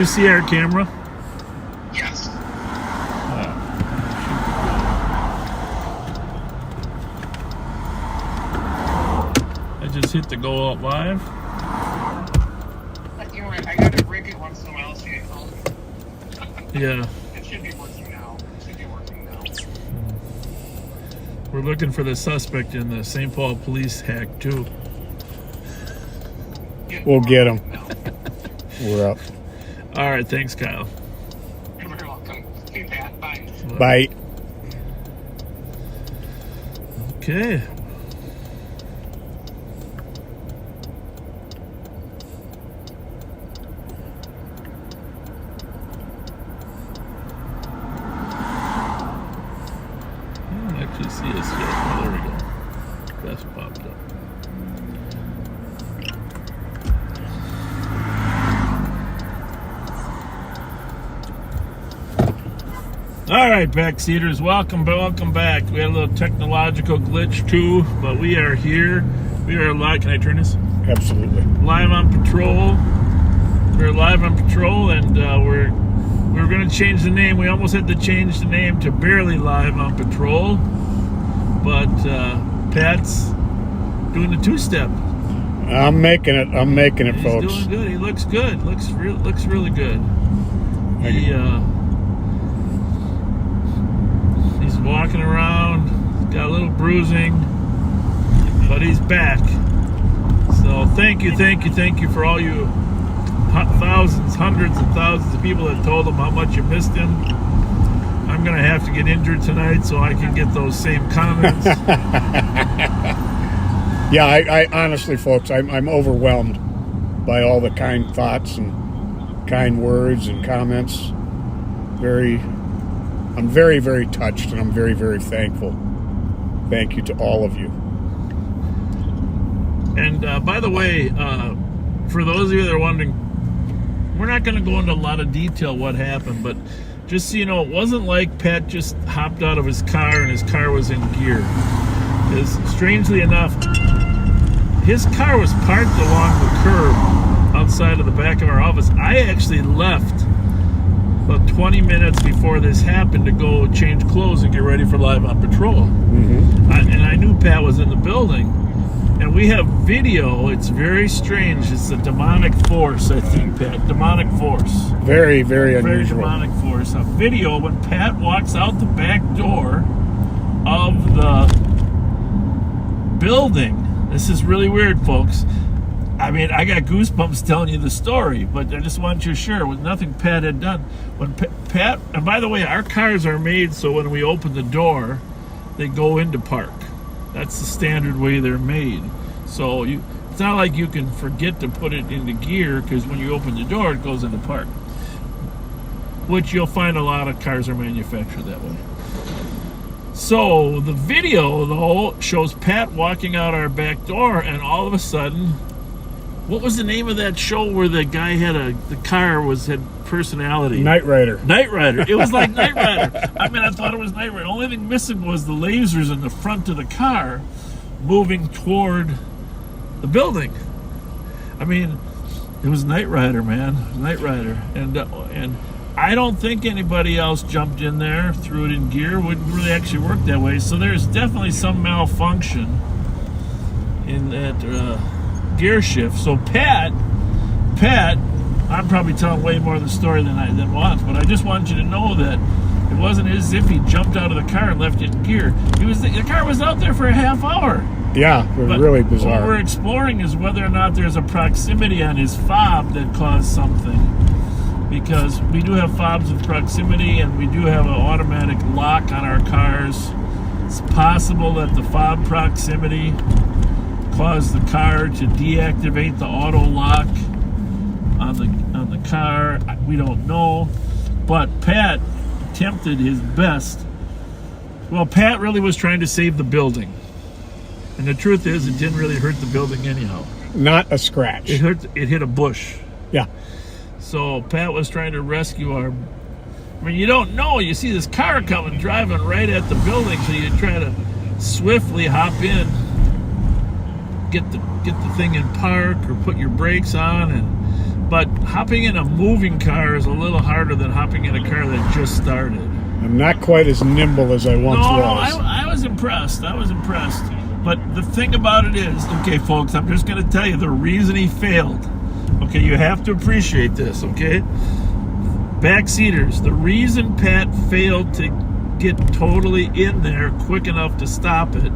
You see our camera? Yes. I just hit the go out live. You're right. I gotta break it once in a while so you call it. Yeah. It should be working now. We're looking for the suspect in the St. Paul police hack too. We'll get him. We're up. All right, thanks, Kyle. You're very welcome. See you, Pat. Bye. Bye. Okay. I don't actually see us yet. Oh, there we go. Best popped up. All right, backseaters, welcome back. We had a little technological glitch too, but we are here. We are live. Can I turn this? Absolutely. Live on patrol. We're live on patrol, and we're going to change the name. We almost had to change the name to Barely Live on Patrol, but Pat's doing the two-step. I'm making it. I'm making it, He's folks. doing good. He looks good. Looks really good. He's walking around. He's got a little bruising, but he's back. So thank you for all you thousands, hundreds of thousands of people that told him how much you missed him. I'm gonna have to get injured tonight so I can get those same comments. Yeah, I honestly, folks, I'm overwhelmed by all the kind thoughts and kind words and comments. I'm very, very touched, and I'm very, very thankful. Thank you to all of you. And by the way, for those of you that are wondering, we're not going to go into a lot of detail what happened, but just so you know, it wasn't like Pat just hopped out of his car and his car was in gear. Because strangely enough, his car was parked along the curb outside of the back of our office. I actually left about 20 minutes before this happened to go change clothes and get ready for Live on Patrol. Mm-hmm. And I knew Pat was in the building. And we have video. It's very strange. It's a demonic force, I think, Pat. Demonic force. Very, very unusual. Very demonic force. A video when Pat walks out the back door of the building. This is really weird, folks. I mean, I got goosebumps telling you the story, but I just want you to share with nothing Pat had done. When Pat, and by the way, our cars are made so when we open the door, they go into park. That's the standard way they're made. So it's not like you can forget to put it into gear, because when you open the door, it goes into park. Which you'll find a lot of cars are manufactured that way. So the video, though, shows Pat walking out our back door, and all of a sudden, what was the name of that show where the guy had had personality? Knight Rider. Knight Rider. It was like Knight Rider. I mean, I thought it was Knight Rider. The only thing missing was the lasers in the front of the car moving toward the building. I mean, it was Knight Rider, man. It was Knight Rider. And I don't think anybody else jumped in there, threw it in gear. Wouldn't really actually work that way. So there's definitely some malfunction in that gear shift. So Pat, I'm probably telling way more of the story than once, but I just want you to know that it wasn't as if he jumped out of the car and left it in gear. The car was out there for a half hour. Yeah, it was really bizarre. What we're exploring is whether or not there's a proximity on his fob that caused something. Because we do have fobs of proximity, and we do have an automatic lock on our cars. It's possible that the fob proximity caused the car to deactivate the auto lock on the car. We don't know, but Pat attempted his best. Well, Pat really was trying to save the building, and the truth is, it didn't really hurt the building anyhow. Not a scratch. It hit a bush. Yeah. So Pat was trying to rescue our. I mean, you don't know. You see this car coming, driving right at the building, so you try to swiftly hop in, get the thing in park, or put your brakes on, But hopping in a moving car is a little harder than hopping in a car that just started. I'm not quite as nimble as I once No, was. I was impressed. I was impressed. But the thing about it is, okay, folks, I'm just going to tell you the reason he failed. Okay, you have to appreciate this, okay? Backseaters, the reason Pat failed to get totally in there quick enough to stop it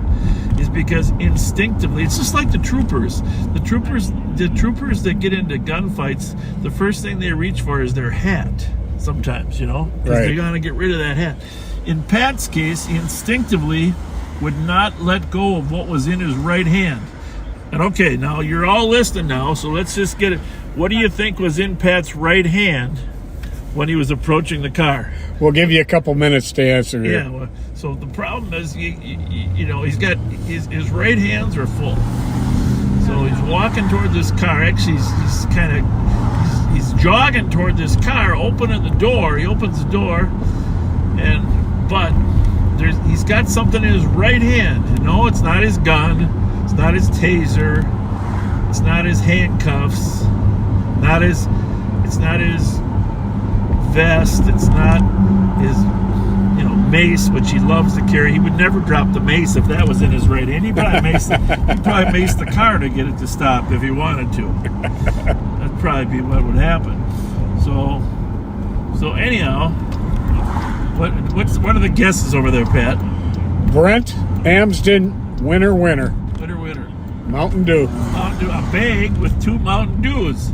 is because instinctively, it's just like the troopers. The troopers that get into gunfights, the first thing they reach for is their hat. Sometimes, you know, because Right. they're gonna get rid of that hat. In Pat's case, he instinctively would not let go of what was in his right hand. And okay, now you're all listening now, so let's just get it. What do you think was in Pat's right hand when he was approaching the car? We'll give you a couple minutes to answer here. Yeah, well, so the problem is, you know, he's got his right hands are full. So he's walking toward this car. Actually, he's kind of he's jogging toward this car, opening the door. He opens the door, but he's got something in his right hand. No, it's not his gun. It's not his taser. It's not his handcuffs. It's not his vest. It's not his, mace, which he loves to carry. He would never drop the mace if that was in his right hand. He'd probably mace the car to get it to stop if he wanted to. That'd probably be what would happen. So anyhow, what are the guesses over there, Pat? Brent Amsden, winner. Winner. Mountain Dew. Mountain Dew, a bag with 2 Mountain Dews.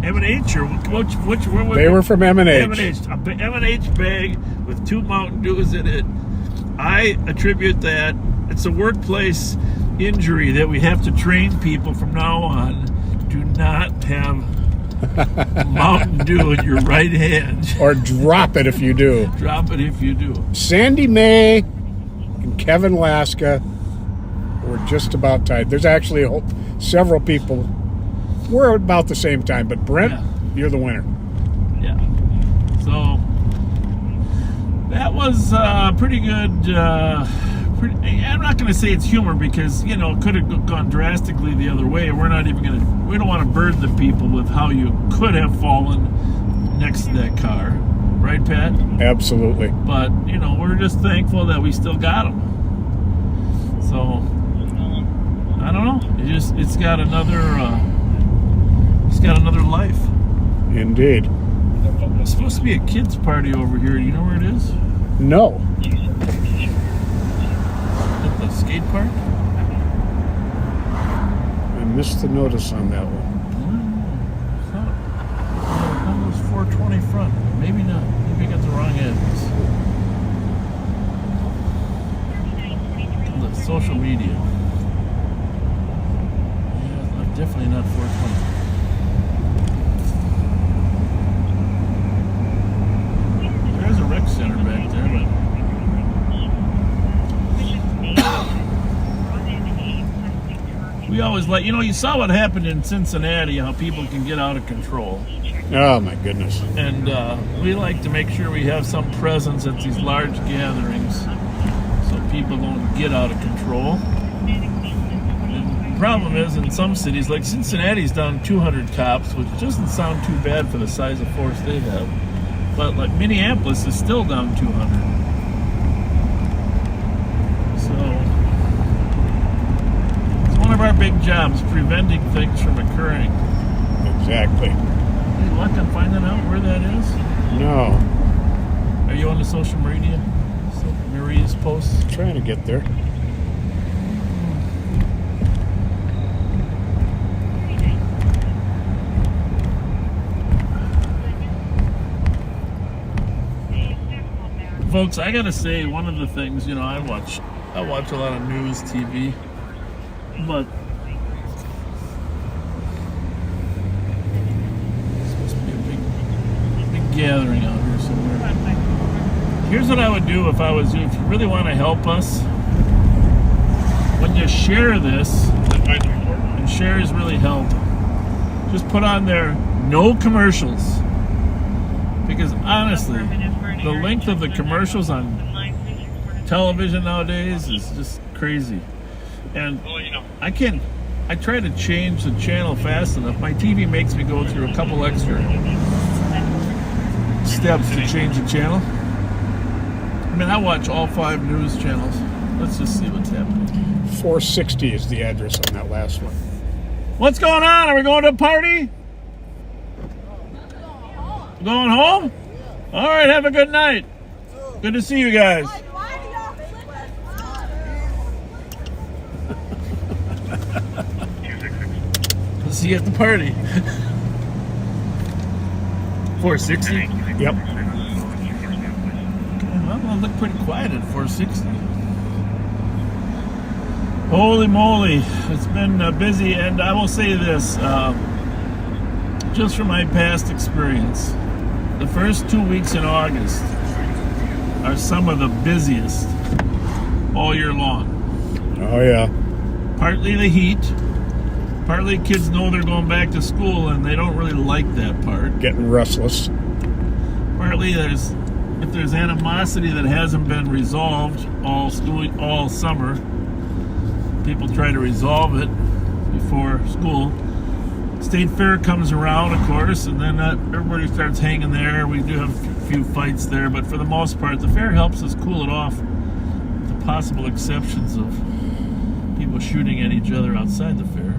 M&H or which They were from M&H. M&H bag with 2 Mountain Dews in it. I attribute that. It's a workplace injury that we have to train people from now on. Do not have Mountain Dew in your right hand. Or drop it if you do. Drop it if you do. Sandy May and Kevin Laska were just about tied. There's actually several people. We're about the same time, but Brent, Yeah. You're the winner. Yeah. So that was pretty good. I'm not going to say it's humor because it could have gone drastically the other way. We don't want to burden the people with how you could have fallen next to that car, right, Pat? Absolutely. But we're just thankful that we still got them. So I don't know. It's got another life. Indeed. It's supposed to be a kids' party over here. Do you know where it is? No. At the skate park? I missed the notice on that one. That was 420 front. Maybe not. Maybe I got the wrong address. The social media. Yeah, definitely not 420. There's a rec center back there, but we always you saw what happened in Cincinnati, how people can get out of control. Oh, my goodness. And we like to make sure we have some presence at these large gatherings so people don't get out of control. And the problem is in some cities, like Cincinnati's down 200 cops, which doesn't sound too bad for the size of force they have. But like Minneapolis is still down 200. So it's one of our big jobs, preventing things from occurring. Exactly. Any luck on finding out where that is? No. Are you on the social media? Maria's posts? Trying to get there. Folks, I gotta say, one of the things, I watch a lot of news TV, but it's supposed to be a big gathering out here somewhere. Here's what I would do if I was you. If you really want to help us, when you share this, and shares really help, just put on there no commercials. Because honestly, the length of the commercials on television nowadays is just crazy. And I can't I try to change the channel fast enough. My TV makes me go through a couple extra steps to change the channel. I mean, I watch all 5 news channels. Let's just see what's happening. 460 is the address on that last one. What's going on? Are we going to a party? Going home? All right, have a good night. Good to see you guys. See you at the party. 460? Yep. Well, I look pretty quiet at 460. Holy moly, it's been busy, and I will say this, just from my past experience, the first 2 weeks in August are some of the busiest all year long. Oh, yeah. Partly the heat, partly kids know they're going back to school and they don't really like that part. Getting restless. Partly if there's animosity that hasn't been resolved all summer, people try to resolve it before school. State Fair comes around, of course, and then everybody starts hanging there. We do have a few fights there, but for the most part, the fair helps us cool it off, with the possible exceptions of people shooting at each other outside the fair.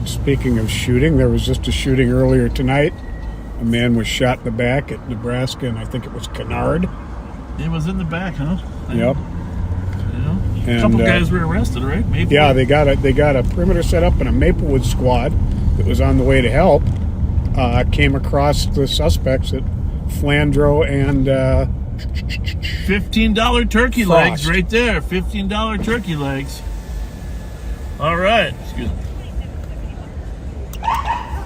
Speaking of shooting, there was just a shooting earlier tonight. A man was shot in the back at Nebraska, and I think it was Kennard. It was in the back, huh? Yep. A And, couple guys were arrested, right? Maybe. Yeah, they got a perimeter set up, and a Maplewood squad that was on the way to help came across the suspects at Flandreau and $15 turkey Frost. legs right there. $15 turkey legs. All right. Excuse me.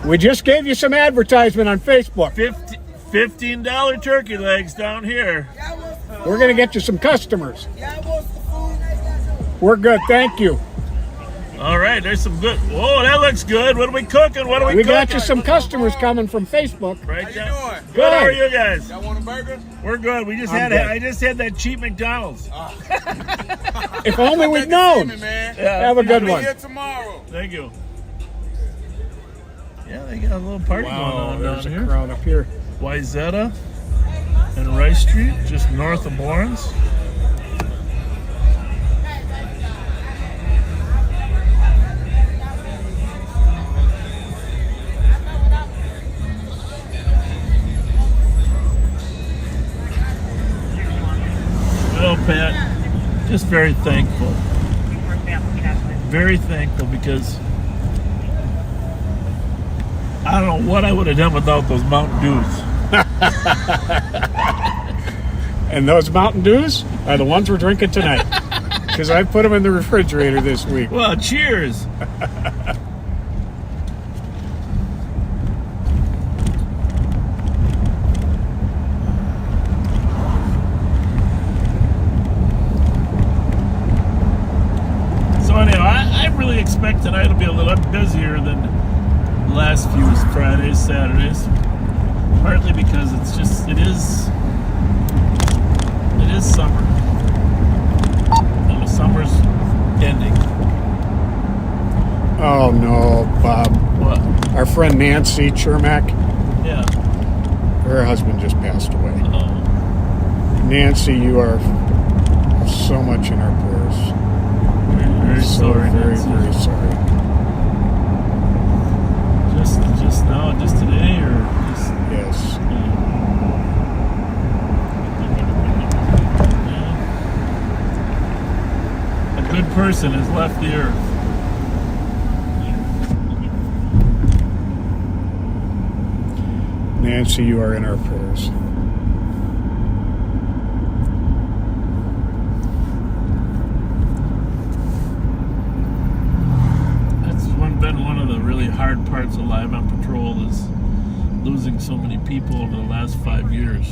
we just gave you some advertisement on Facebook. $15 turkey legs down here. We're going to get you some customers. We're good, thank you. All right, there's some good. Whoa, that looks good. What are we cooking? What are we We cooking? got you some customers coming from Facebook. Right How you down. doing? Good. How are Good. you guys? Y'all want a burger? We're good. We just I'm had. good. I just had that cheap McDonald's. If only we'd known. Man. Yeah. Have a good I'll be one. here tomorrow. Thank you. Yeah, they got a little party going on down there's a here. crowd up here. Wyzetta and Rice Street, just north of Lawrence. Well, Pat, just very thankful. Very thankful because I don't know what I would have done without those Mountain Dews. And those Mountain Dews are the ones we're drinking tonight. Because I put them in the refrigerator this week. Well, cheers. So anyhow, I really expect tonight to be a little busier than the last few Fridays, Saturdays. Partly because it is summer. And the summer's ending. Oh no, Bob. What? Our friend Nancy Chermak, Yeah. her husband just passed away. Oh. Nancy, you are so much in our prayers. Very So sorry, very, Nancy. very sorry. Just now, just today, or just Yes. a good person has left the earth. Nancy, you are in our prayers. That's been one of the really hard parts of Live on Patrol is losing so many people over the last 5 years.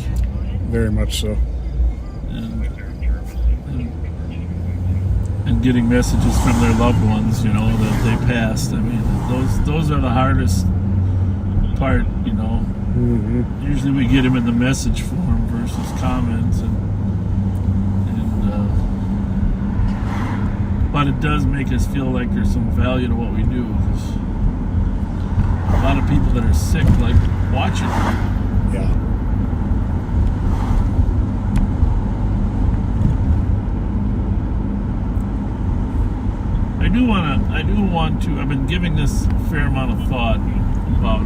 Very much so. And getting messages from their loved ones, that they passed. I mean, those are the hardest part, Mm-hmm. Usually we get them in the message form versus comments, and but it does make us feel like there's some value to what we do. There's a lot of people that are sick like watching. Yeah. I do want to. I've been giving this a fair amount of thought about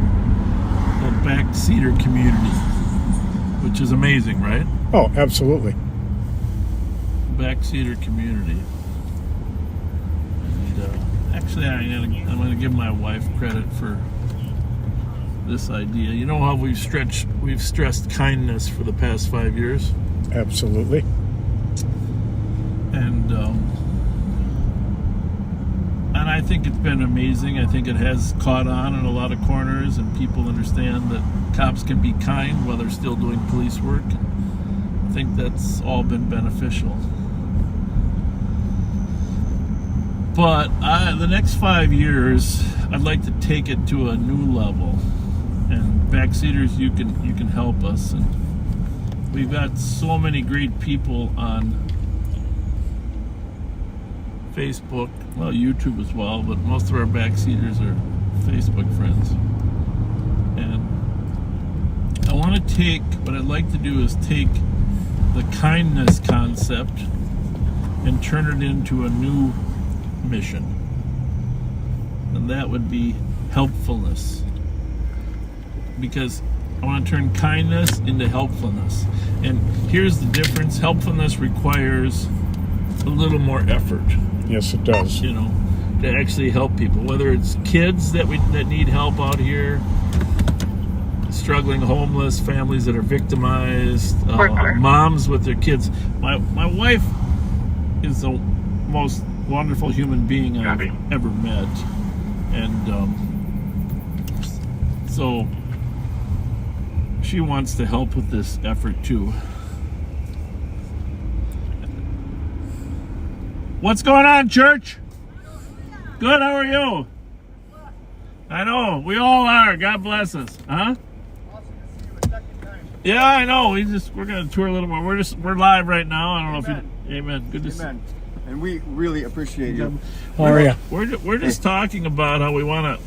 the backseater community, which is amazing, right? Oh, absolutely. Backseater community. And actually, I'm going to give my wife credit for this idea. You know how we've stressed kindness for the past 5 years, Absolutely. and I think it's been amazing. I think it has caught on in a lot of corners, and people understand that cops can be kind while they're still doing police work. I think that's all been beneficial. But the next 5 years, I'd like to take it to a new level. And backseaters, you can help us. And we've got so many great people on Facebook, well, YouTube as well, but most of our backseaters are Facebook friends. And what I'd like to do is take the kindness concept and turn it into a new mission. And that would be helpfulness. Because I want to turn kindness into helpfulness. And here's the difference. Helpfulness requires a little more effort. Yes, it does. You know, to actually help people. Whether it's kids that need help out here, struggling homeless, families that are victimized, moms with their kids. My wife is the most wonderful human being I've ever met. And so she wants to help with this effort too. What's going on, church? Good, how are you? I know, we all are. God bless us. Huh? Yeah, I know. We're gonna tour a little more. We're live right now. I don't know if you. Amen. Good to see. And we really appreciate you. How are you? We're just talking about how we want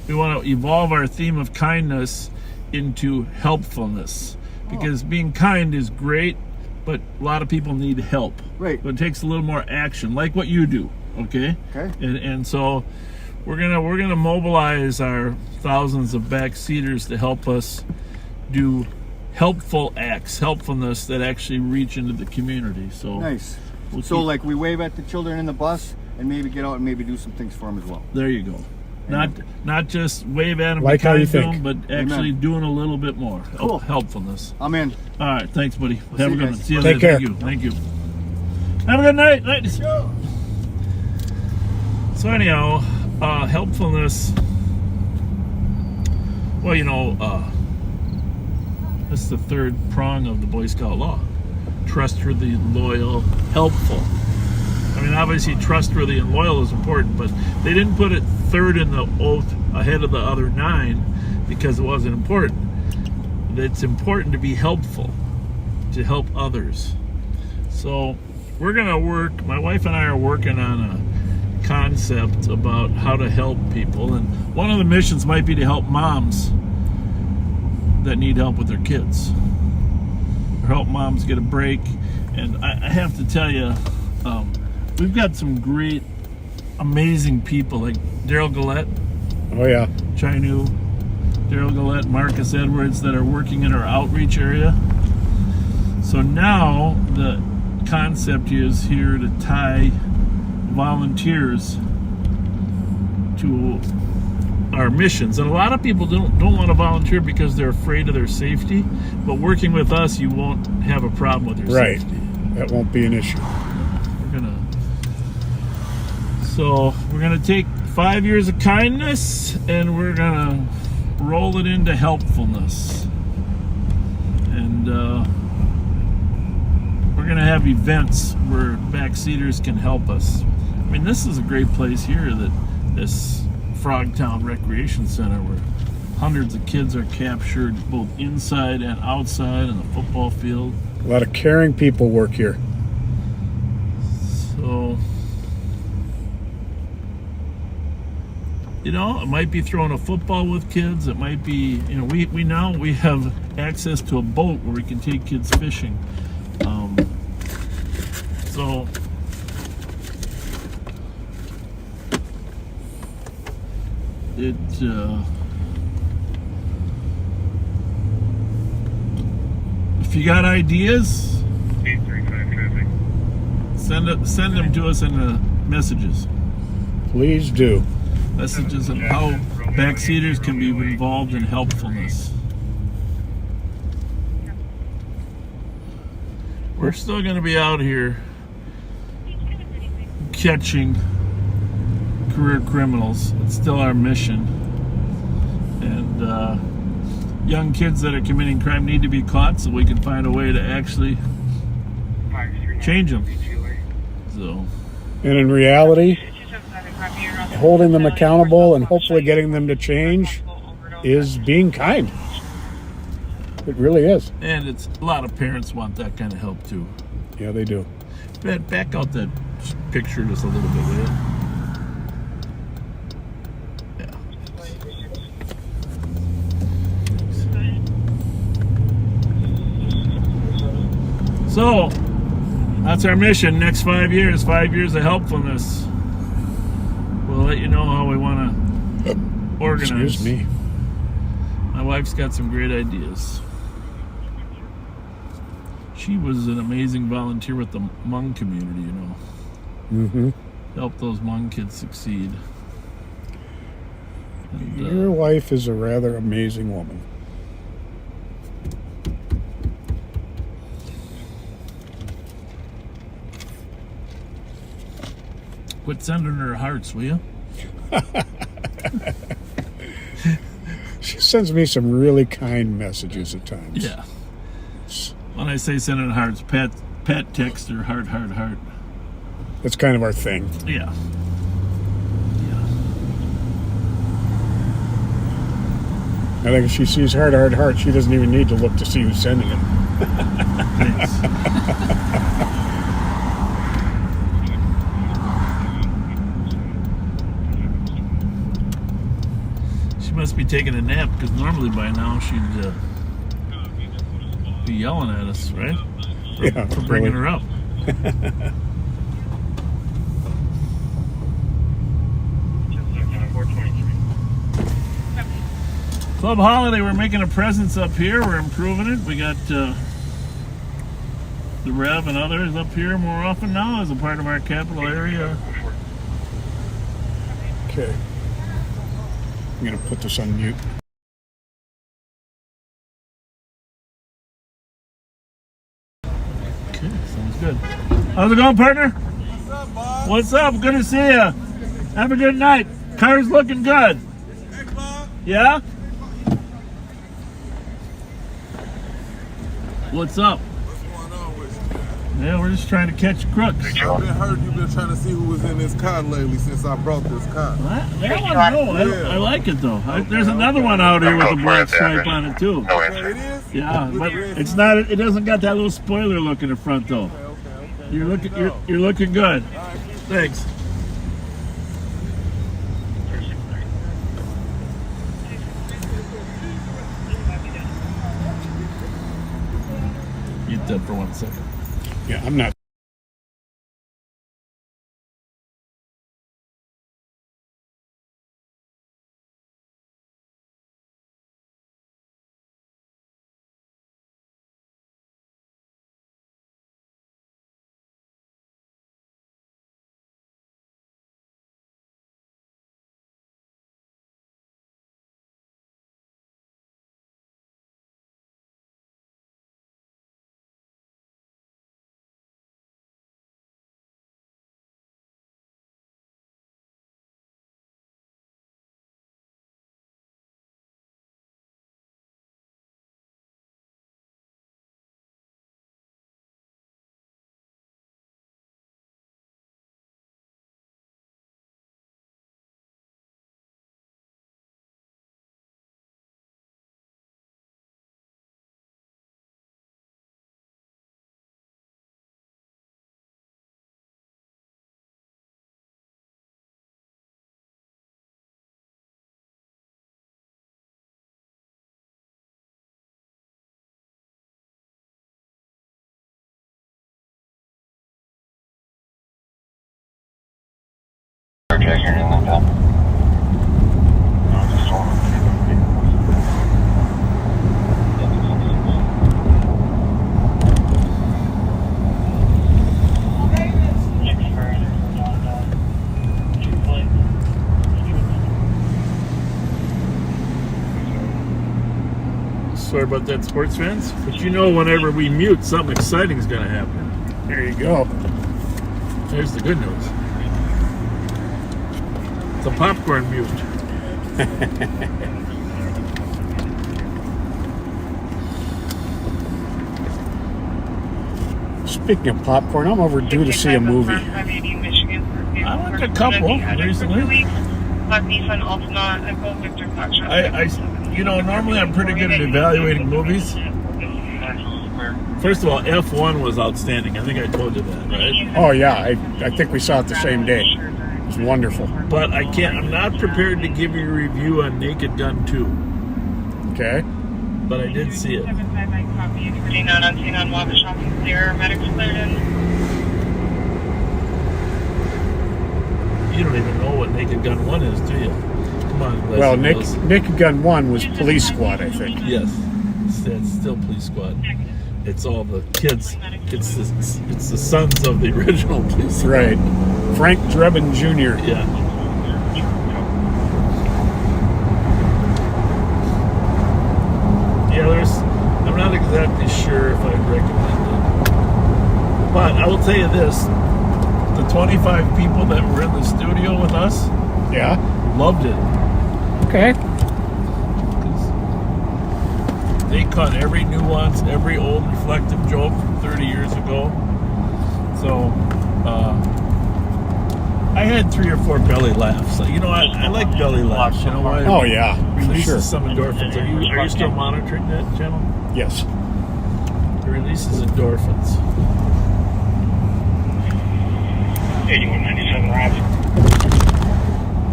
to evolve our theme of kindness into helpfulness, because being kind is great, but a lot of people need help. Right. But it takes a little more action, like what you do. Okay. Okay. And so we're gonna mobilize our thousands of backseaters to help us do helpful acts, helpfulness that actually reach into the community. So Nice. Like we wave at the children in the bus and maybe get out and maybe do some things for them as well. there you go. Not just wave at them, Like how you to them, think. but actually Amen. doing a little bit more. Cool. Helpfulness. I'm in. All right, thanks, buddy. see Have a you good one. guys. See you Take later. care. Thank you. Have a good night. So anyhow, helpfulness. Well, that's the third prong of the Boy Scout law: trustworthy, loyal, helpful. I mean, obviously, trustworthy and loyal is important, but they didn't put it third in the oath ahead of the other 9 because it wasn't important. It's important to be helpful, to help others. So we're going to work, my wife and I are working on a concept about how to help people. And one of the missions might be to help moms that need help with their kids, or help moms get a break. And I have to tell you, we've got some great, amazing people like Daryl Gillette, Oh, yeah. Chinu, Daryl Gillette, Marcus Edwards, that are working in our outreach area. So now the concept is here to tie volunteers to our missions. And a lot of people don't want to volunteer because they're afraid of their safety, but working with us, you won't have a problem with your Right. safety. That won't be an issue. So we're gonna take 5 years of kindness and we're gonna roll it into helpfulness. And we're gonna have events where backseaters can help us. I mean, this is a great place here, this Frogtown Recreation Center, where hundreds of kids are captured both inside and outside in the football field. A lot of caring people work here. So You know, it might be throwing a football with kids. It might be, you know, we now we have access to a boat where we can take kids fishing. So it if you got ideas, 835 traffic. send them to us in the messages. Please do. Messages on how backseaters can be involved in helpfulness. We're still going to be out here catching career criminals. It's still our mission. And young kids that are committing crime need to be caught so we can find a way to actually change them. So, And in reality, holding them accountable and hopefully getting them to change is being kind. It really is. and it's a lot of parents want that kind of help too. Yeah, they do. Back out that picture just a little bit, will you? Yeah. So, that's our mission. Next 5 years, 5 years of helpfulness. We'll let you know how we want to organize. Excuse me. My wife's got some great ideas. She was an amazing volunteer with the Hmong community, you know. Mm-hmm. Help those Hmong kids succeed. And, Your wife is a rather amazing woman. quit sending her hearts, will you? She sends me some really kind messages at times. Yeah. When I say sending hearts, Pat texts her heart, heart, heart. That's kind of our thing. Yeah. I think if she sees heart, heart, heart, she doesn't even need to look to see who's sending it. Thanks. She must be taking a nap because normally by now she'd be yelling at us, right? For bringing her up. Club Holiday, we're making a presence up here. We're improving it. We got the Rev and others up here more often now as a part of our capital area. Okay. I'm going to put this on mute. Okay, sounds good. How's it going, partner? What's up, Bob? What's up? Good to see you. Have a good night. Car's looking good. Hey, Bob. Yeah? What's up? What's going on with you? Yeah, we're just trying to catch crooks. I've been heard you've been trying to see who was in this car lately since I brought this car. That one, no. I like it though. There's another one out here with a black stripe on it too. Okay, it is? Yeah, but it's not. It doesn't got that little spoiler look in the front though. Okay. You're looking good. Thanks. Mute that for 1 second. Yeah, I'm not Sorry about that, sports fans. But you know, whenever we mute, something exciting is going to happen. There you go. Here's the good news. It's a popcorn mute. Speaking of popcorn, I'm overdue to see a movie. I went to a couple recently. You know, normally I'm pretty good at evaluating movies. First of all, F1 was outstanding. I think I told you that, right? Oh yeah, I think we saw it the same day. It was wonderful. But I'm not prepared to give you a review on Naked Gun 2. Okay. But I did see it. You don't even know what Naked Gun 1 is, do you? Come on, Leslie. Well, Willis. Naked Gun 1 was Police Squad, I think. Yes, it's still Police Squad. It's all the kids. It's the sons of the original Police Squad. Right. Frank Drebin Jr. Yeah. Yeah, I'm not exactly sure if I'd recommend it. But I will tell you this. The 25 people that were in the studio with us Yeah. loved it. Okay. They caught every nuance, every old reflective joke from 30 years ago. So, I had 3 or 4 belly laughs. You know, I like belly laughs. You know why? Oh yeah. For Releases sure. some endorphins. Are you still monitoring that channel? Yes. It releases endorphins. 8197 Rob.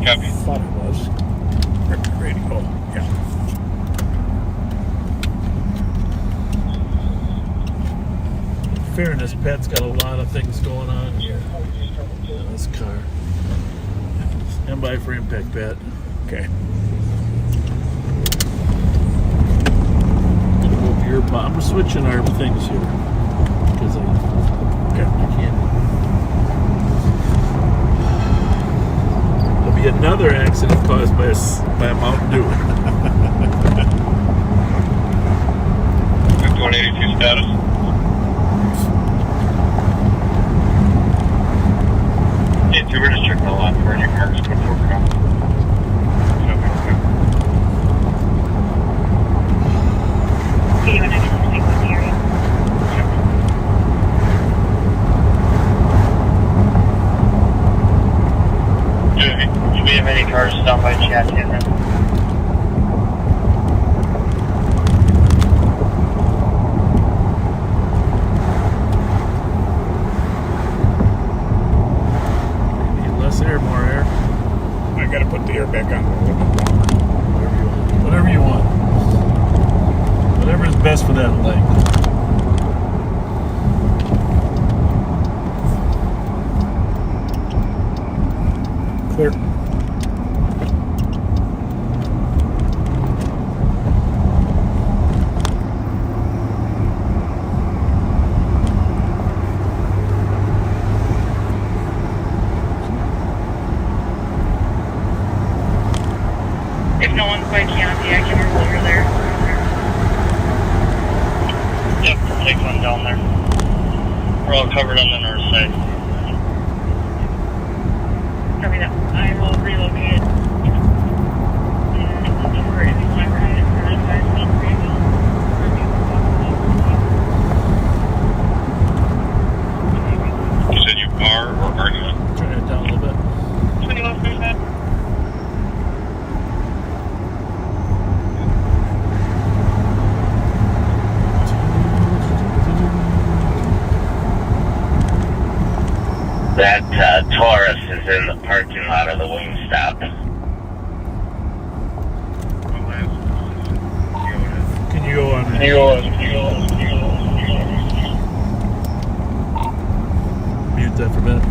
Copy. Thought it was. Record radio. Oh, yeah. In fairness, Pat's got a lot of things going on here. This car. Stand by for impact, Pat. Okay. I'm gonna go to your bottom. I'm switching our things here because I can't. There'll be another accident caused by a Mountain Dew. 5182 status. Yeah, so we're just checking the lot for any marks before we go. Do we have any cars stopped by chat yet? Need less air, more air. I gotta put the air back on a little bit longer. Whatever you want. Whatever is best for that leg. Clear. If no one's by canopy, I can roll over there. Yep, take one down there. We're all covered on the north side. Copy that. I will relocate. You said you are or are you? Turn it down a little bit. 21%. That Taurus is in the parking lot of the Wingstop. Can you go on? Mute that for a minute.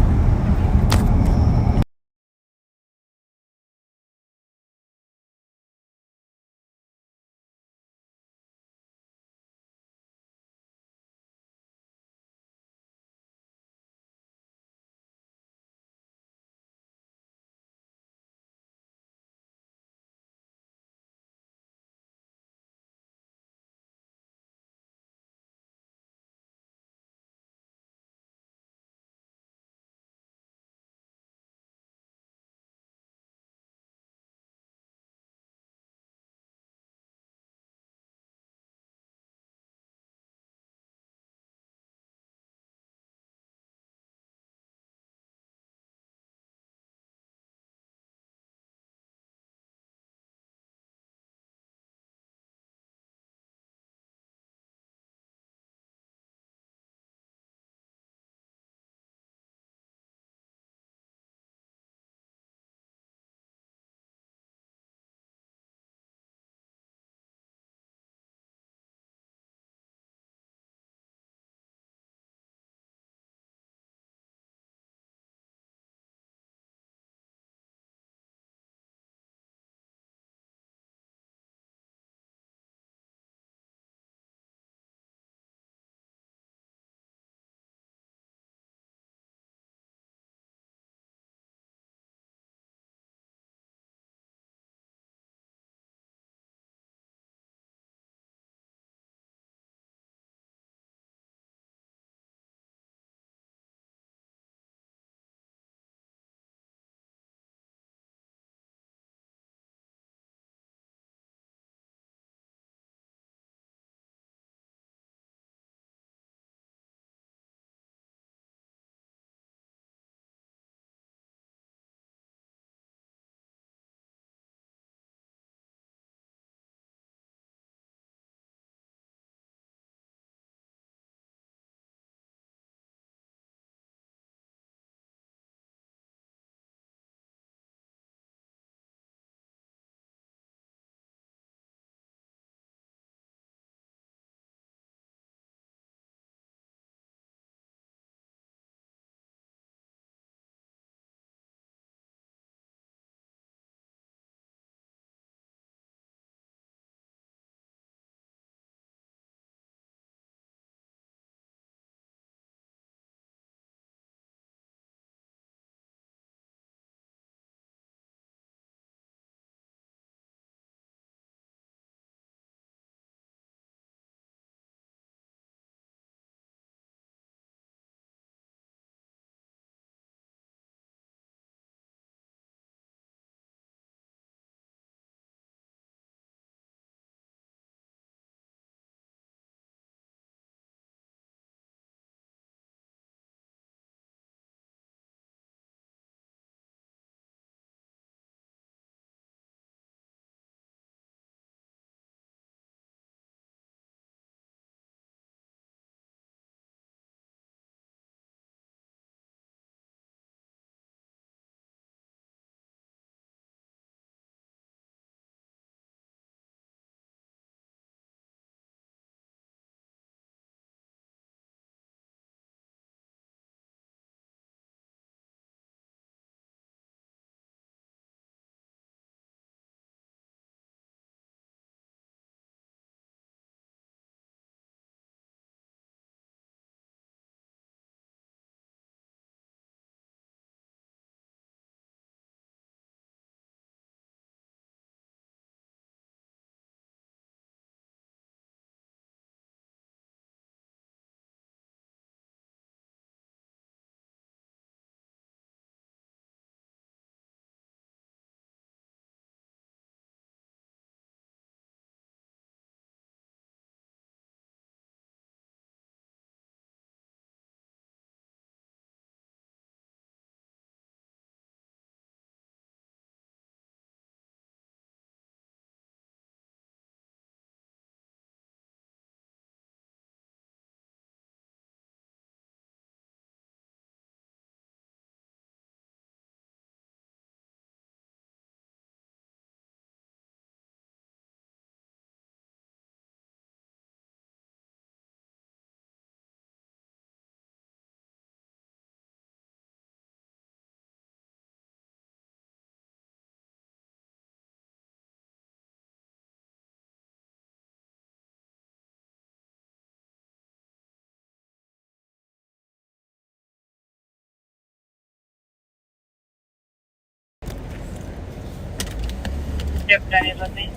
Yep, Danny's with me.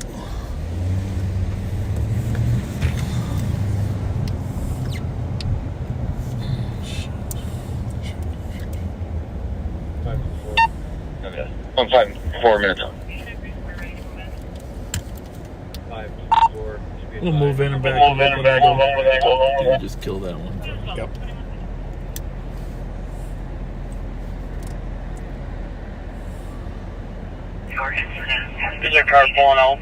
Okay. 4 minutes out. We'll move in and back. We'll move in and back. We'll just kill that one. Yep. Is there a car pulling out?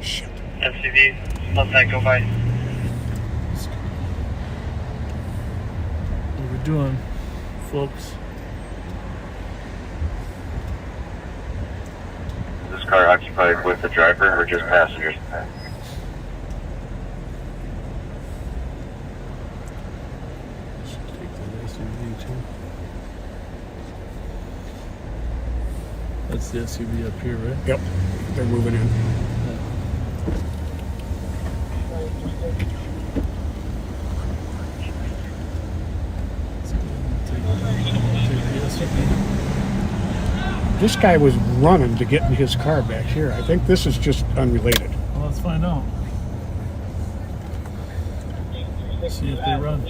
Shit. SUV. Let that go by. What are we doing, folks? Is this car occupied with the driver or just passengers? That's the SUV up here, right? Yep. They're moving in. This guy was running to get in his car back here. I think this is just unrelated. Well, let's find out. See if they run.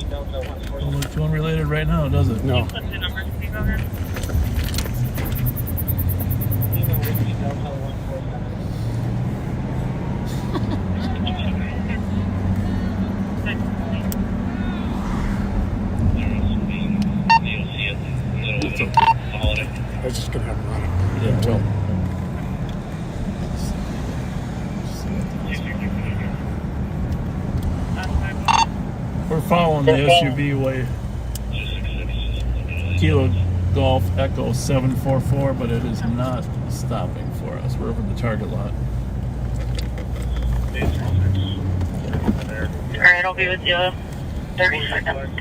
Don't look too unrelated right now, does it? No. What's the number, Steve, over? It's okay. I was just gonna have him run it Yeah, until. We're following the SUV way. Kilo Golf Echo 744, but it is not stopping for us. We're over the target lot. Alright, I'll be with you. 30 seconds.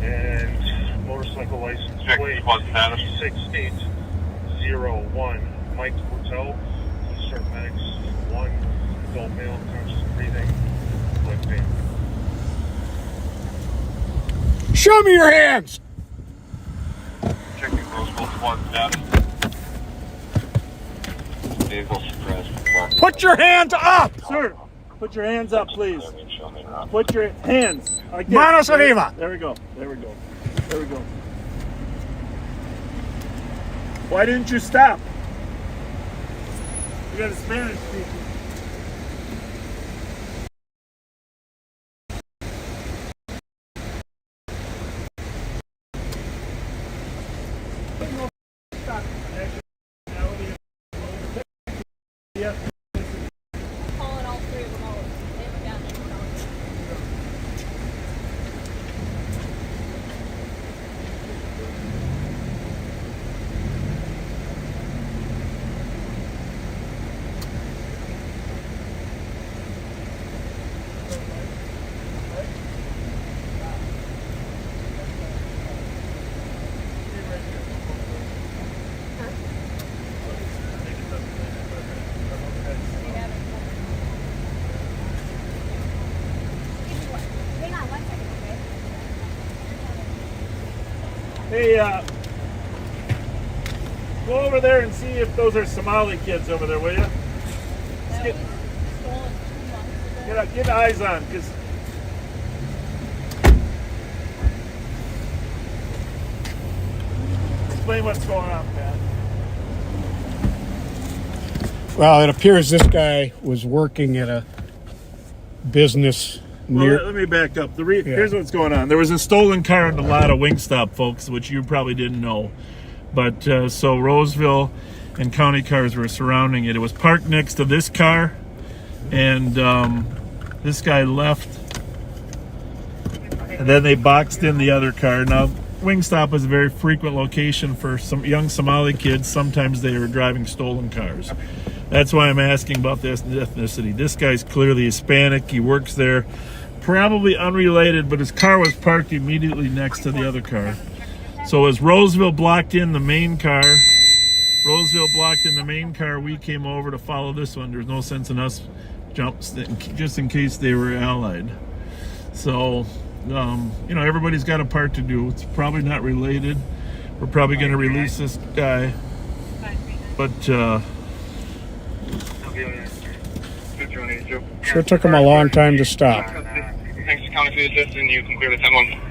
And motorcycle license plate 6801 Mike Hotel, paramedics, 1 adult male, conscious breathing, leg pain. Show me your hands. Checking Roseville squad status. Vehicle suppressed. Put your hands up. Sir, put your hands up, please. Put your hands. Like this. Manos arriba. There we go. There we go. There we go. Why didn't you stop? You got a Spanish speaker. Calling all 3 of them out. They haven't gotten it. Hang on 1 second, okay? Hey, go over there and see if those are Somali kids over there, will you? That was stolen 2 months ago. Get eyes on, because explain what's going on, Pat. Well, it appears this guy was working at a business near. Well, let me back up. Here's what's going on. There was a stolen car in the lot of Wingstop, folks, which you probably didn't know. But so Roseville and county cars were surrounding it. It was parked next to this car, and this guy left. And then they boxed in the other car. Now, Wingstop is a very frequent location for some young Somali kids. Sometimes they are driving stolen cars. That's why I'm asking about this ethnicity. This guy's clearly Hispanic. He works there. Probably unrelated, but his car was parked immediately next to the other car. So as Roseville blocked in the main car, we came over to follow this one. There's no sense in us jumps just in case they were allied. So everybody's got a part to do. It's probably not related. We're probably going to release this guy, but Sure took him a long time to stop. Thanks to County Food Assistant, you can clear the 10-1.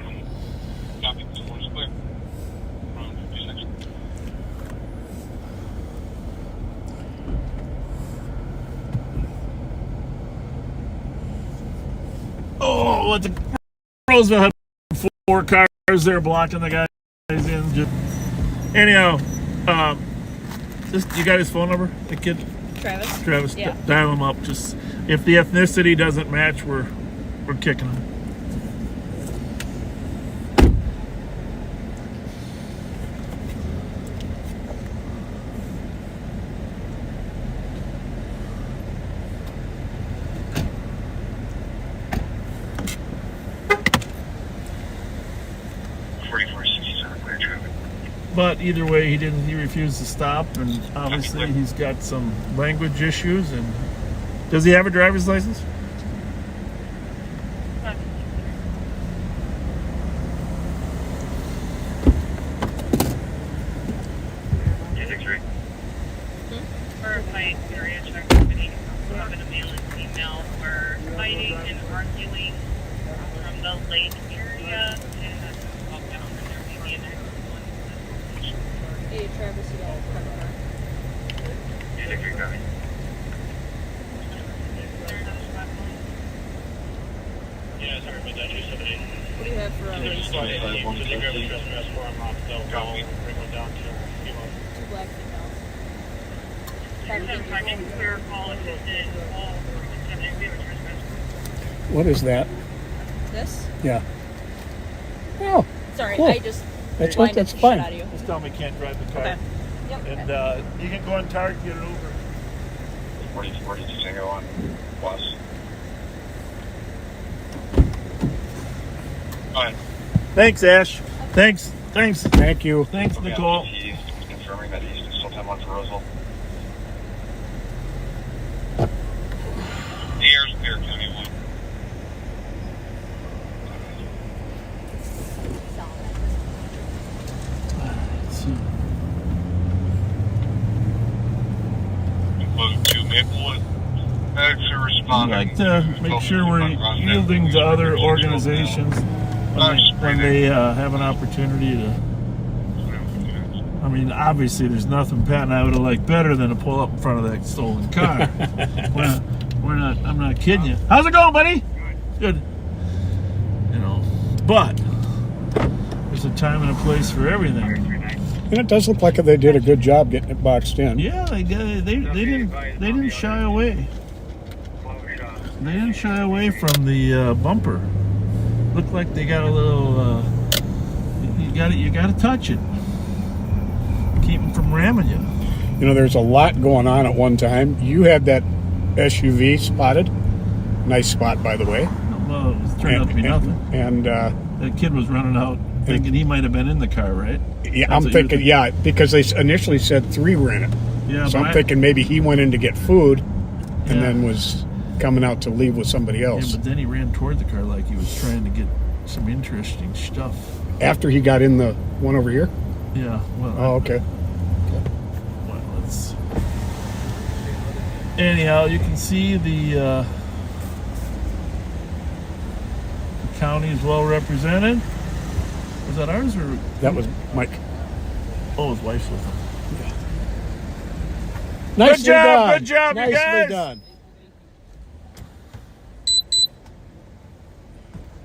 Copy, 4 is clear. 56. oh, what the Roseville had 4 cars there blocking the guys in. Anyhow, you got his phone number, the kid? Travis, Yeah. dial him up. Just if the ethnicity doesn't match, we're kicking him. But either way, he refused to stop, and obviously he's got some language issues. And does he have a driver's license? For my area check company, we have a male and female for fighting and arguing from the lake area, and walk down and there may be an excellent. Hey, Travis, you got a credit card. Yeah, sorry about that. 278. What do you have for There's a two slide, 1 to grab a trespass for him off the copy. Bring him down to black females? Parking clear call assistant, all 317, we have a trespass. What is that? This? Yeah. Oh, Sorry, Cool. I just That's reminded that's the fine. shit out of you. Just tell him he can't drive the car. Okay. Yep. And you can go on Target, get it over. 42 single on bus. Fine. Thanks, Ash. Thanks, Thank you. thanks, Nicole. He's confirming that he's still 10-1 for Roseville. The air's clear, County 1. Include 2 Maplewood. Thanks for I'd responding. like to make sure we're yielding to other organizations when they have an opportunity to. I mean, obviously, there's nothing Pat and I would have liked better than to pull up in front of that stolen car. we're not. I'm not kidding you. How's it going, buddy? Good. But there's a time and a place for everything. And it does look like they did a good job getting it boxed in. Yeah, they didn't shy away. They didn't shy away from the bumper. Looked like they got a little. You got to touch it. Keep them from ramming you. There's a lot going on at one time. You had that SUV spotted. Nice spot, by the way. Well, it turned out to be nothing. And That kid was running out thinking he might have been in the car, right? yeah, That's I'm what thinking, you're yeah, because they initially said 3 were in it. Yeah, So but I'm thinking maybe he went in to get food and Yeah. then was coming out to leave with somebody Yeah, else. but then he ran toward the car like he was trying to get some interesting stuff. After he got in the one over here? Yeah, well, Oh, okay. well, let's. Anyhow, you can see the county is well represented. Was that ours or? That was Mike. Oh, his wife's with him. Nicely job, done. good job, you Nicely guys. done.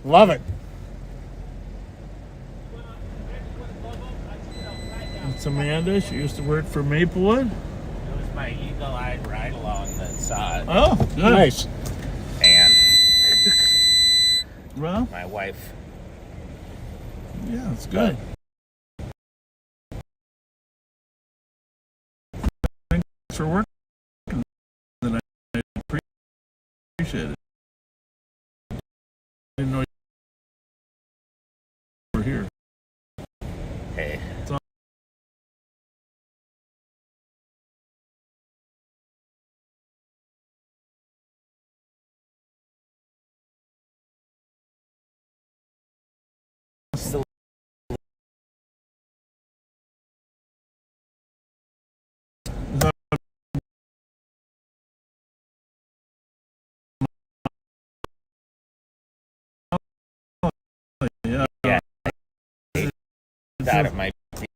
Love it. It's Amanda. She used to work for Maplewood. It was my eagle-eyed ride-along that saw it. Oh, good. Nice. And Well, my wife yeah, it's good. Thanks for working. And I appreciate it. Didn't know you were here. hey Yeah. Yeah. Thought it might be.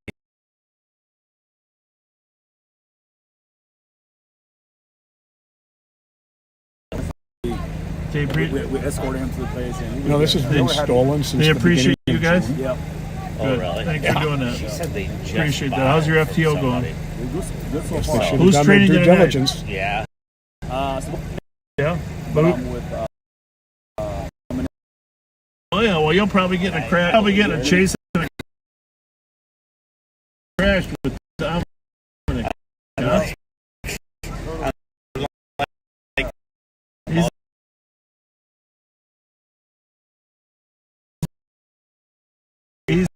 They We escorted him to the place. And This has been stolen since they the appreciate beginning you of guys. June. Yep. Oh, Good. really? Thanks for doing that. She said they just Appreciate that. bought How's your it from FTO somebody. going? Good so They far. should have Who's done their training due you tonight? diligence. Yeah. So Yeah. I'm with Oh yeah. Well, you'll probably get in a crash. Probably get in a chase and a crash with Dominic. Yeah. He's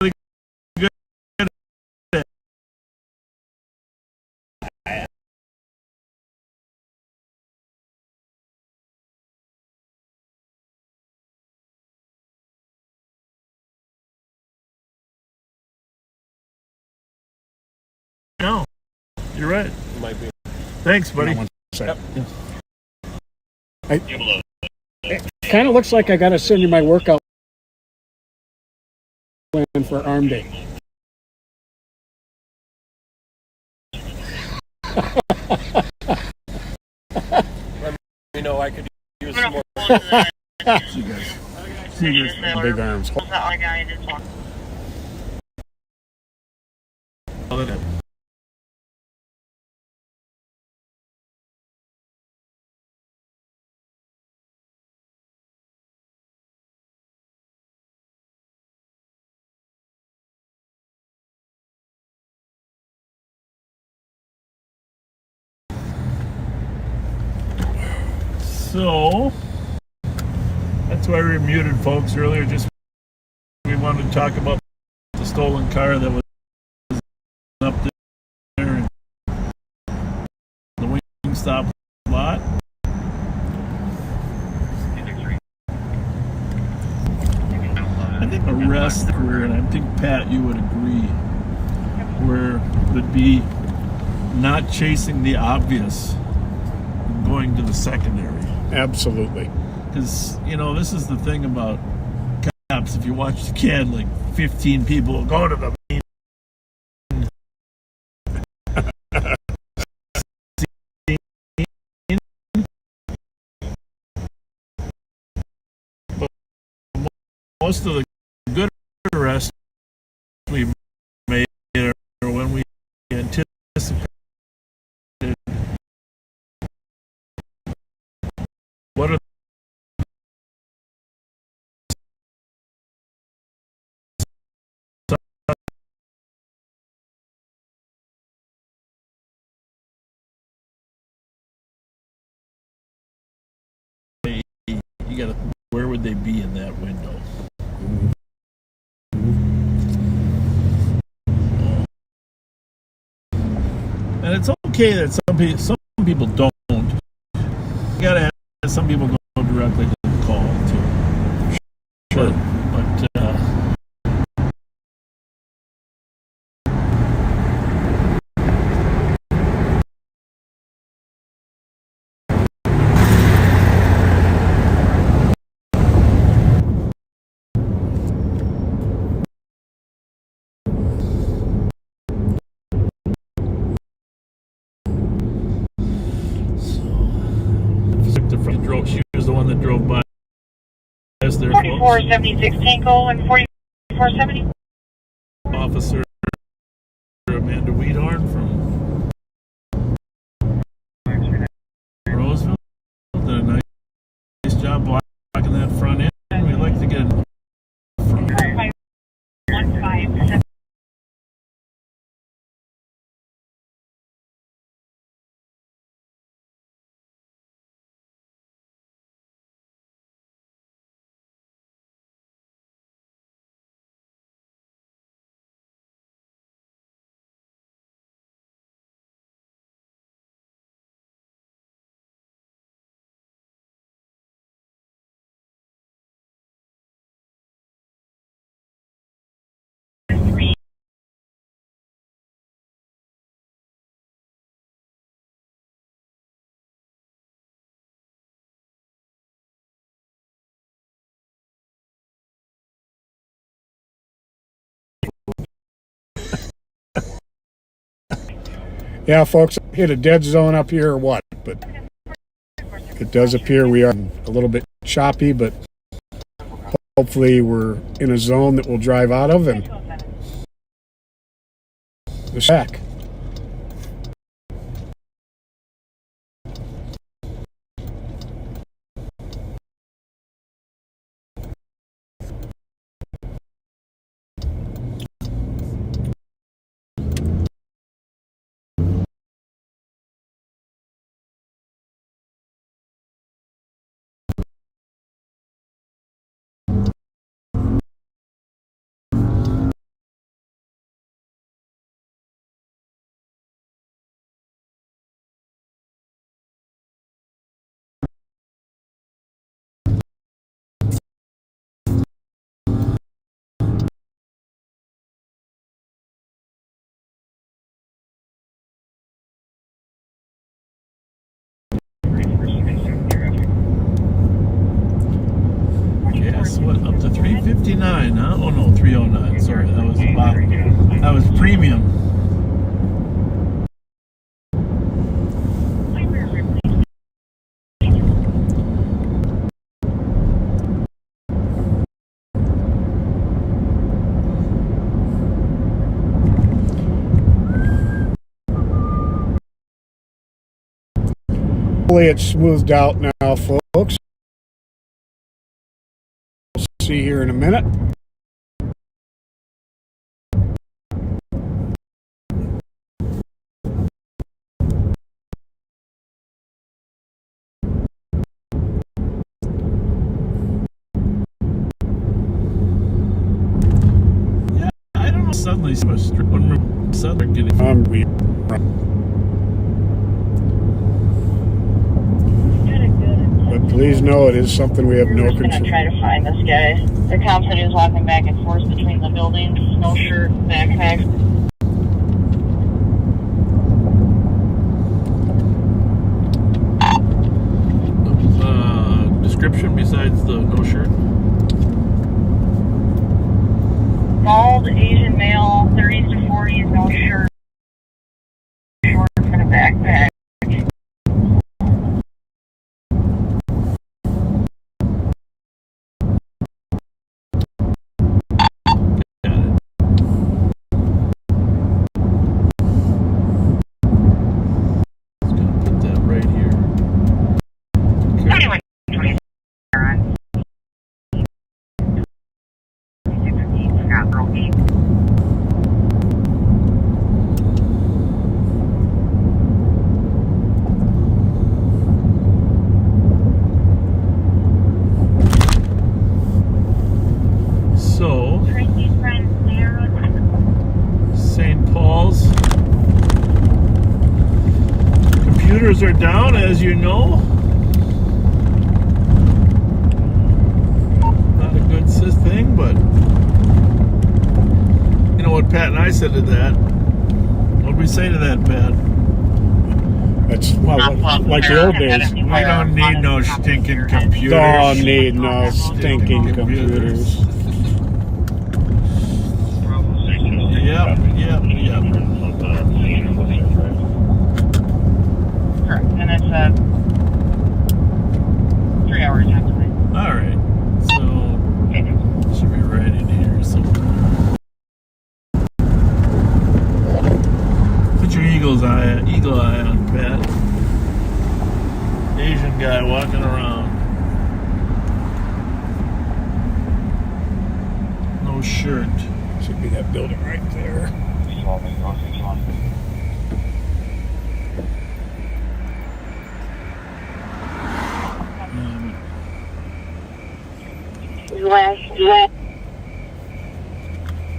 really good at it. No, you're right. Might be. Thanks, buddy. It kind of looks like I got to send you my workout plan for arm day. You know, I could use some more. See you guys. See you guys. Big arms. So that's why we muted folks earlier. Just we wanted to talk about the stolen car that was up there in the Wingstop lot. I think the rest were, and I think Pat, you would agree, where would be not chasing the obvious and going to the secondary. Absolutely. Because, this is the thing about cops. If you watch the CAD, like 15 people will go to the main scene. But most of the good arrests we made are when we anticipated what are you gotta, where would they be in that window? And it's okay that some people don't. You gotta have some people go directly to the call too. Sure. But she was the one that drove by us there. 4476 Tango and 4470. Officer Amanda Weedhorn from Roseville did a nice job blocking that front end. We'd like to get in front. 15. Yeah, folks, hit a dead zone up here or what? But it does appear we are a little bit choppy, but hopefully we're in a zone that we'll drive out of and the shack. Yes, what, up to 359, huh? Oh no, 309. Sorry, that was the bottom. That was premium. Hopefully it's smoothed out now, folks. We'll see here in a minute. Yeah, I don't know. Suddenly, suddenly getting. But please know it is something we have no We're just control. gonna try to find this guy. The cop said he was walking back and forth between the buildings, no shirt, backpack. Description besides the no shirt? Bald Asian male, 30s to 40s, no shirt, shorts and a backpack. Computers are down, as you know. Not a good thing, but you know what Pat and I said to that? What did we say to that, Pat? That's like the old days. We don't need no stinking computers. Don't need no stinking computers. Yep. Correct, and it's 3 hours actually. All right, so should be right in here somewhere. Put your eagle eye on, Pat. Asian guy walking around, no shirt. Should be that building right there.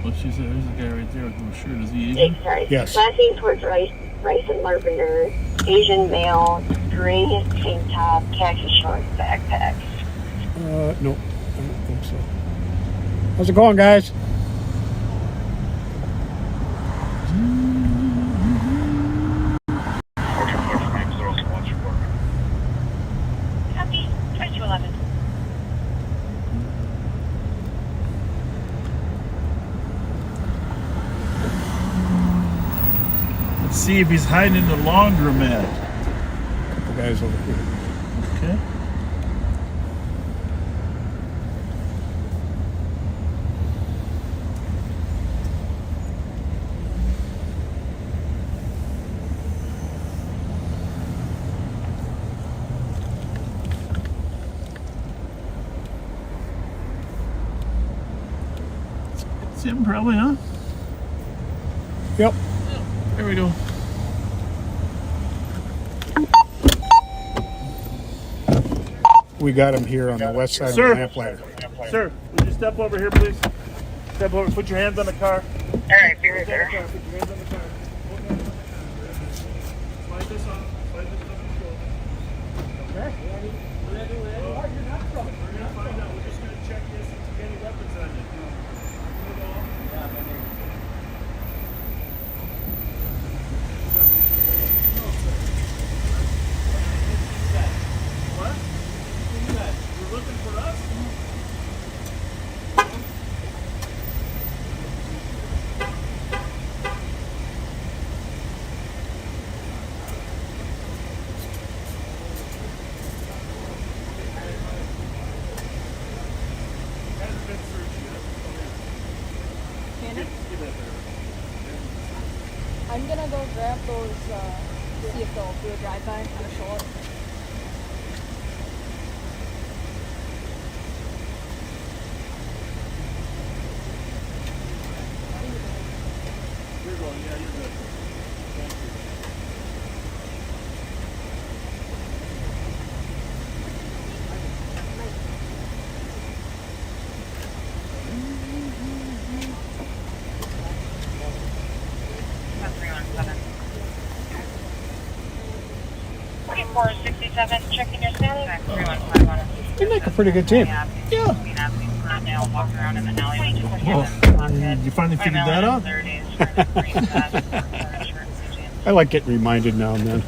What she said, there's a guy right there with no shirt. Is he Asian? Sorry. Yes. Last name towards Rice and Larpenter. Asian male, gray tank top, khaki shorts, backpack. No, I don't think so. How's it going, guys? Copy, 2211. Let's see if he's hiding in the laundromat. The guy's over here. Okay. It's him probably, huh? Yep. There we go. We got him here on the west side Sir. of the lamplighter. Sir, would you step over here, please? Step over. Put your hands on the car. All right, be right there. Put your hands on the car. Slide this on. Slide this on the shoulder. Okay. We're gonna find out. We're just gonna check this. If any weapons on you. What? You're looking for us? Hasn't been searched yet. Shannon, Get that there. I'm gonna go grab those, see if they'll do a drive-by on a show up. You're going, yeah, you're good. Thank you. That's 317. 4467, checking your status. 315 on a They make a pretty good team. Yeah. Now walk around in the alleyway. Did you finally figure that out? I like getting reminded now and then.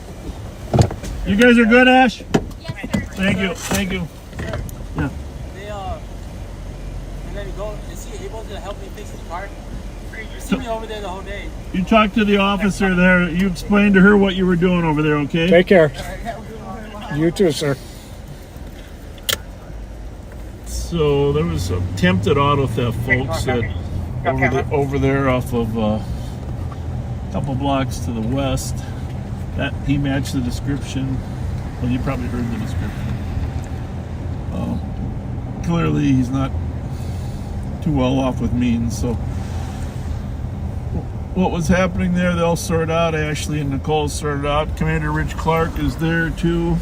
You guys are good, Ash? Yes, sir. Thank you. Thank you. Yeah. They and then is he able to help me fix the car? You see me over there the whole day. You talked to the officer there. You explained to her what you were doing over there, okay? Take care. You too, sir. So there was attempted auto theft, folks, over there off of a couple blocks to the west. That he matched the description. Well, you probably heard the description. Clearly, he's not too well off with means. So, what was happening there? They'll sort out. Ashley and Nicole sorted out. Commander Rich Clark is there too.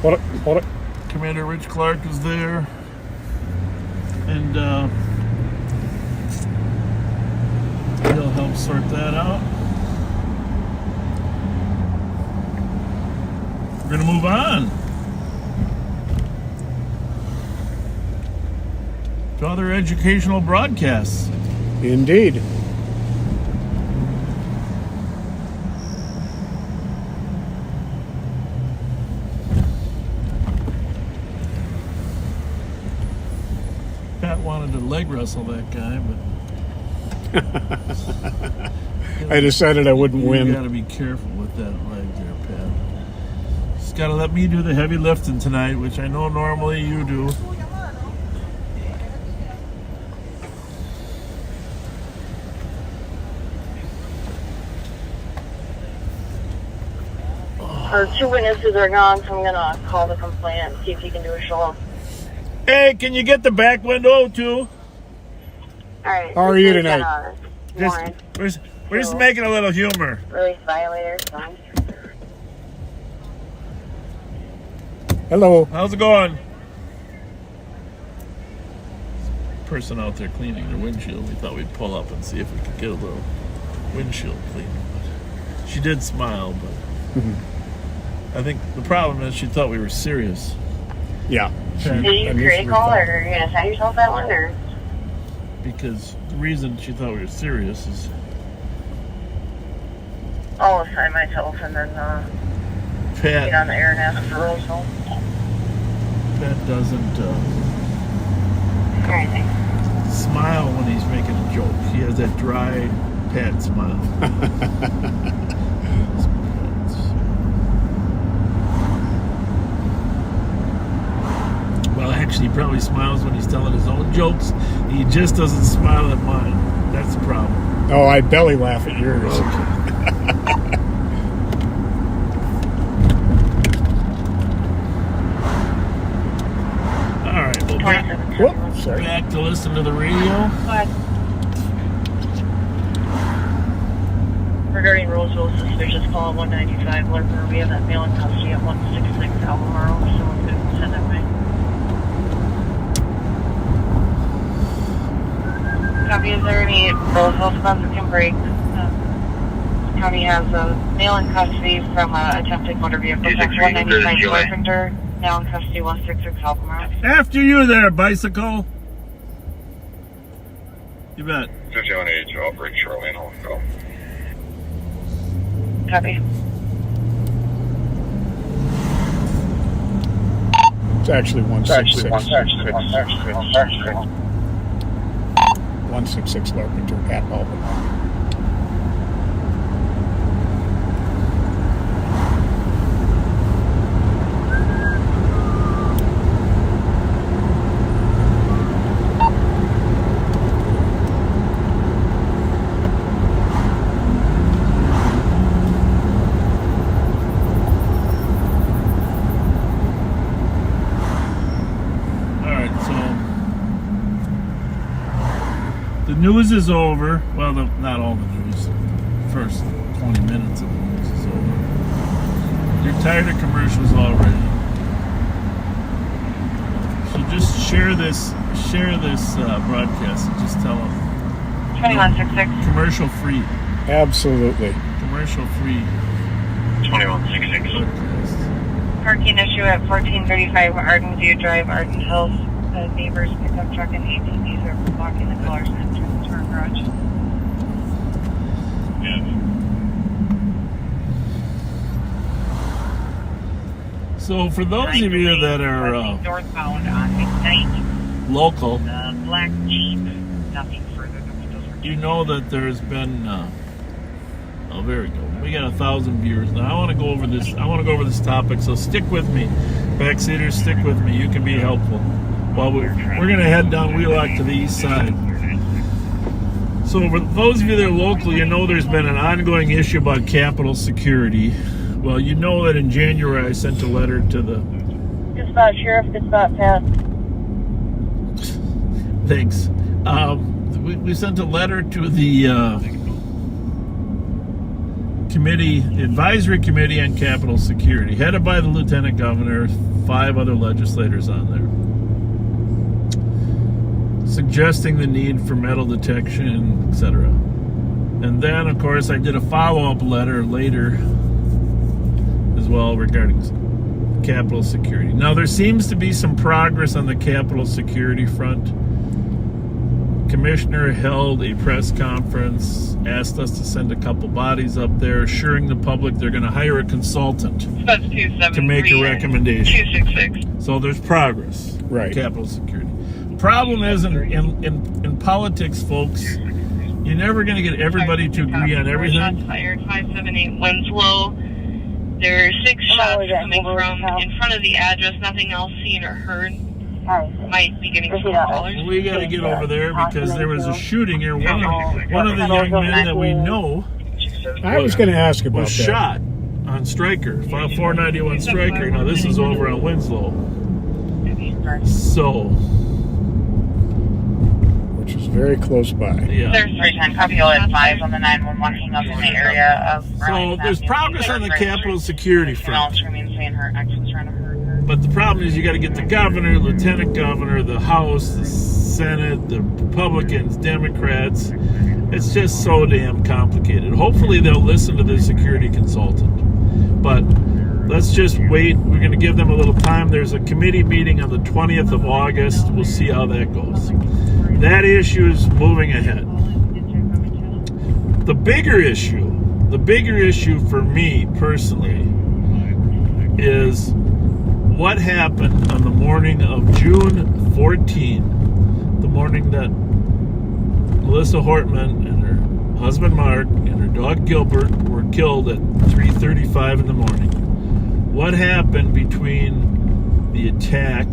Hold it. Hold it. Commander Rich Clark is there. And he'll help sort that out. We're going to move on to other educational broadcasts. Indeed. Pat wanted to leg wrestle that guy, but I decided I wouldn't you win. got to be careful with that leg there, Pat. Just got to let me do the heavy lifting tonight, which I know normally you do. Our 2 witnesses are gone, so I'm gonna call the complainant and see if he can do a show up. Hey, can you get the back window too? Alright. How are you tonight? We're just making a little humor. Release violator, fine. Hello. How's it going? Person out there cleaning their windshield. We thought we'd pull up and see if we could get a little windshield cleaning. But she did smile, but I think the problem is she thought we were serious. Yeah. Did you create a call, or are you gonna send yourself that one, or? Because the reason she thought we were serious is I'll assign myself and then get on the air and ask for Roseville. Pat doesn't Alright, thanks. smile when he's making a joke. He has that dry Pat smile. he smiles when he's telling his own jokes. He just doesn't smile at mine. That's the problem. Oh, I belly laugh at yours. All right, well, Whoop, sorry. back to listen to the radio. Regarding Roseville, suspicious call at 195 Lurker. We have that male in custody at 166 Albemarle. Someone could send that way. Copy, is there any Roseville spots that can break? County has a male in custody from attempted motor vehicle. 195 Carpenter. Male in custody 166 Albemarle. After you there, bicycle. You bet. 51H, operate Charlie and Home. Copy. It's actually 166. 166 Larpenteur at Albemarle. News is over. Well, not all the news. First 20 minutes of the news is over. You're tired of commercials already. So just share this broadcast and just tell them. 2166. Commercial free. Absolutely. Commercial free. 2166. Broadcast. Parking issue at 1435 Arden View Drive, Arden Hills. The neighbor's pickup truck and ATVs are blocking the cars and entrance to our garage. So for those of you that are northbound on McKnight, local, the black Jeep, nothing further. The windows were you know that there's been. Oh, there we go. We got 1,000 viewers now. I want to go over this. I want to go over this topic. So stick with me, backseaters. Stick with me. You can be helpful. Well, we're going to head down Wheelock to the east side. So for those of you that are local, you know there's been an ongoing issue about Capitol security. Well, you know that in January I sent a letter to the... Dispatch, Sheriff, dispatch, Pat. Thanks. We sent a letter to the advisory committee on Capitol security, headed by the Lieutenant Governor, 5 other legislators on there, suggesting the need for metal detection, etc. And then, of course, I did a follow-up letter later as well regarding Capitol security. Now, there seems to be some progress on the Capitol security front. Commissioner held a press conference, asked us to send a couple bodies up there, assuring the public they're going to hire a consultant to make a recommendation. 266. So there's progress. Right. Capitol security. Problem is, in politics, folks, you're never going to get everybody to agree on everything. Shots fired, 578 Winslow. There are 6 shots coming from in front of the address. Nothing else seen or heard. Might be getting some callers. We got to get over there because there was a shooting here. One of the young men that we know I was going to ask about was that. shot on Stryker, 491 Stryker. Now this is over on Winslow. So, which is very close by. yeah. There's 310 copy all at 5 on the 911 hang up in the area of. So there's progress on the Capitol security front. Saying her ex was trying to hurt her. But the problem is you got to get the governor, lieutenant governor, the House, the Senate, the Republicans, Democrats. It's just so damn complicated. Hopefully they'll listen to the security consultant. But let's just wait. We're going to give them a little time. There's a committee meeting on the 20th of August. We'll see how that goes. That issue is moving ahead. The bigger issue for me personally is what happened on the morning of June 14, the morning that Melissa Hortman and her husband Mark and her dog Gilbert were killed at 3:35 in the morning. What happened between the attack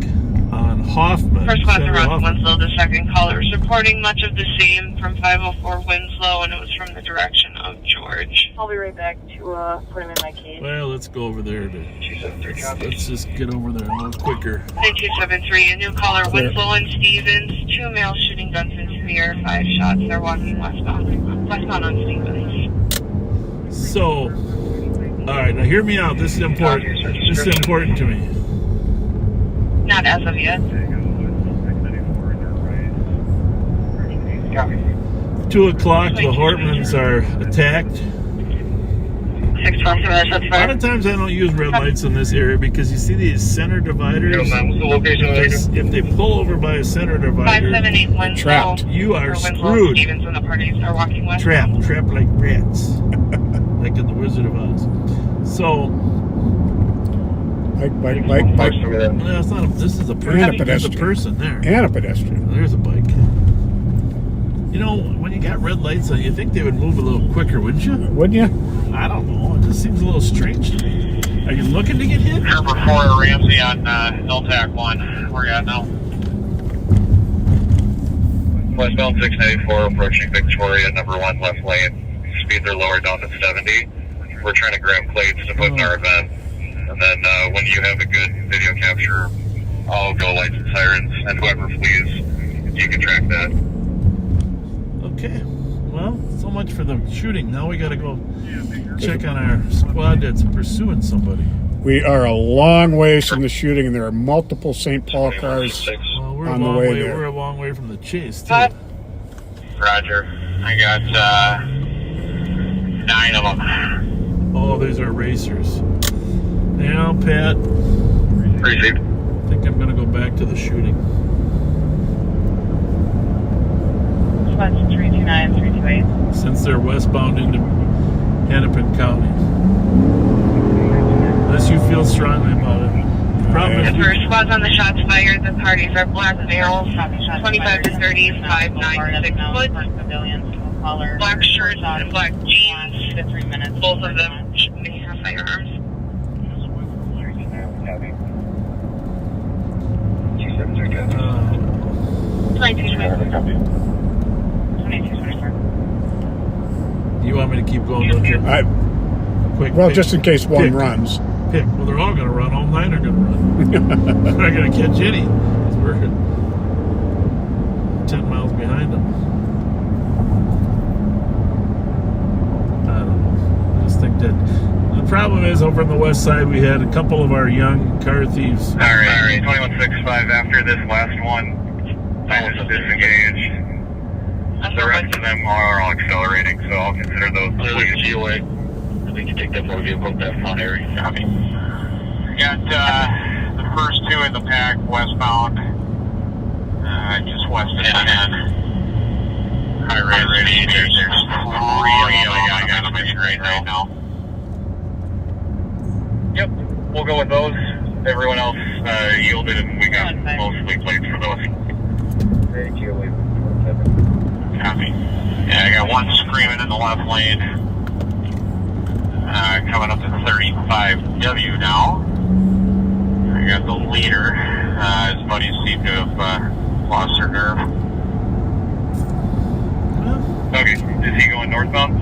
on Hoffman. First class Senator around Hoffman. Winslow, the second caller is reporting much of the same from 504 Winslow, and it was from the direction of George. I'll be right back to put him in my cage. Well, let's go over there. Let's just get over there a little quicker. 9273, a new caller, Winslow and Stevens. 2 males shooting guns into the air, 5 shots. They're walking westbound. Westbound on Stevens. So, all right, now hear me out. This is important. This is important to me. Not as of yet. 2 o'clock, the Hortmans are attacked. 612, that's A lot of times I don't use red lights in this area because you see these center dividers. If they pull over by a center divider, 578 Winslow. Trapped. you are Winslow, screwed. Stevens and the parties are walking westbound. Trapped like rats, like in the Wizard of Oz. So, Bike. no, it's not. This is a person. And a There's a pedestrian. person there. And a pedestrian. There's a bike. You know, when you got red lights on, you think they would move a little quicker, wouldn't you? Wouldn't you? I don't know. It just seems a little strange to me. Are you looking to get hit? Number 4, Ramsey on LTAC 1. Where you at now? Westbound 694, approaching Victoria, number 1 left lane. Speeds are lowered down to 70. We're trying to grab plates to put in our event. And then when you have a good video capture, I'll go lights and sirens, and whoever flees, you can track that. Okay. Well, so much for the shooting. Now we got to go check on our squad that's pursuing somebody. We are a long ways from the shooting, and there are multiple St. Paul cars Well, we're on a the long way way. there. We're a long way from the chase, too. Roger. I got 9 of them. Oh, these are racers. Yeah, Pat. Received. I think I'm going to go back to the shooting. That's 329, 328. Since they're westbound into Hennepin County. Unless you feel strongly about it. The problem The is first squad's on the shots fired. The parties are black males, 25 to 30, 5, 9 to 6 foot. Black shirts and black jeans. 3 minutes. Both of them may have firearms. uh, 2224. you want me to keep going, don't you? Quick. Well, pick. just in case one Pick. runs. Pick. Well, they're all going to run. All 9 are going to run. They're not going to catch any. 'Cause we're 10 miles behind them. I don't know. I just think that the problem is over on the west side we had a couple of our young car thieves. All right. 2165. After this last one, I just disengaged. The rest of them are all accelerating, so I'll consider those police. GOA. We can take that motor vehicle to that front area. Copy. Got the first 2 in the pack westbound, just west of 10. High rate speed. There's 3 I got them in right now. Yep, we'll go with those. Everyone else yielded, and we got mostly plates for those. Copy. Yeah, I got one screaming in the left lane. Coming up to 35W now. I got the leader. His buddies seem to have lost their nerve. Okay, is he going northbound?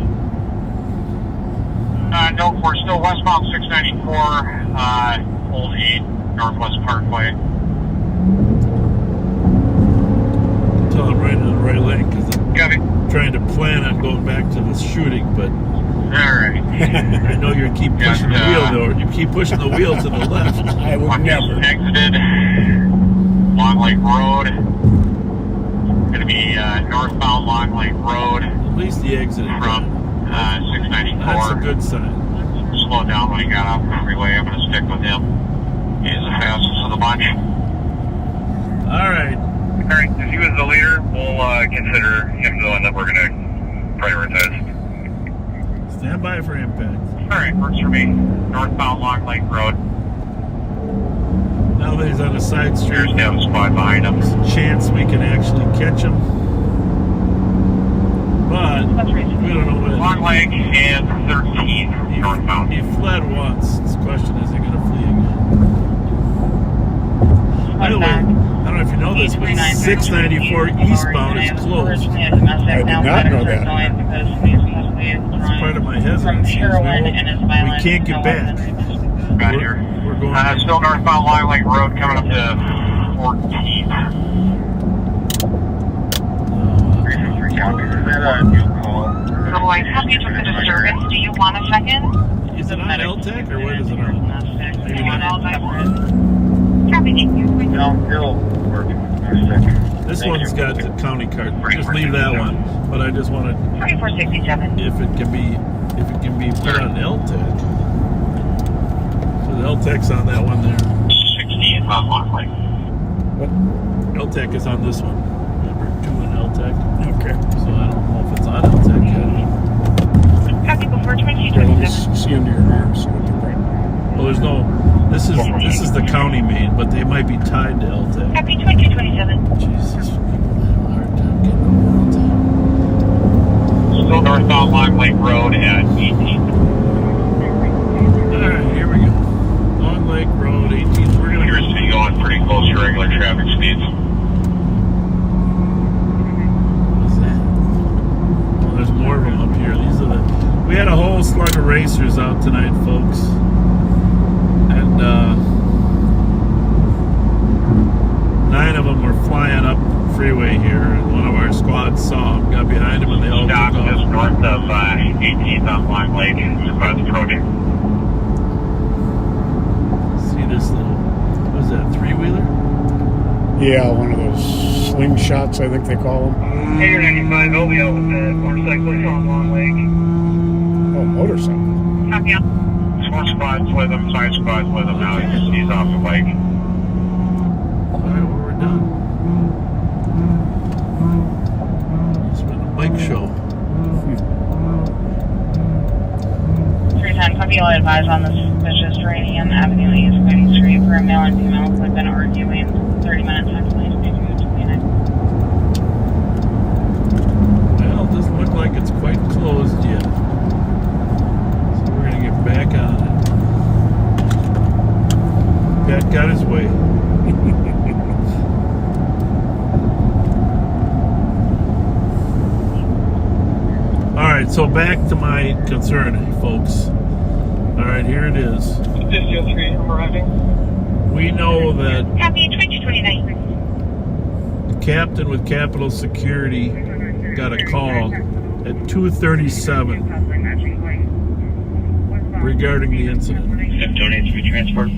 No, we're still westbound 694, Old 8, Northwest Parkway. Tell them right in the right lane because I'm trying to plan on going back to the shooting, but Alright. I know you keep pushing the wheel though. You keep pushing the wheel to the left. I would never. Exited Long Lake Road. Going to be northbound Long Lake Road. At least he exited from 694. That's a good sign. Slowed down when he got off the freeway. I'm going to stick with him. He's the fastest of the bunch. Alright. Alright, if he was the leader, we'll consider him the one that we're going to prioritize. Stand by for impact. Alright, works for me. Northbound Long Lake Road. Now that he's on a side street, There's no squad behind him. there's a chance we can actually catch him. But we don't know when. Long Lake and 13 northbound. He fled once. The question is he going to flee again? By the way, don't know if you know this, but 694 eastbound is closed. I did not know that. It's part of my hesitancy. We can't get back. Right here. We're going. Still northbound Lime Lake Road coming up to 14th. Is that a new call? Otherwise, help you took the disturbance. Do you want a second? Is it on LTEC or what is it on? Maybe not. No, it'll work. This one's got the county card. Just leave that one. But I just want to. 3467. If it can be put on LTEC. So the LTEC's on that one there. 60 is on Lime Lake. What? LTEC is on this one. Remember, 2 in LTEC. Okay. So I don't know if it's on LTEC yet. Copy before Okay, let me 2027. see under your arm. So what the right. Well, there's no. This is the county main, but they might be tied to LTEC. Copy 2227. Jesus, people have a hard time getting over LTEC. Still northbound Lime Lake Road at 18th. All right, here we go. Long Lake Road, 18th. We're gonna Appears to be going pretty close to regular traffic speeds. What's that? Well, there's more of them up here. These are the. We had a whole slug of racers out tonight, folks. And 9 of them were flying up the freeway here, and one of our squad saw them, got behind him, and they all Stop took just off. north of 18th on Lime Lake. About the project. See this little, what is that, 3-wheeler? Yeah, one of those slingshots, I think they call them. 95, they'll be out with the motorcyclists on Long Lake. Oh, motorcycle. Copy on. 4 squads with them, 5 squads with them now. He's off the bike. All right, well, we're done. It's been a bike show. 310. Copy all advised on the suspicious Radian Avenue East Queen Street for a male and female who have been arguing. 30 minutes time, please. Well, it doesn't look like it's quite closed yet. So we're going to get back on it. Pat got his way. All right, so back to my concern, folks. All right, here it is. 503, I'm arriving. We know that Copy 2229. the captain with Capitol Security got a call at 2:37 regarding the incident. 5183 transport.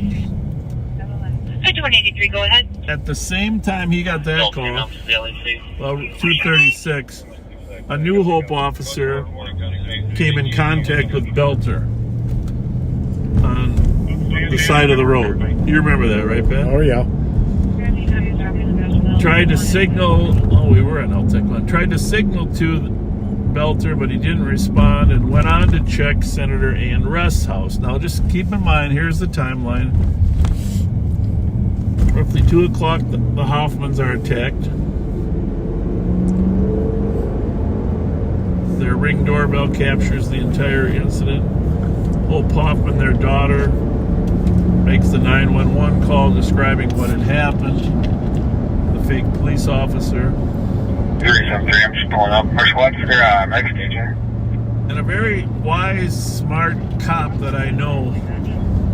5183, go ahead. At the same time he got that call, well, 2:36, a New Hope officer came in contact with Belter on the side of the road. You remember that, right, Pat? Oh, yeah. Tried to signal, we were on LTEC 1, tried to signal to Belter, but he didn't respond and went on to check Senator Ann Rest's house. Now just keep in mind, here's the timeline. Roughly 2 o'clock, the Hoffmans are attacked. Their Ring doorbell captures the entire incident. Hope Hoffman, their daughter, makes the 911 call describing what had happened. The fake police officer. 373, I'm just pulling up. Our squad's there, next station. And a very wise, smart cop that I know,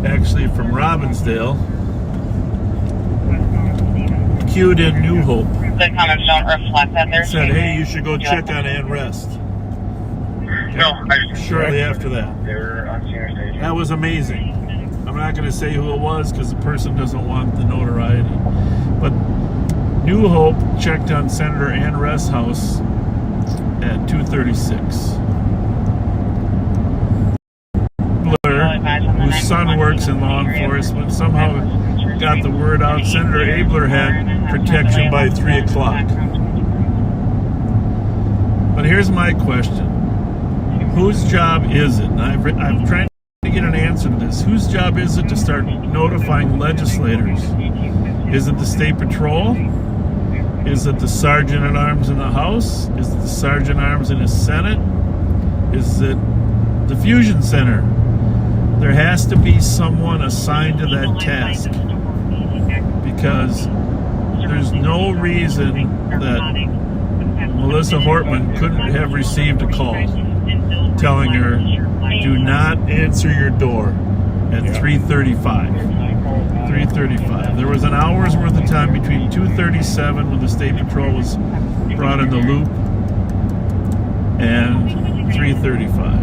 actually from Robbinsdale, cued in New Hope. The comments don't reflect that they're Said, hey, you should go check on Ann Rest. No, Shortly after that. they're on senior station. That was amazing. I'm not going to say who it was because the person doesn't want the notoriety. But New Hope checked on Senator Ann Rest's house at 2:36. Whose son works in law enforcement, somehow got the word out. Senator Abler had protection by 3 o'clock. But here's my question. Whose job is it? And I'm trying to get an answer to this. Whose job is it to start notifying legislators? Is it the State Patrol? Is it the Sergeant-at-Arms in the House? Is it the Sergeant-at-Arms in the Senate? Is it the Fusion Center? There has to be someone assigned to that task, because there's no reason that Melissa Hortman couldn't have received a call telling her, do not answer your door at 3:35. 3:35. There was an hour's worth of time between 2:37 when the State Patrol was brought in the loop and 3:35.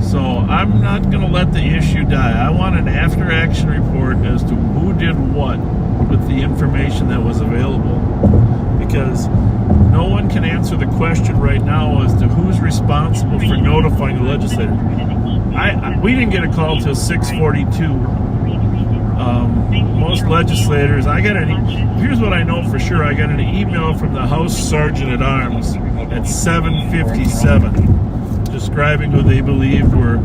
So I'm not going to let the issue die. I want an after-action report as to who did what with the information that was available, because no one can answer the question right now as to who's responsible for notifying the legislator. We didn't get a call till 6:42. Most legislators, here's what I know for sure. I got an email from the House Sergeant at Arms at 7:57 describing who they believed were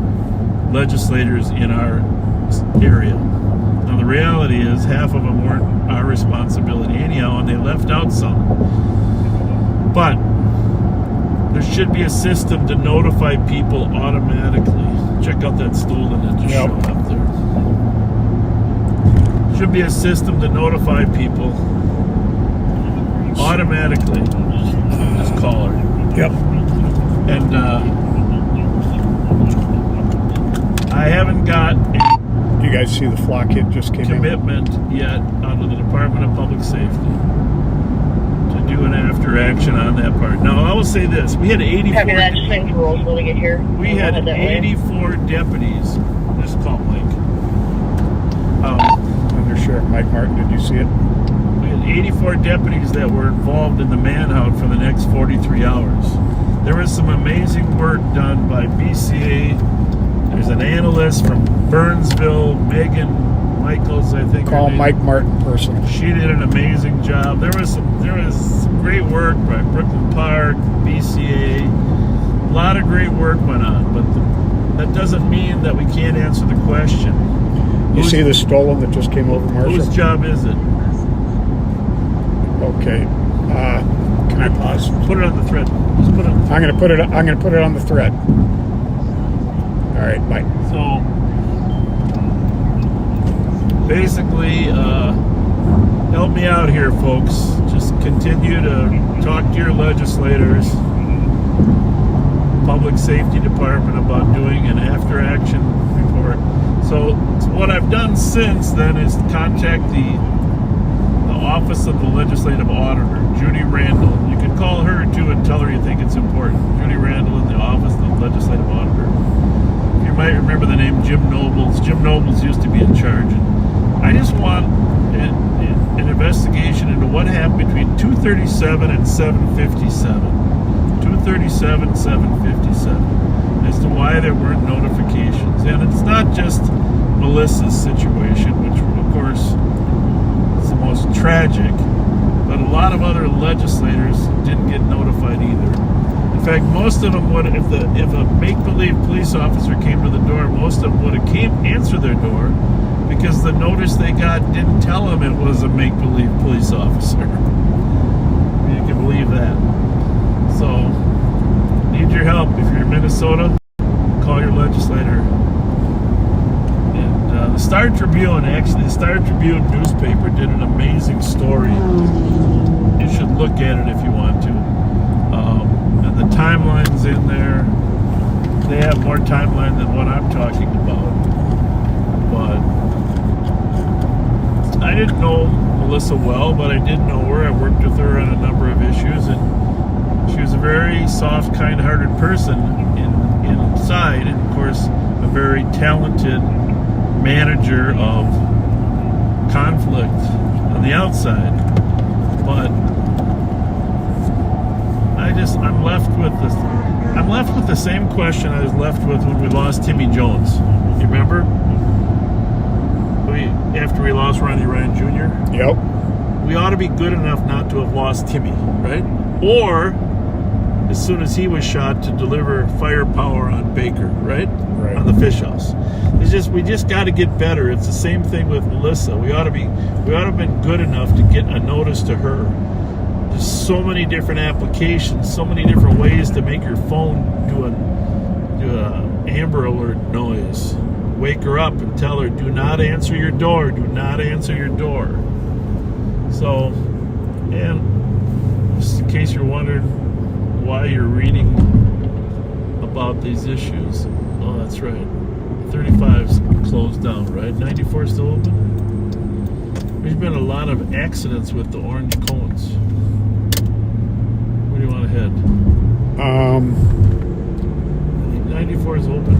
legislators in our area. Now the reality is half of them weren't our responsibility anyhow, and they left out some. But there should be a system to notify people automatically. Check out that stolen that just showed up there. Should be a system to notify people automatically. Just call her. Yep. And I haven't got You guys see the flock hit just came in? commitment yet out of the Department of Public Safety to do an after action on that part. Now I will say this: we had 84. Copy that. Just waiting for Roseville to get here. We had 84 deputies. Just call Mike. Under Sheriff Mike Martin, did you see it? We had 84 deputies that were involved in the manhunt for the next 43 hours. There was some amazing work done by BCA. There's an analyst from Burnsville, Megan Michaels, I think. Call Mike Martin personally. She did an amazing job. There was some great work by Brooklyn Park, BCA. A lot of great work went on, but that doesn't mean that we can't answer the question. You see the stolen that just came over, Marshall? Whose job is it? Okay. Can I pause? Put it on the thread. Just put it on the thread. I'm gonna put it on the thread. All right, bye. So basically, help me out here, folks. Just continue to talk to your legislators, Public Safety Department, about doing an after-action report. So what I've done since then is contact the Office of the Legislative Auditor, Judy Randall. You can call her too and tell her you think it's important. Judy Randall in the Office of the Legislative Auditor. You might remember the name Jim Nobles. Jim Nobles used to be in charge. I just want an investigation into what happened between 2:37 and 7:57. 2:37, 7:57. As to why there weren't notifications. And it's not just Melissa's situation, which of course is the most tragic, but a lot of other legislators didn't get notified either. In fact, most of them would, if a make-believe police officer came to the door, most of them would have answered their door, because the notice they got didn't tell them it was a make-believe police officer. You can believe that. So, need your help. If you're in Minnesota, call your legislator. And the Star Tribune newspaper did an amazing story. You should look at it if you want to. And the timeline's in there. They have more timeline than what I'm talking about. But I didn't know Melissa well, but I did know her. I worked with her on a number of issues, and she was a very soft, kind-hearted person inside, and of course a very talented manager of conflict on the outside. But I'm left with the same question I was left with when we lost Timmy Jones. You remember? After we lost Ronnie Ryan Jr.? Yep. We ought to be good enough not to have lost Timmy, right? Or as soon as he was shot, to deliver firepower on Baker, right? Right. On the fish house. We just got to get better. It's the same thing with Melissa. We ought to have been good enough to get a notice to her. There's so many different applications, so many different ways to make your phone do a Amber Alert noise. Wake her up and tell her, do not answer your door. Do not answer your door. So, and just in case you're wondering why you're reading about these issues, oh, that's right. 35's closed down, right? 94 still open? There's been a lot of accidents with the orange cones. Where do you want to head? I think 94 is open.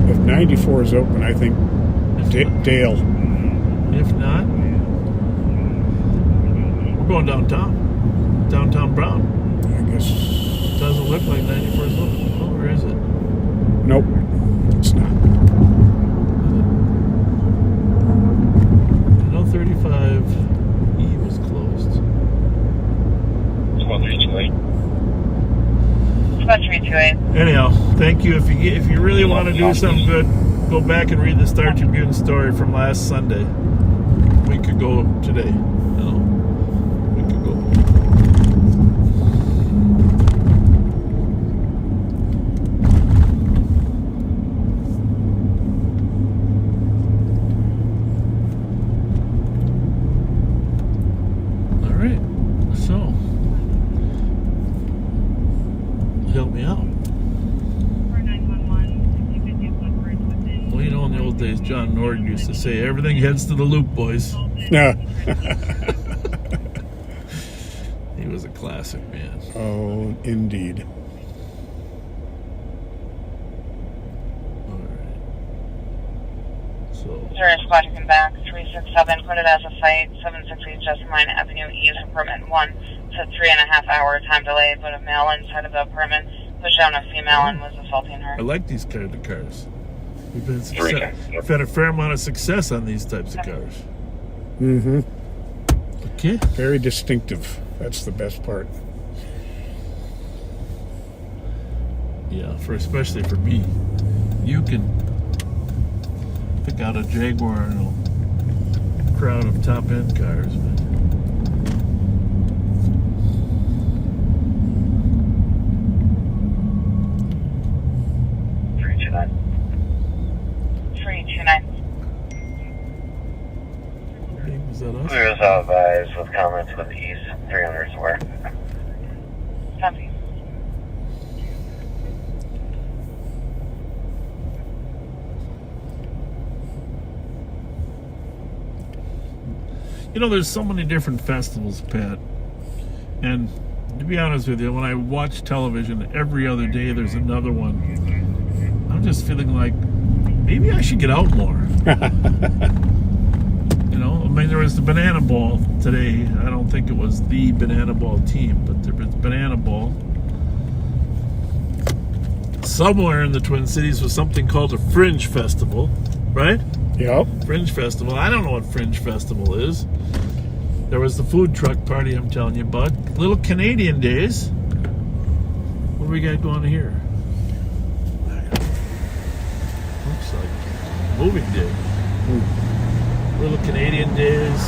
If 94 is open, I think Dale. If not, we're going downtown. Downtown Brown. I guess. Doesn't look like 94 is open. Oh, where is it? Nope, it's not. I know 35E was closed. It's 1328. It's about 328. Anyhow, thank you. If you really want to do something good, go back and read the Star Tribune story from last Sunday. We could go today. No, we could go. All right. So, help me out. Well, you know, in the old days, John Nord used to say, everything heads to the loop, boys. Yeah. He was a classic, man. Oh, indeed. All right. So, Zero squad, you can back. 367, put it as a site. 768 Jessamine Avenue East for permit 1. It's a 3.5 hour time delay, but a male inside of the apartment pushed down a female and was assaulting her. I like these kind of cars. We've had a fair amount of success on these types of cars. Mm-hmm. Okay. Very distinctive. That's the best part. Yeah, especially for me. You can pick out a Jaguar in a crowd of top-end cars, man. Is that us? Clear us out, guys, with comments with ease. 300 square. Copy. You know, there's so many different festivals, Pat. And to be honest with you, when I watch television every other day, there's another one. I'm just feeling like maybe I should get out more. You know, I mean, there was the Banana Ball today. I don't think it was the Banana Ball team, but there was Banana Ball. Somewhere in the Twin Cities was something called a Fringe Festival, right? Yep. Fringe Festival. I don't know what Fringe Festival is. There was the food truck party I'm telling you about. Little Canadian Days. What do we got going here? Looks like moving day. Little Canadian Days.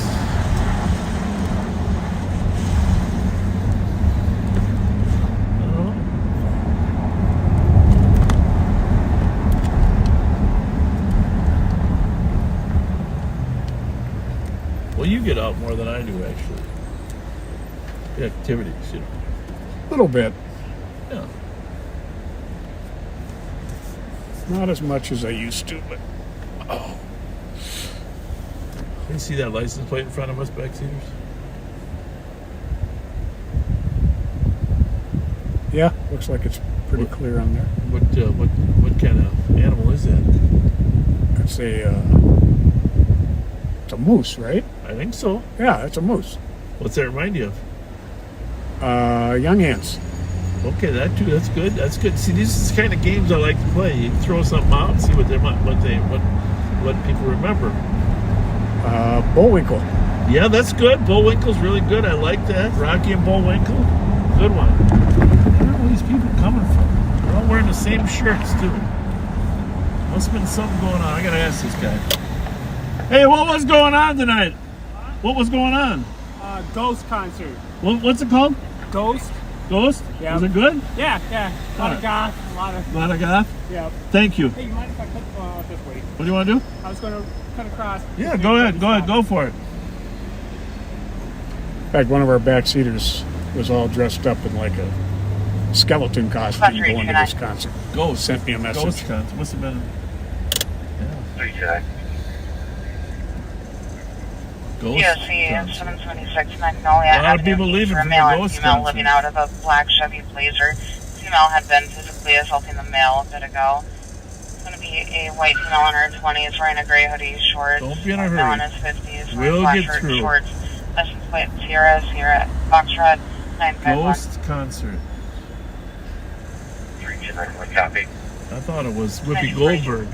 I don't know. Well, you get out more than I do, actually. The activities, you know. A little bit. Yeah. Not as much as I used to, but Oh. You see that license plate in front of us, backseaters? yeah, looks like it's pretty clear on there. What kind of animal is that? It's a moose, right? I think so. Yeah, it's a moose. What's that remind you of? Young ants. Okay, that too. That's good. That's good. See, these are the kind of games I like to play. You throw something out and see what people remember. Bullwinkle. Yeah, that's good. Bullwinkle's really good. I like that. Rocky and Bullwinkle, good one. Where are all these people coming from? They're all wearing the same shirts too. Must have been something going on. I gotta ask this guy. Hey, what was going on tonight? What was going on? Ghost concert. What's it called? Ghost. Ghost? Yeah. Was it good? Yeah. A lot of goth. A lot of goth? Yeah. Thank you. Hey, you mind if I cut this way? What do you want to do? I was going to cut across. Yeah, go ahead. Go for it. fact, one of our backseaters was all dressed up in like a skeleton costume going to this concert. Ghost. Sent me a message. Ghost concert. Must have been. Yeah. Ghost DOC concert. 776 Magnolia A lot of Avenue people East leaving for a from male the and ghost female concert. living out of a black Chevy Blazer. Female had been physically assaulting the male a bit ago. It's going to be a white female in her 20s wearing a gray hoodie, shorts. Don't be in a Male in hurry. his 50s We'll wearing get black shirt, through. shorts. License plate Sierra Foxtrot 951. Ghost concert. 329, copy. I thought it was Whoopi Goldberg.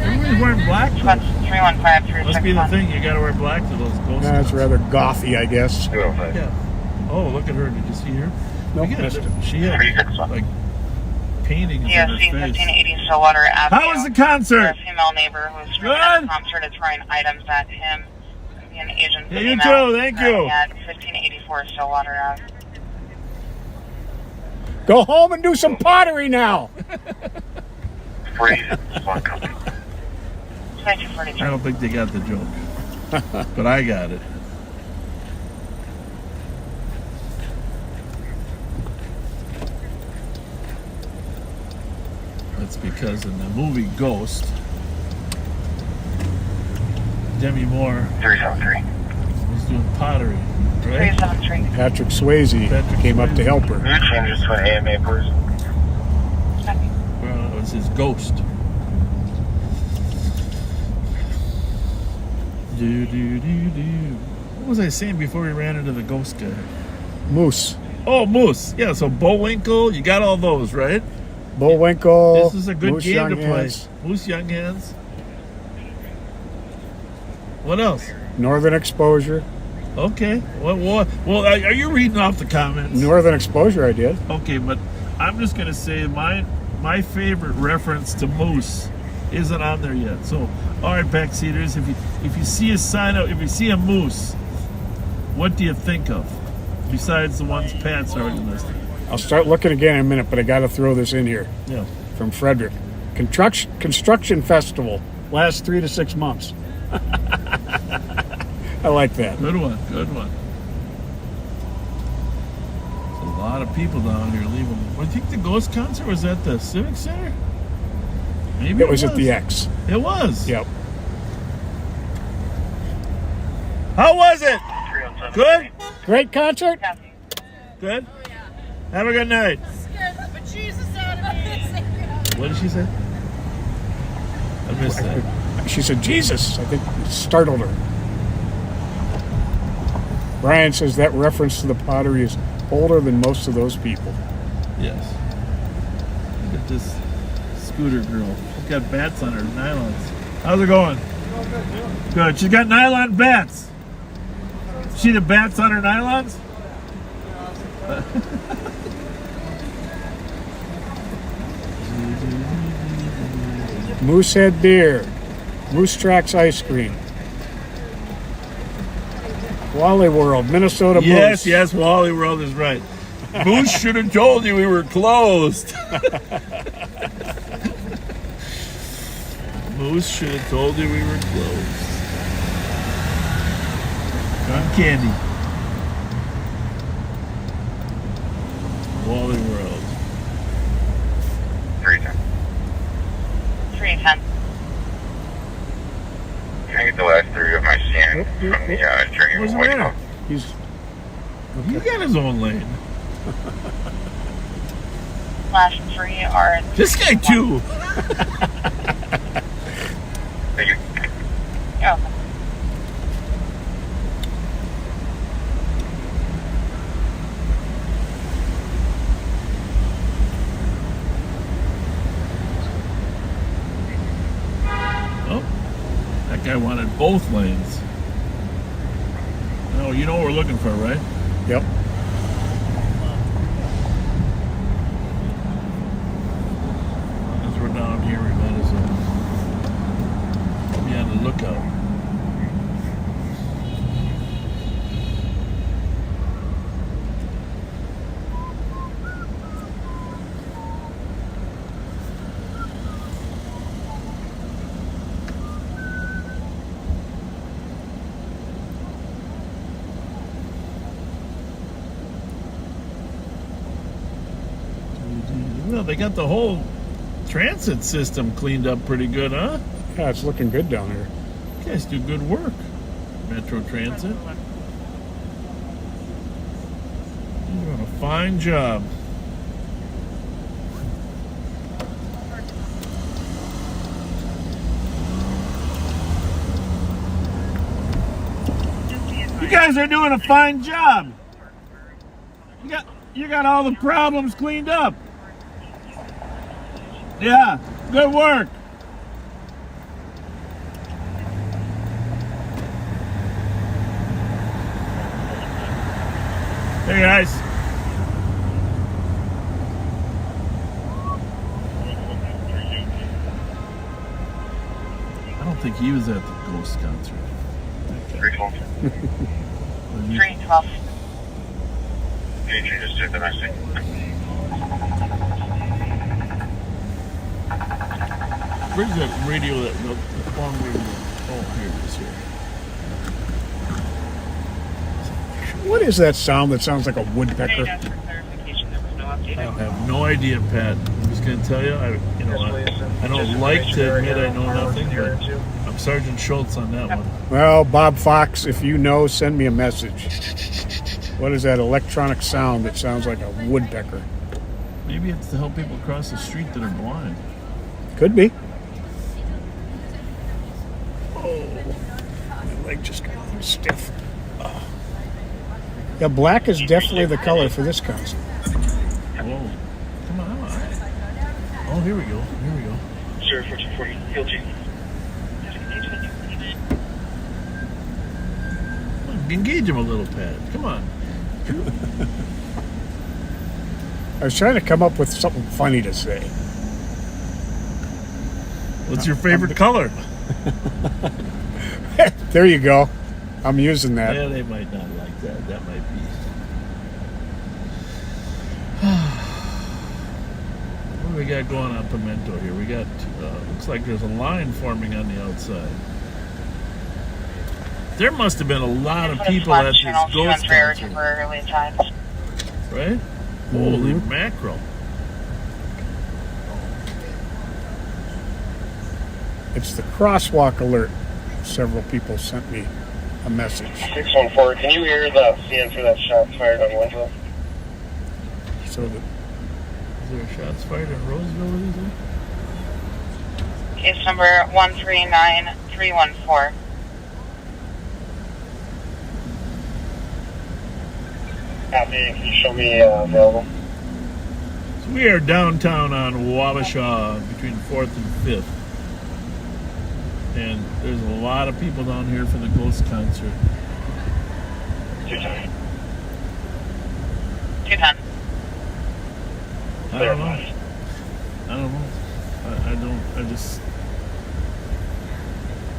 Everybody's wearing black. 315 Must be the thing. You got to wear black to those ghost. That's rather gothy, I guess. 205. Yeah. Oh, look at her. Did you see her? Nope, Look at missed it. it. She had like paintings in her DOC face. 1580 Stillwater Avenue. How was the concert? A female neighbor who was screaming at Good. a concert is throwing items at him. An agent. Yeah, you too. Thank you. At 1584 Stillwater Ave. Go home and do some pottery now. 41, copy. 2243. I don't think they got the joke, but I got it. That's because in the movie Ghost, Demi Moore 373. was doing pottery, right? 373. Patrick Swayze came up to help her. New changes to an AMA person. Well, it was his ghost. What was I saying before we ran into the ghost guy? Moose. Oh, Moose. Yeah, so Bullwinkle, you got all those, right? Bullwinkle. This is a good Moose game to Young play. Hands, Moose Young Hands. What else? Northern Exposure. Okay. Well, are you reading off the comments? Northern Exposure, I did. Okay, but I'm just gonna say my favorite reference to Moose isn't on there yet. So, all right, backseaters, if you see a sign out, if you see a moose, what do you think of? Besides the ones Pat's already listed. I'll start looking again in a minute, but I got to throw this in here. Yeah. From Frederick. Construction Festival lasts 3 to 6 months. I like that. Good one. Good one. There's a lot of people down here leaving. I think the Ghost concert was at the Civic Center. Maybe It was at the X. It was. Yep. How was it? Good. Great concert. Good. Have a good night. Scared the bejesus out of me. What did she say? I missed that. She said, Jesus. I think it startled her. Brian says that reference to the pottery is older than most of those people. Yes. Look at this scooter girl. She's got bats on her nylons. How's it going? Good. She's got nylon bats. See the bats on her nylons? Moosehead Beer. Moose Tracks Ice Cream. Wally World, Minnesota Yes, Moose. yes, Wally World is right. Moose should have told you we were closed. Moose should have told you we were closed. Gun candy. Wally World. 310. 310. Can I get the last three of my scan from the Journey What's of the White matter? He's He got his own lane. Last three are. This guy too. Thank you. Oh. Oh, that guy wanted both lanes. No, you know what we're looking for, right? Yep. As we're down here, we might as well be on the lookout. Well, they got the whole transit system cleaned up pretty good, huh? Yeah, it's looking good down here. You guys do good work. Metro Transit. You're doing a fine job. You guys are doing a fine job. You got all the problems cleaned up. Yeah, good work. Hey guys. I don't think he was at the Ghost concert. 312. 312. Agent just did the message. Where's that radio, that long radio? Oh, here it is here. What is that sound that sounds like a woodpecker? I have no idea, Pat. I'm just going to tell you, I don't like to admit I know nothing, but I'm Sergeant Schultz on that one. Well, Bob Fox, if you know, send me a message. What is that electronic sound that sounds like a woodpecker? Maybe it's to help people cross the street that are blind. Could be. Oh, my leg just got a little stiff. Oh. Yeah, black is definitely the color for this concert. Whoa. Come on. Oh, here we go. 1440, Hill G. Engage him a little, Pat. Come on. I was trying to come up with something funny to say. What's your favorite color? There you go. I'm using that. Yeah, they might not like that. That might be. What do we got going on Pimento here? We got, looks like there's a line forming on the outside. There must have been a lot of people at this Ghost concert. Right? Holy mackerel. It's the crosswalk alert. Several people sent me a message. 614, can you hear the CN for that shot fired on Winslow? So that Is there shots fired in Roseville or anything? Case number 139314. Copy, can you show me available? So we are downtown on Wabasha between 4th and 5th. And there's a lot of people down here for the Ghost concert. 210. 210. I don't know.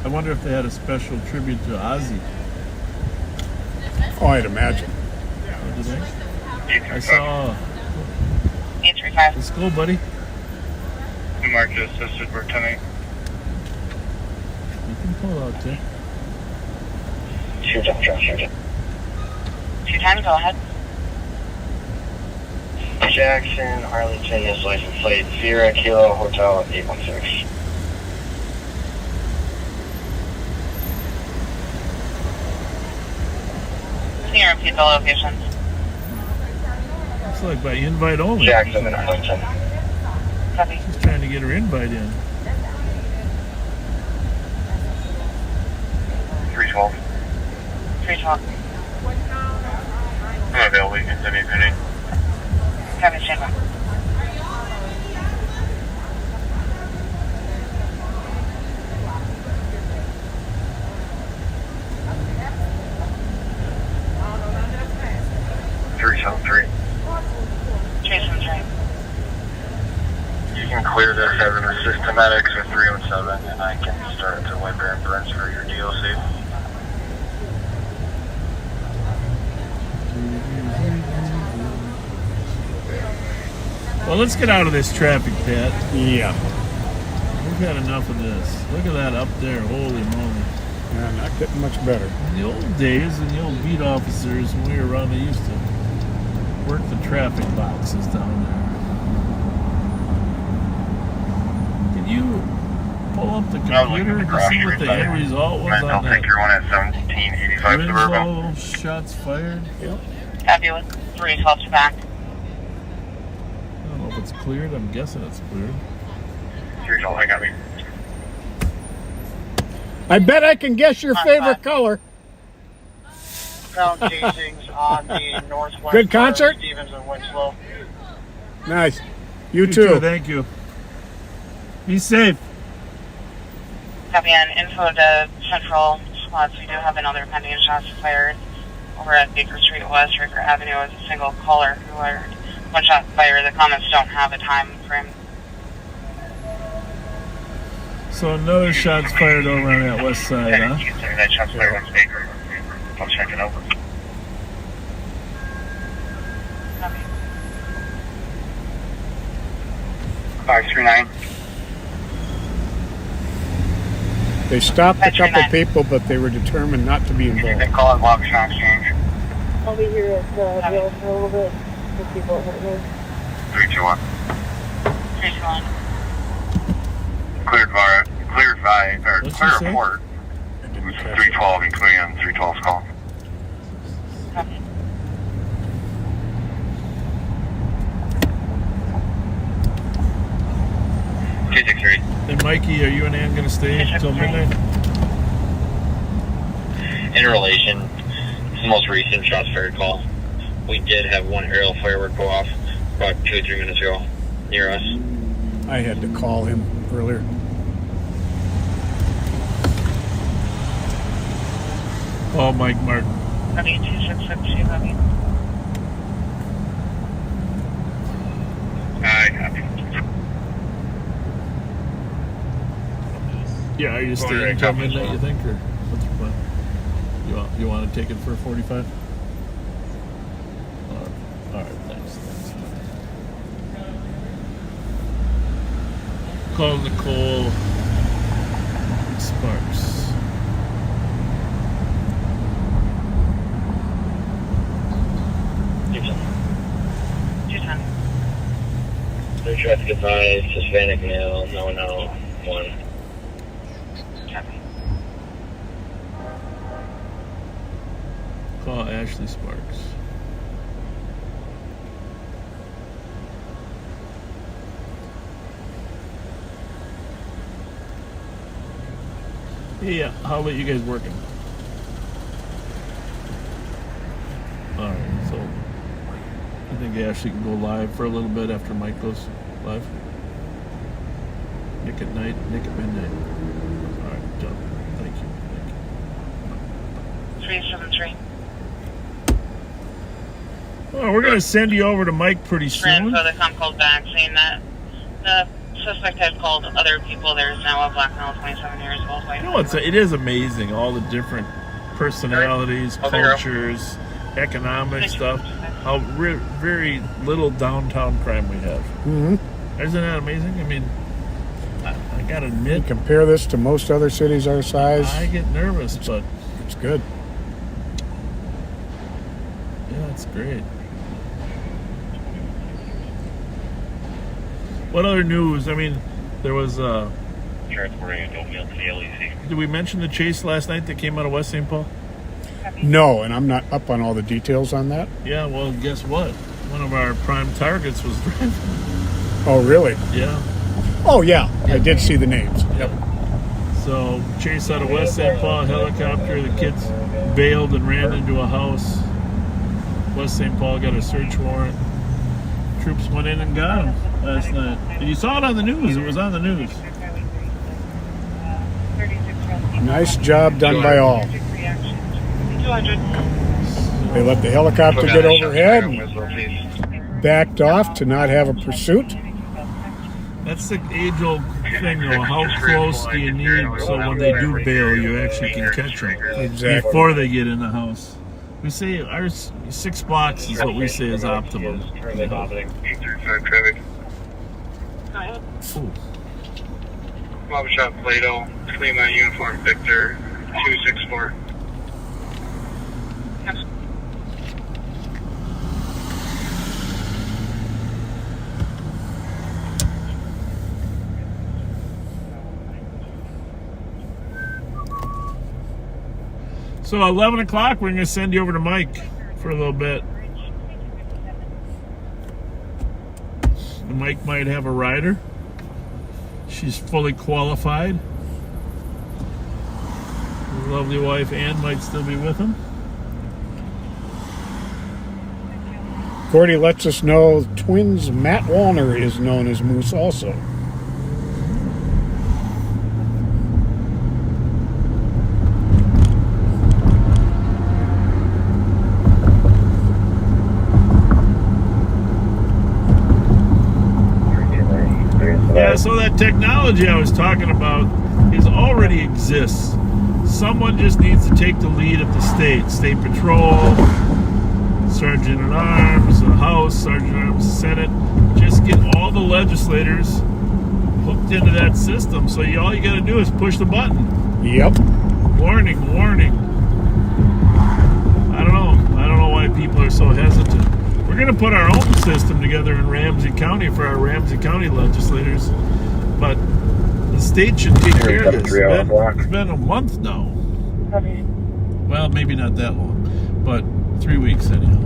I wonder if they had a special tribute to Ozzy. Oh, I'd imagine. What do you think? I saw. 835. Let's go, buddy. Mark just assisted, we're 10-8. You can pull out there. 210, go ahead. Jackson, Arlington is license plate Sierra Kilo Hotel 816. Can you repeat the location? Looks like by invite only. Jackson and Arlington. Copy. She's trying to get her invite in. 312. 312. I'm available, you can send me a penny. Copy, stand by. You can clear this as an systematics or 307, and I can start to wipe your inference for your DLC. Well, let's get out of this traffic, Pat. Yeah. We've had enough of this. Look at that up there. Holy moly. Yeah, not getting much better. In the old days, and the old beat officers, when we were around, they used to work the traffic boxes down there. you pull up the I was looking computer at the to see what the grocery end result was I'll on take that your one at 1785 Suburban. Winslow shots fired? Yep. Fabulous. 312 to back. I don't know if it's cleared. I'm guessing it's cleared. 312, I got me. I bet I can guess your favorite color. Found casings on the northwest. Good concert? Stevens and Winslow. Nice. You too. Thank you. Be safe. Copy on info to Central Squads. We do have another pending shots fired over at Baker Street West, Ricker Avenue, as a single caller who fired one shot fired. The comments don't have a time frame. So another shot's fired over on that west side, huh? You can tell me that shot's fired on Baker. I'll check it over. Copy. 539. They stopped a couple people, but they were determined not to be They involved. call it Log Shot Exchange. I'll be here at Bill for a little bit. The people at me. 321. 321. Cleared by, or What'd clear she say? report. I didn't catch it. 312, including on 312's call. Copy. And Mikey, are you and Ann going to stay until midnight? In relation to the most recent shots fired call, we did have one aerial firework go off about 2 or 3 minutes ago near us. I had to call him earlier. Oh, Mike Martin. Copy 2662. Copy. I copy. Yeah, are you staying until midnight, you think, or what's your plan? You want to take it for 45? All right, thanks. Call Nicole Sparks. Tucson. They're traffic advised, Hispanic male, no, 1. Copy. Call Ashley Sparks. Yeah, how about you guys working? Alright, so I think Ashley can go live for a little bit after Mike goes live. Nick at night, Nick at midnight. Alright, done. Thank you. 373. Well, we're going to send you over to Mike pretty soon. So the com called back saying that the suspect had called other people. There's now a black male, 27 years old. You know, it is amazing, all the different personalities, cultures, economic stuff, how very little downtown crime we have. Mm-hmm. Isn't that amazing? I mean, I got to admit, Compare this to most other cities our size. I get nervous, but It's good. yeah, it's great. What other news? I mean, there was, Transporting adult male to the LEC. did we mention the chase last night that came out of West St. Paul? No, and I'm not up on all the details on that. Yeah, well, guess what? One of our prime targets was driving. Oh, really? Yeah. Oh, yeah. I did see the names. Yep. So, chase out of West St. Paul, helicopter. The kids bailed and ran into a house. West St. Paul got a search warrant. Troops went in and got him last night. And you saw it on the news. It was on the news. Nice job done by all. 200. They let the helicopter get overhead and backed off to not have a pursuit. That's the age-old thing, though. How close do you need so when they do bail, you actually can catch them Exactly. before they get in the house? We say our 6 blocks is what we say is optimum. Currently vomiting. 835 traffic. Ooh. Mob shot Plato, clean my uniform Victor 264. So 11 o'clock, we're going to send you over to Mike for a little bit. Mike might have a rider. She's fully qualified. His lovely wife Ann might still be with him. Gordy lets us know twins Matt Wallner is known as Moose also. Yeah, so that technology I was talking about already exists. Someone just needs to take the lead of the state patrol, sergeant at arms, the House, sergeant at arms, Senate. Just get all the legislators hooked into that system. So all you got to do is push the button. Yep. Warning. I don't know why people are so hesitant. We're going to put our own system together in Ramsey County for our Ramsey County legislators, but the state should take care of this. It's been a month now. Well, maybe not that long, but 3 weeks anyhow.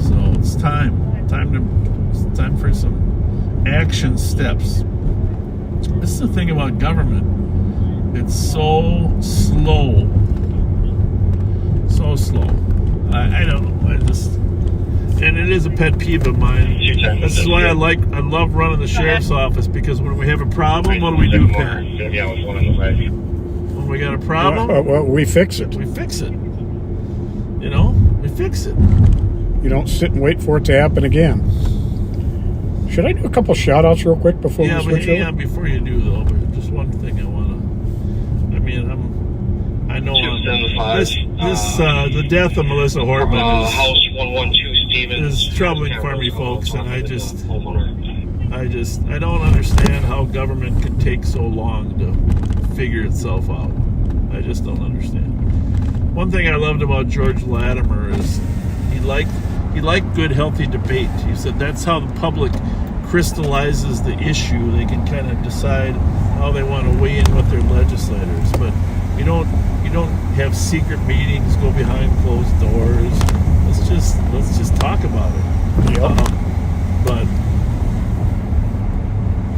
So it's time for some action steps. This is the thing about government. It's so slow. So slow. I don't know. And it is a pet peeve of mine. This is why I love running the sheriff's office, because when we have a problem, what do, Pat? When we got a problem, well, we fix it. We fix it. We fix it. You don't sit and wait for it to happen again. Should I do a couple shout outs real quick before we switch over? Yeah, before you do though, but just one thing I want to. I know the death of Melissa Hortman House 112 Stevens is troubling for me, folks, and I don't understand how government can take so long to figure itself out. I just don't understand. One thing I loved about George Latimer is he liked good, healthy debate. He said that's how the public crystallizes the issue. They can kind of decide how they want to weigh in with their legislators, but you don't have secret meetings, go behind closed doors. Let's just talk about it. Yep. But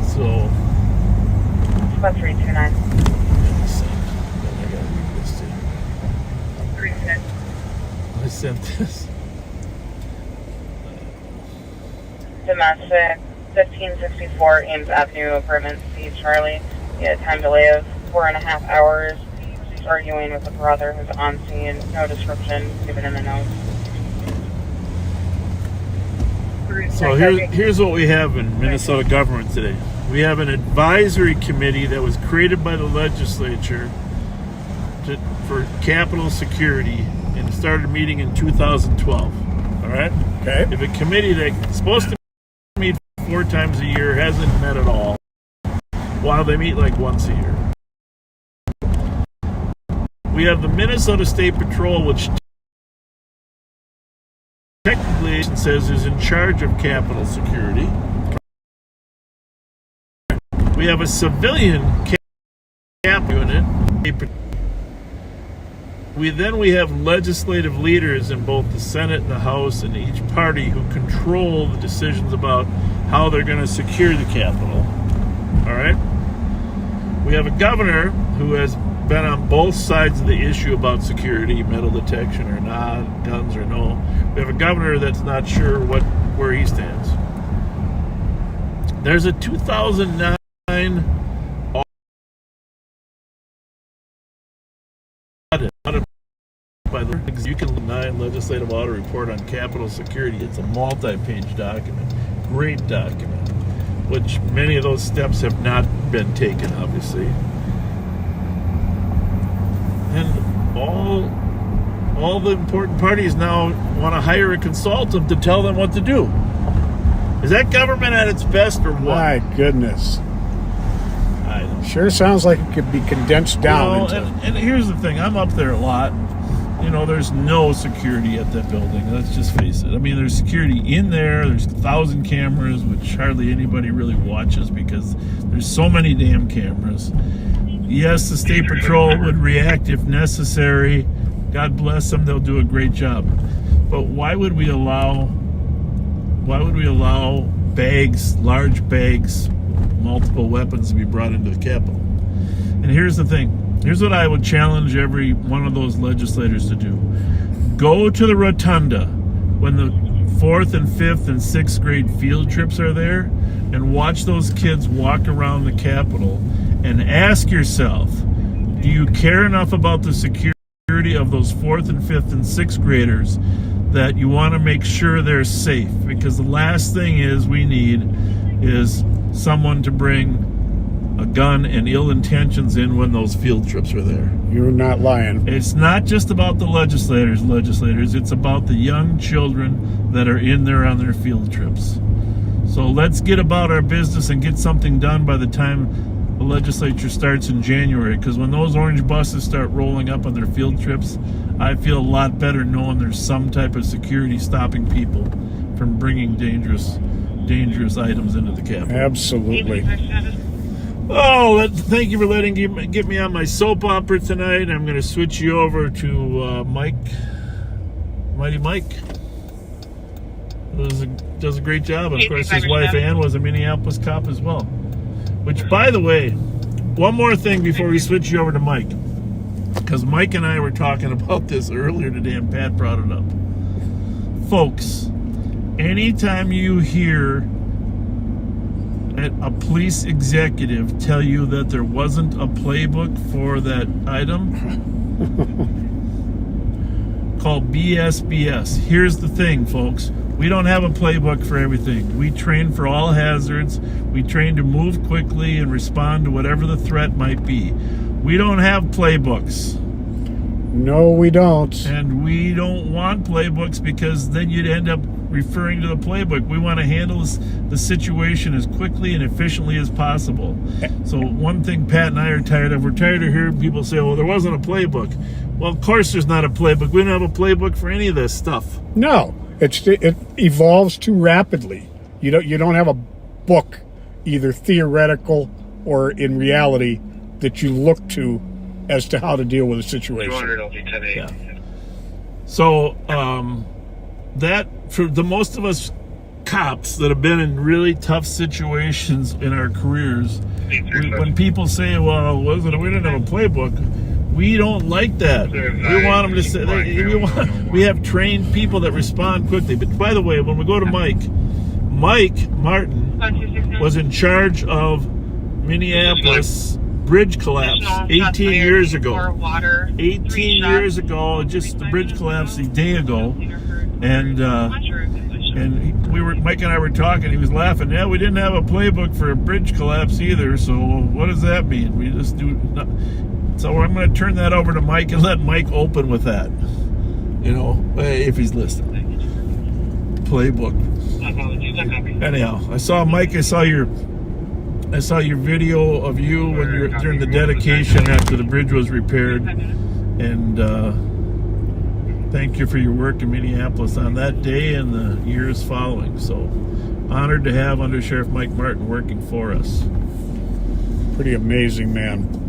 so 1329. I gotta read this to you. 36. I sent this. Domestic 1564 Ames Avenue, apartment C, Charlie. He had a time delay of 4.5 hours. He's arguing with a brother who's on scene. No description given in the notes. So here's what we have in Minnesota government today. We have an advisory committee that was created by the legislature for capital security, and it started meeting in 2012. All right? Okay. If a committee that's supposed to meet 4 times a year hasn't met at all, while they meet like once a year. We have the Minnesota State Patrol, which technically says is in charge of capital security. We have a civilian cap unit. We have legislative leaders in both the Senate and the House and each party who control the decisions about how they're going to secure the Capitol. All right? We have a governor who has been on both sides of the issue about security, metal detection or not, guns or no. We have a governor that's not sure where he stands. There's a 2009 audit by the you can 9 legislative audit report on Capitol security. It's a multi-page document, great document, which many of those steps have not been taken, obviously. And all the important parties now want to hire a consultant to tell them what to do. Is that government at its best or what? My goodness. I don't. Sure sounds like it could be condensed down. And here's the thing. I'm up there a lot. There's no security at that building. Let's just face it. I mean, there's security in there. There's 1,000 cameras, which hardly anybody really watches because there's so many damn cameras. yes, the state patrol would react if necessary. God bless them; they'll do a great job. But why would we allow bags, large bags, multiple weapons to be brought into the Capitol? And here's the thing. Here's what I would challenge every one of those legislators to do. Go to the rotunda when the 4th and 5th and 6th grade field trips are there and watch those kids walk around the Capitol and ask yourself, do you care enough about the security of those 4th and 5th and 6th graders that you want to make sure they're safe? Because the last thing we need is someone to bring a gun and ill intentions in when those field trips are there. You're not lying. It's not just about the legislators. It's about the young children that are in there on their field trips. So let's get about our business and get something done by the time the legislature starts in January, because when those orange buses start rolling up on their field trips, I feel a lot better knowing there's some type of security stopping people from bringing dangerous items into the Capitol. Absolutely. Oh, thank you for letting get me on my soap opera tonight. I'm going to switch you over to Mike. Mighty Mike. Does a great job. And of course, his wife Ann was a Minneapolis cop as well. Which, by the way, one more thing before we switch you over to Mike. Because Mike and I were talking about this earlier today and Pat brought it up. Folks, anytime you hear a police executive tell you that there wasn't a playbook for that item, called BS. Here's the thing, folks. We don't have a playbook for everything. We train for all hazards. We train to move quickly and respond to whatever the threat might be. We don't have playbooks. No, we don't. And we don't want playbooks, because then you'd end up referring to the playbook. We want to handle the situation as quickly and efficiently as possible. So one thing Pat and I are tired of, we're tired of hearing people say, well, there wasn't a playbook. Well, of course there's not a playbook. We don't have a playbook for any of this stuff. No, it evolves too rapidly. You don't have a book, either theoretical or in reality, that you look to as to how to deal with a situation. 200 LV 10-8. Yeah. So that, for the most of us cops that have been in really tough situations in our careers, when people say, well, we didn't have a playbook, we don't like that. We want them to say, we have trained people that respond quickly. But by the way, when we go to Mike Martin was in charge of Minneapolis bridge collapse 18 years ago. 18 years ago, just the bridge collapsed a day ago. And Mike and I were talking, he was laughing. Yeah, we didn't have a playbook for a bridge collapse either, so what does that mean? We just do not. So I'm going to turn that over to Mike and let Mike open with that. If he's listening. Playbook. Anyhow, I saw your video of you when you were during the dedication after the bridge was repaired, and thank you for your work in Minneapolis on that day and the years following. So honored to have Under Sheriff Mike Martin working for us. Pretty amazing, man.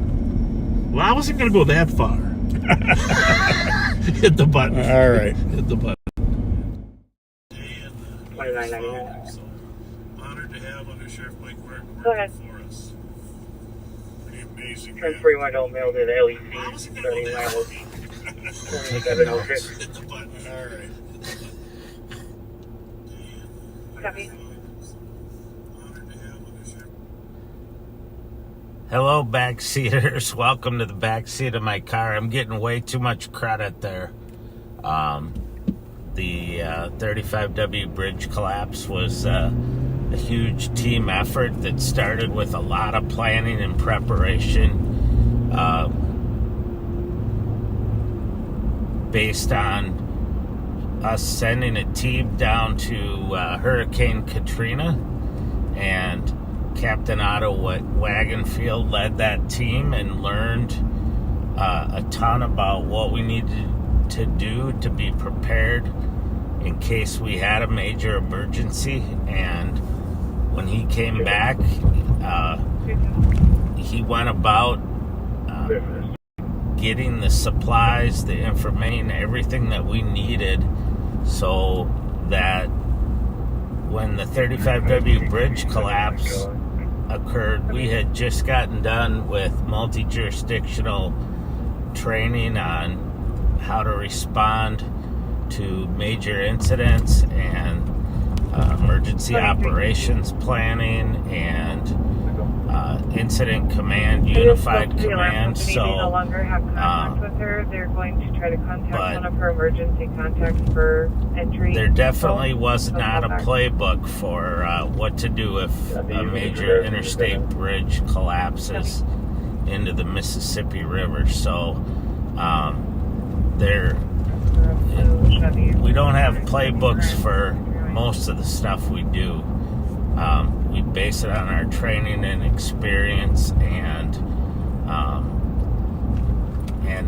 Well, I wasn't going to go that far. Hit the button. All right. Hit the button. 2999. So honored to have Under Sheriff Mike Martin Go ahead. working for us. Pretty amazing. 10-3 window mail to the LEC. 30 miles. 2706. Hit the button. All right. Copy. Hello, backseaters. Welcome to the backseat of my car. I'm getting way too much credit there. The 35W bridge collapse was a huge team effort that started with a lot of planning and preparation, based on us sending a team down to Hurricane Katrina, and Captain Otto Wagonfield led that team and learned a ton about what we needed to do to be prepared in case we had a major emergency. And when he came back, he went about getting the supplies, the information, everything that we needed so that when the 35W bridge collapse occurred, we had just gotten done with multi-jurisdictional training on how to respond to major incidents and emergency operations planning and incident command, unified command. So no longer have contact with her. They're going to try to contact one of her emergency contacts for entry. There definitely was not a playbook for what to do if a major interstate bridge collapses into the Mississippi River. So we don't have playbooks for most of the stuff we do. We base it on our training and experience and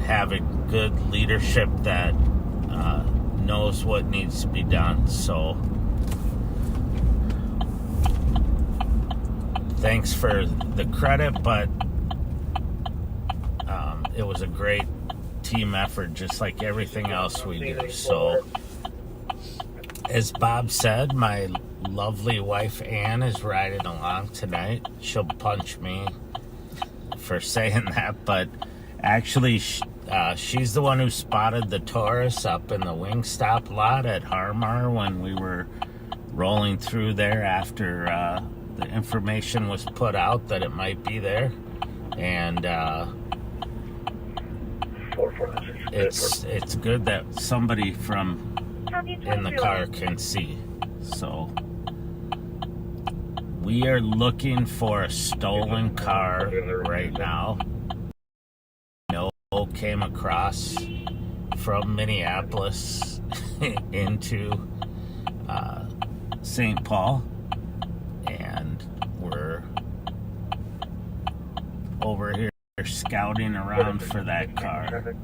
having good leadership that knows what needs to be done. So thanks for the credit, but it was a great team effort, just like everything else we do. So as Bob said, my lovely wife Ann is riding along tonight. She'll punch me for saying that, but actually she's the one who spotted the Taurus up in the Wingstop lot at Harmar when we were rolling through there after the information was put out that it might be there. And it's good that somebody from in the car can see. So we are looking for a stolen car right now. Came across from Minneapolis into St. Paul, and we're over here scouting around for that car.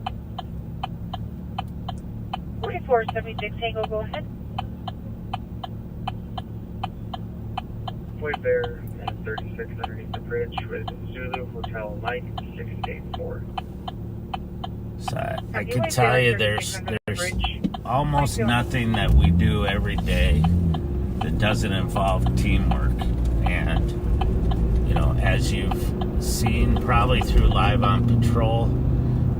4476 Tango, go ahead. Floyd Bear and 36 underneath the bridge with Zulu Hotel Mike 684. So I can tell you there's almost nothing that we do every day that doesn't involve teamwork. And, you know, as you've seen probably through Live on Patrol,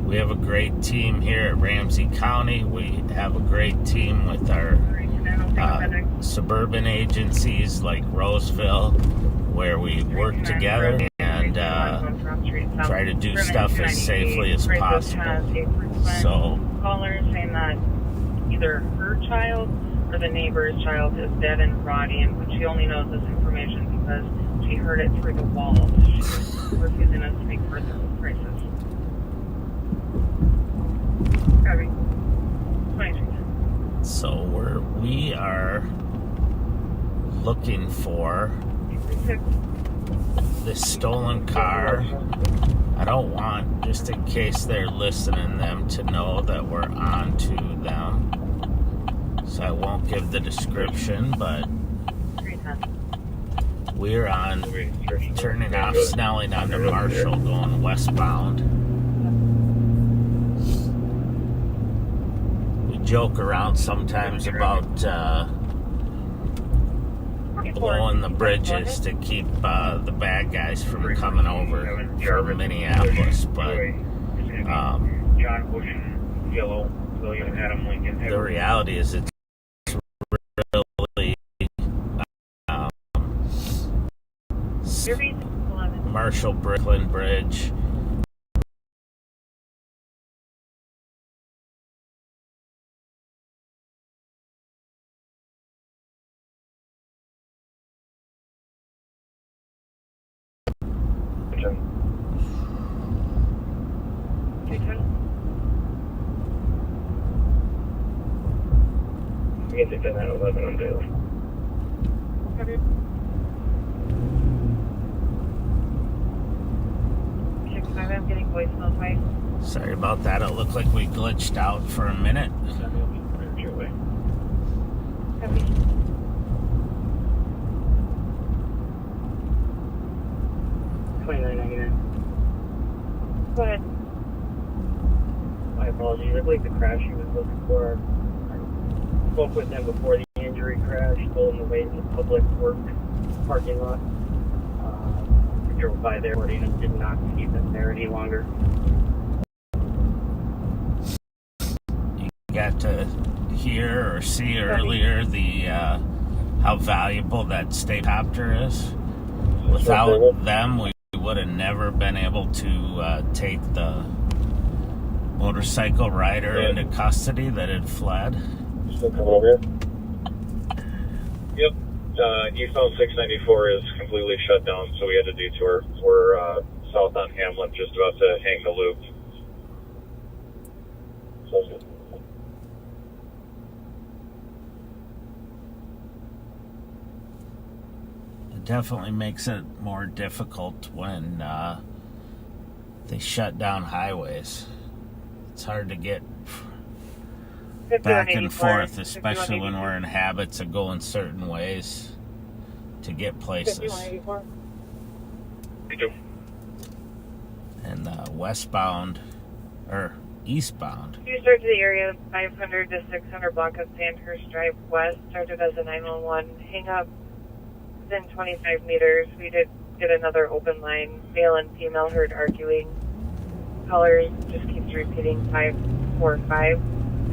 we have a great team here at Ramsey County. We have a great team with our suburban agencies like Roseville, where we work together and try to do stuff as safely as possible. So caller saying that either her child or the neighbor's child is dead and rotting, but she only knows this information because she heard it through the walls. She's refusing to speak further with crisis. So we are looking for this stolen car. I don't want, just in case they're listening, them to know that we're on to them. So I won't give the description, but we're on, turning off Snelling onto Marshall, going westbound. We joke around sometimes about blowing the bridges to keep the bad guys from coming over from Minneapolis, but John Bush, yellow, William Adam Lincoln. The reality is it's really Marshall Brooklyn Bridge. We can take that at 11 on Dale. I'm getting voicemail twice. Sorry about that. It looked like we glitched out for a minute. 2999. Go ahead. My apologies. I believe the crash he was looking for. I spoke with him before the injury crash, told him to wait in the public work parking lot. I drove by there and did not keep him there any longer. You got to hear or see earlier the how valuable that state copter is. Without them, we would have never been able to take the motorcycle rider into custody that had fled. Still coming over here? Yep. Eastbound 694 is completely shut down, so we had to detour. We're south on Hamlin, just about to hang the loop. Sounds good. It definitely makes it more difficult when they shut down highways. It's hard to get back and forth, especially when we're in habits of going certain ways to get places. And westbound or eastbound. You start to the area 500 to 600 block of Sandhurst Drive West, started as a 911. Hang up within 25 meters. We did get another open line. Male and female heard arguing. Caller just keeps repeating 545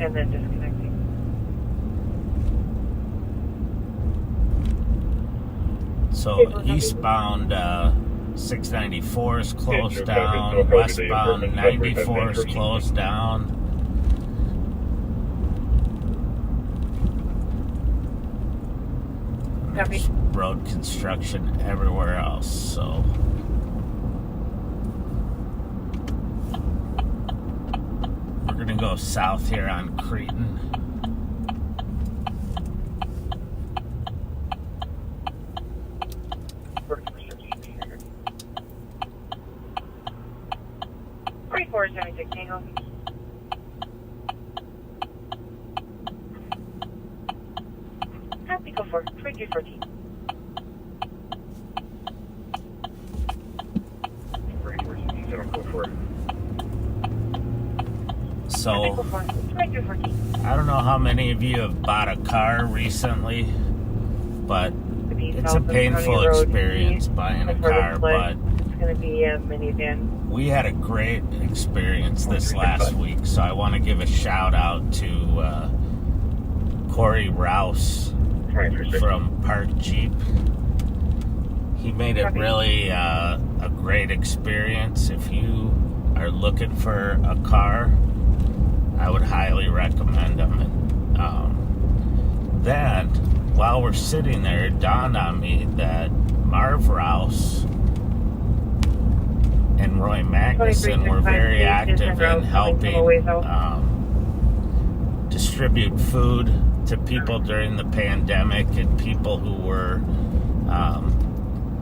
and then disconnecting. So eastbound 694 is closed down. Westbound 94 is closed down. There's road construction everywhere else, so we're gonna go south here on Cretin. Tango. Happy go for 2214. So, I don't know how many of you have bought a car recently, but it's a painful experience buying a car, but it's going to be a minivan. We had a great experience this last week, so I want to give a shout out to Corey Rouse from Park Jeep. He made it really a great experience. If you are looking for a car, I would highly recommend them. And then, while we're sitting there, it dawned on me that Marv Rouse and Roy Magnuson were very active in helping distribute food to people during the pandemic and people who were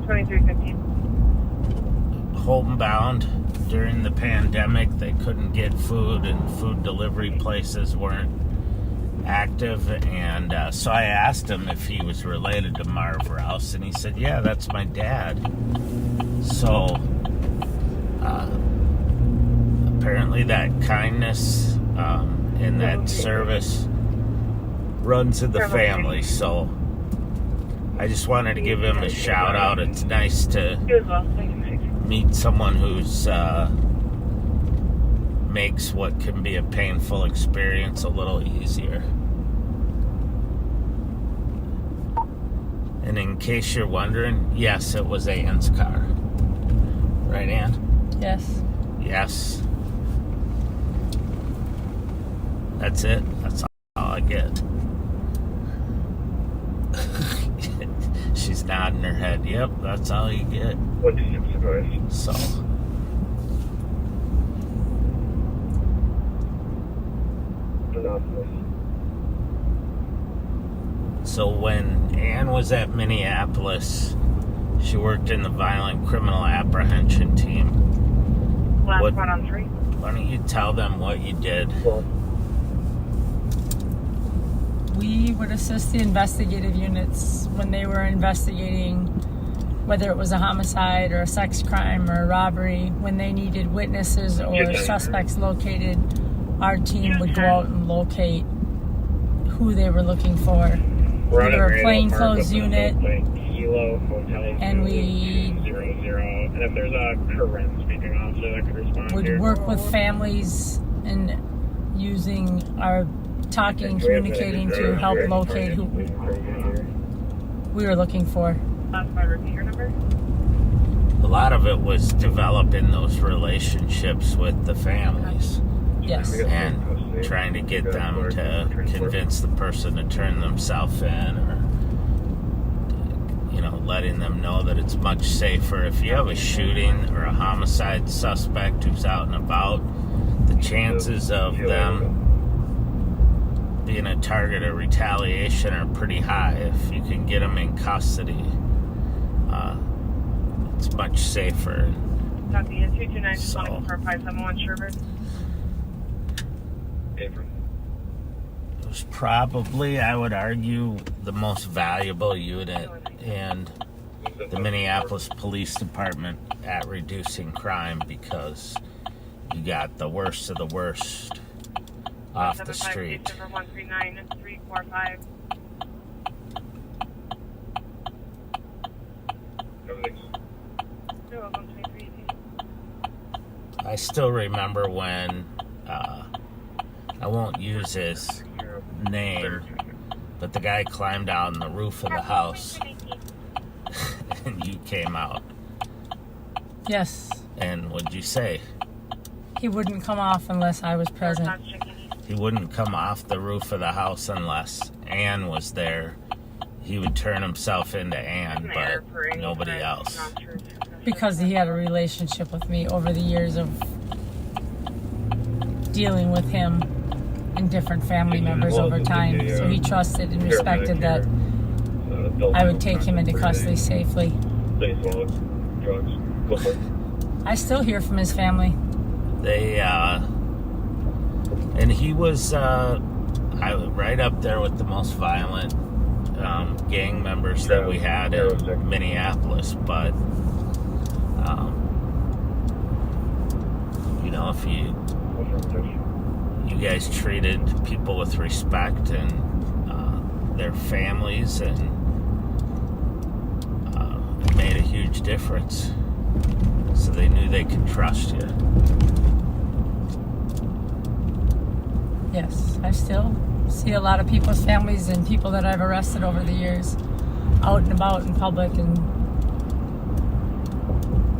2315. homebound during the pandemic. They couldn't get food and food delivery places weren't active, and so I asked him if he was related to Marv Rouse, and he said, yeah, that's my dad. So apparently that kindness and that service runs in the family, so I just wanted to give him a shout out. It's nice to meet someone who's makes what can be a painful experience a little easier. And in case you're wondering, yes, it was Ann's car. Right, Ann? Yes. Yes. That's it. That's all I get. She's nodding her head. Yep, that's all you get. So. So when Ann was at Minneapolis, she worked in the violent criminal apprehension team. Last one on 3. Why don't you tell them what you did? We would assist the investigative units when they were investigating whether it was a homicide or a sex crime or a robbery, when they needed witnesses or suspects located, our team would go out and locate who they were looking for. Either a plainclothes unit, and we and if there's a current speaking officer that could respond would work with families and using our talking, communicating to help locate who we were looking for. Repeat your number. A lot of it was developing those relationships with the families. Yes. And trying to get them to convince the person to turn themselves in, or letting them know that it's much safer if you have a shooting or a homicide suspect who's out and about. The chances of them being a target of retaliation are pretty high. If you can get them in custody, it's much safer. Copy, 229 so, 571 Sherburne. It was probably, I would argue, the most valuable unit in the Minneapolis Police Department at reducing crime, because you got the worst of the worst off the street. 139-345. You're welcome, 2318. I still remember when, I won't use his name, but the guy climbed out on the roof of the house and you came out. Yes. And what'd you say? He wouldn't come off unless I was present. He wouldn't come off the roof of the house unless Ann was there. He would turn himself into Ann, but nobody else. Because he had a relationship with me over the years of dealing with him and different family members over time. So he trusted and respected that I would take him into custody safely. I still hear from his family. They, and he was right up there with the most violent gang members that we had in Minneapolis. But, if you guys treated people with respect and their families, and it made a huge difference. So they knew they could trust you. Yes, I still see a lot of people's families and people that I've arrested over the years out and about in public, and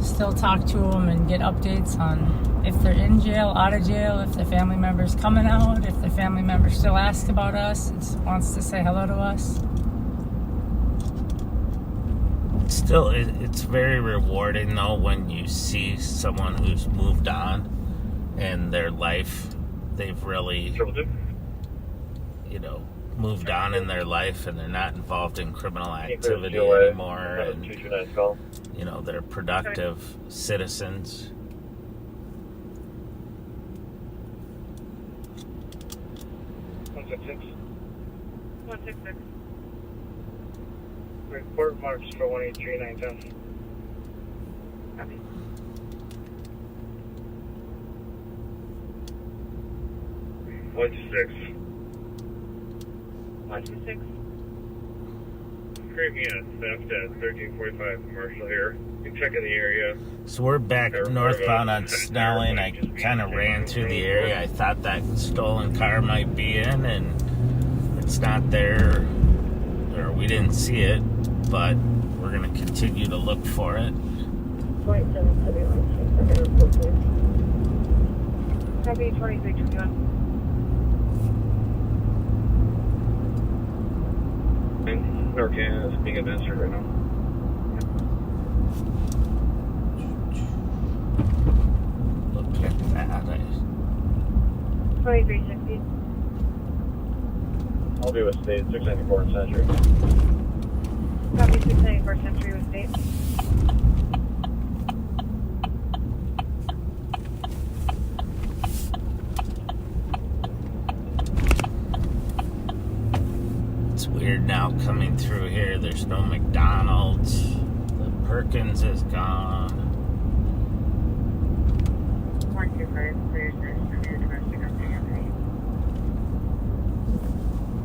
still talk to them and get updates on if they're in jail, out of jail, if their family member's coming out, if their family member still asks about us and wants to say hello to us. Still, it's very rewarding, though, when you see someone who's moved on and their life, they've really, moved on in their life, and they're not involved in criminal activity anymore, and, they're productive citizens. Report marks for 183-910. Copy. 126. 126. Create me a theft at 1345 Marshall here. You check in the area. So we're back northbound on Snelling. I kind of ran through the area. I thought that stolen car might be in, and it's not there, or we didn't see it, but we're going to continue to look for it. Copy, 2321. Narcan is being administered right now. Look at that. 2360. I'll be with State 694 in Century. Copy, 694 Century with State. It's weird now coming through here. There's no McDonald's. The Perkins is gone. 125, clear severe domestic update.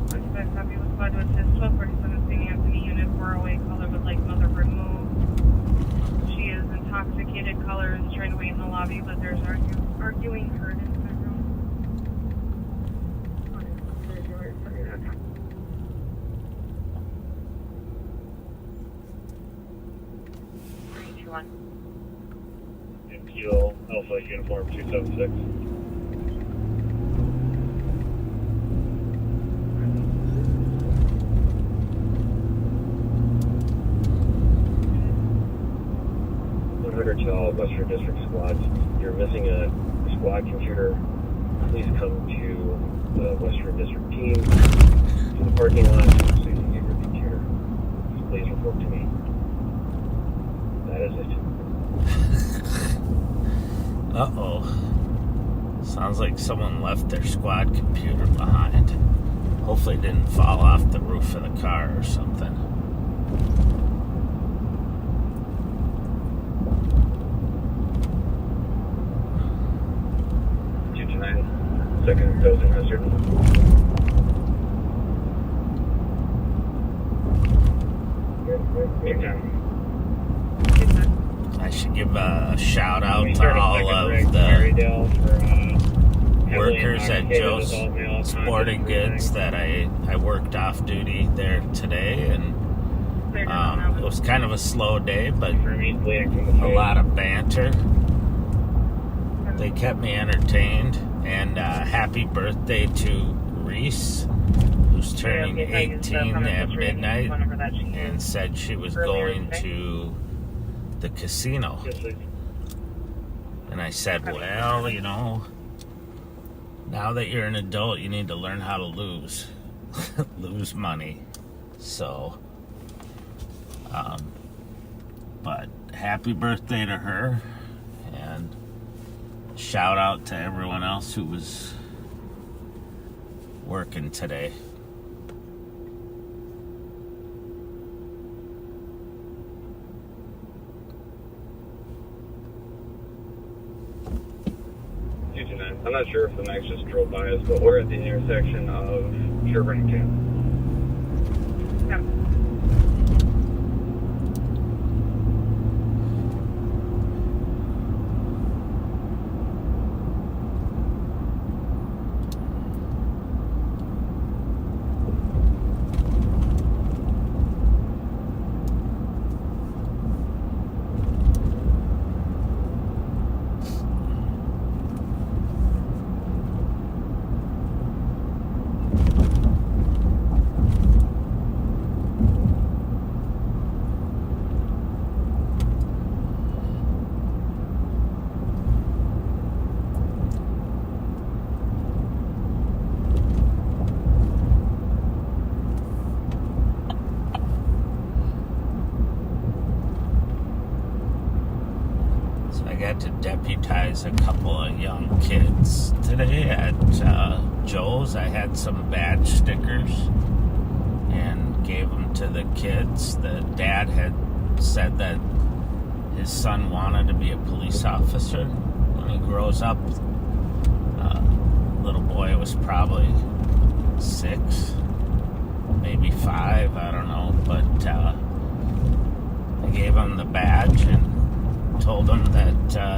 Suspect copy was spotted with his 1247 St. Anthony unit 408 caller would like mother removed. She is intoxicated. Caller is trying to wait in the lobby, but there's arguing heard in the room. Imperial Alpha Uniform 276. To all Western District squads. You're missing a squad computer. Please come to the Western District team to the parking lot so you can get your computer. Please report to me. That is it. Uh-oh. Sounds like someone left their squad computer behind. Hopefully it didn't fall off the roof of the car or something. Second dosing hazard. I should give a shout out to all of the workers at Joe's Sporting Goods that I worked off duty there today, and it was kind of a slow day, but a lot of banter. They kept me entertained. And happy birthday to Reese, who's turning 18 at midnight, and said she was going to the casino. And I said, well, you know, now that you're an adult, you need to learn how to lose. Lose money. So, but happy birthday to her. And shout out to everyone else who was working today. I'm not sure if the Max just drove by us, but we're at the intersection of Sherburne and Camp. To deputize a couple of young kids today at Joe's. I had some badge stickers and gave them to the kids. The dad had said that his son wanted to be a police officer when he grows up. Little boy was probably 6, maybe 5, I don't know, but I gave him the badge and told him that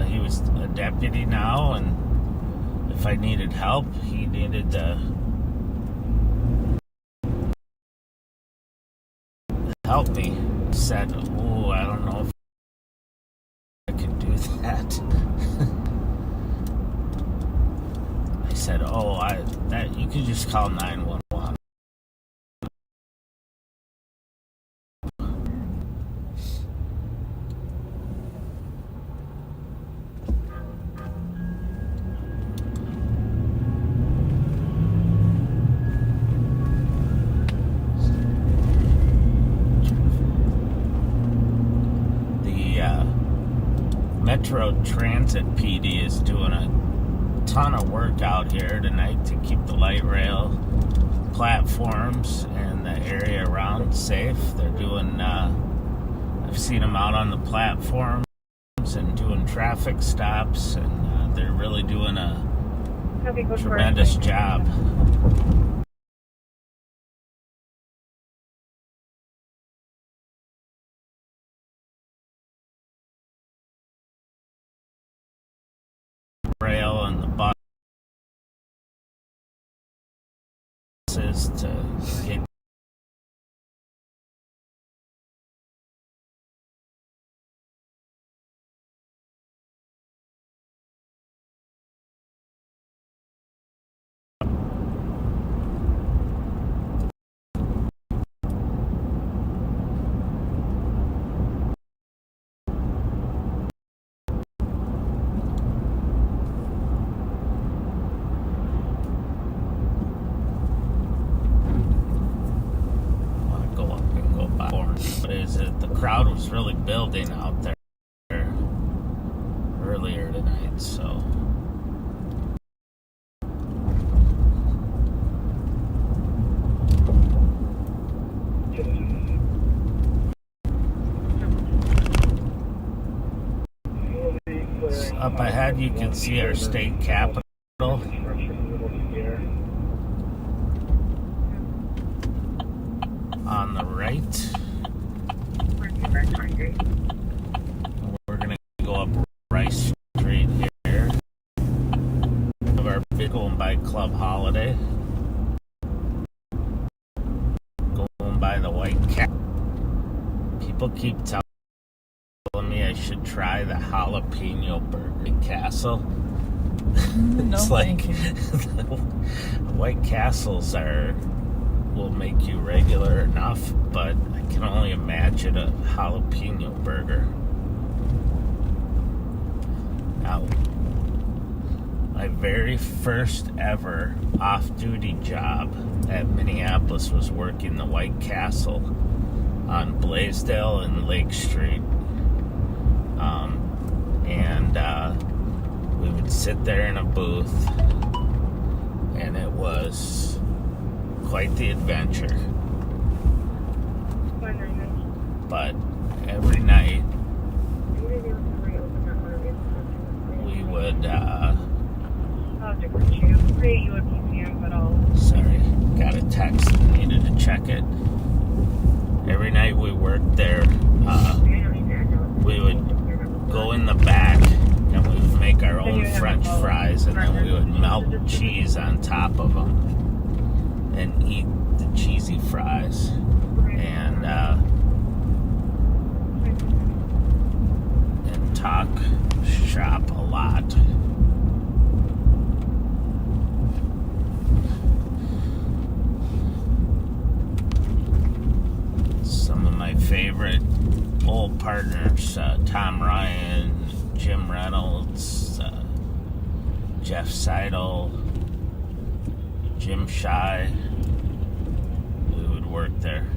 he was a deputy now, and if I needed help, he needed to help me. Said, oh, I don't know if I could do that. I said, oh, that you could just call 911. Metro Transit PD is doing a ton of work out here tonight to keep the light rail platforms and the area around safe. They're doing I've seen them out on the platforms and doing traffic stops, and they're really doing a tremendous job. Rail and the buses to get is that the crowd was really building out there earlier tonight, so up ahead you can see our state capitol. On the right, we're going to go up Rice Street here of our Vehicle and Bike Club holiday. Going by the White Cat. People keep telling me I should try the jalapeno burger at Castle. It's like White Castles will make you regular enough, but I can only imagine a jalapeno burger. Now, my very first ever off-duty job at Minneapolis was working the White Castle on Blaisdell and Lake Street. We would sit there in a booth, and it was quite the adventure. But every night we would sorry, got a text, needed to check it. Every night we worked there, we would go in the back and we would make our own French fries, and then we would melt cheese on top of them and eat the cheesy fries, and talk shop a lot. Some of my favorite old partners, Tom Ryan, Jim Reynolds, Jeff Seidel, Jim Shy, we would work there.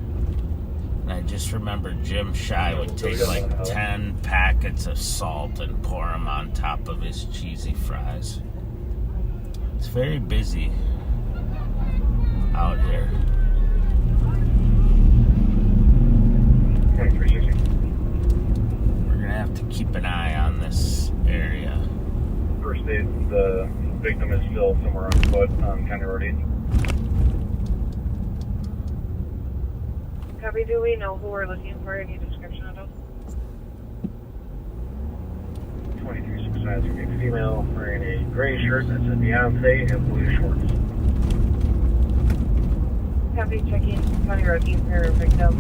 And I just remember Jim Shy would take like 10 packets of salt and pour them on top of his cheesy fries. It's very busy out here. We're gonna have to keep an eye on this area. First aid, the victim is still somewhere on foot on County Road 8. Copy, do we know who we're looking for? Any description of them? 2369, female, wearing a gray shirt that says Beyonce and blue shorts. Copy, checking County Road 8 for victim.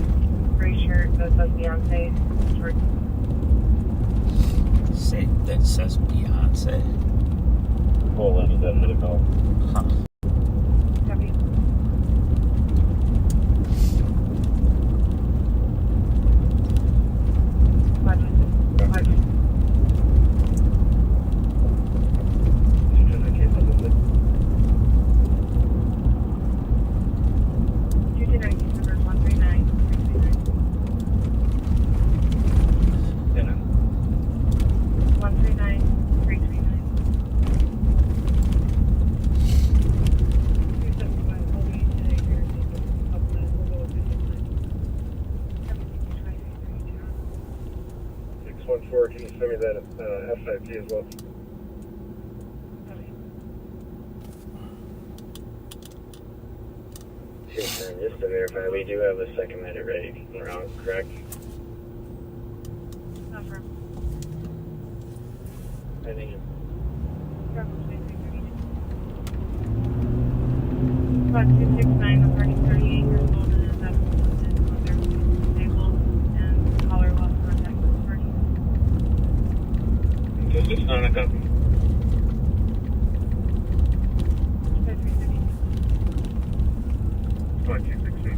Gray shirt that says Beyonce. Shorts. Say that says Beyonce. Full end of that medical. Huh. Copy. send me that SIP as well. Just to verify, we do have a second minute ready around, correct? Confirm. I think it's 269, the party 38 years old and is absent mother disabled and caller lost contact with the party. 269, I copy. 266.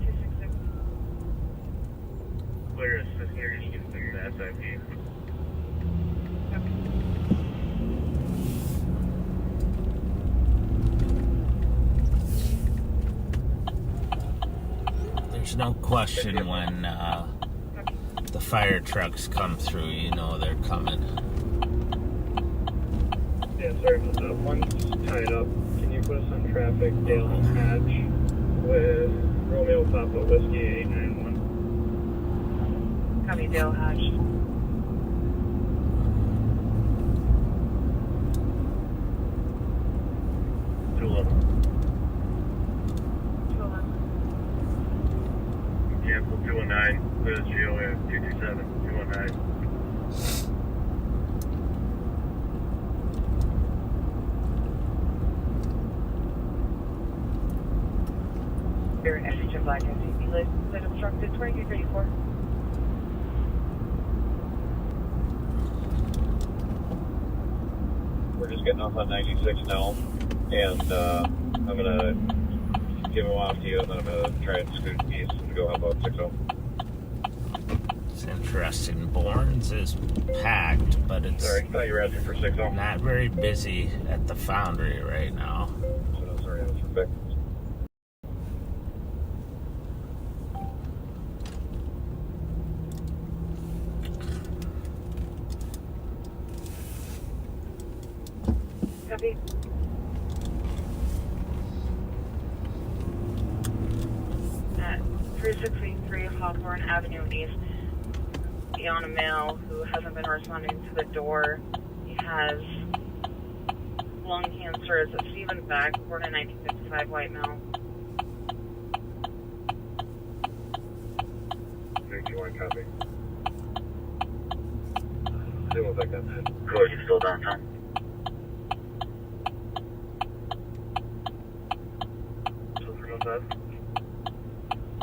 266. Clear assist here, you can send me the SIP. There's no question when the fire trucks come through, you know they're coming. Yeah, sorry about that. One's tied up. Can you put us on traffic, Dale Hatch, with Romeo Papa Whiskey 891? Copy, Dale Hatch. Cancel 219, clear the GOA 227, 219. You're an SH and Black SUV list that obstructed 2334. We're just getting off on 96 now, and I'm gonna give him off to you, and then I'm gonna try and scoot east and go about 60. It's interesting. Bourne's is packed, but it's Sorry, thought you were asking for 60. not very busy at the foundry right now. So, sorry, I was for Vic. Copy. At 3683 Hawthorne Avenue East, beyond a male who hasn't been responding to the door. He has lung cancer. Is a Stephen Beck, born in 1955, white male. 321, copy. See what I got. Cool, you still downtown? So 315?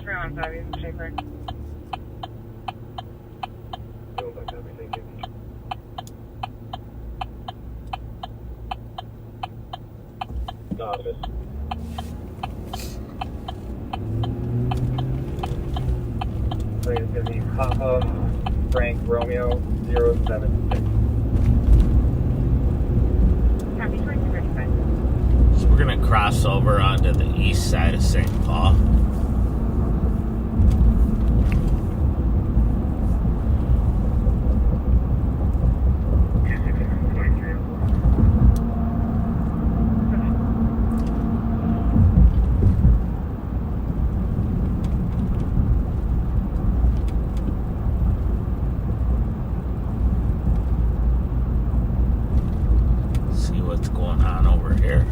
315, you can stay correct. See what I got, thank you. Anonymous. Plate is going to be Papa Frank Romeo 076. Copy, 2335. So we're gonna cross over onto the east side of St. Paul. See what's going on over here.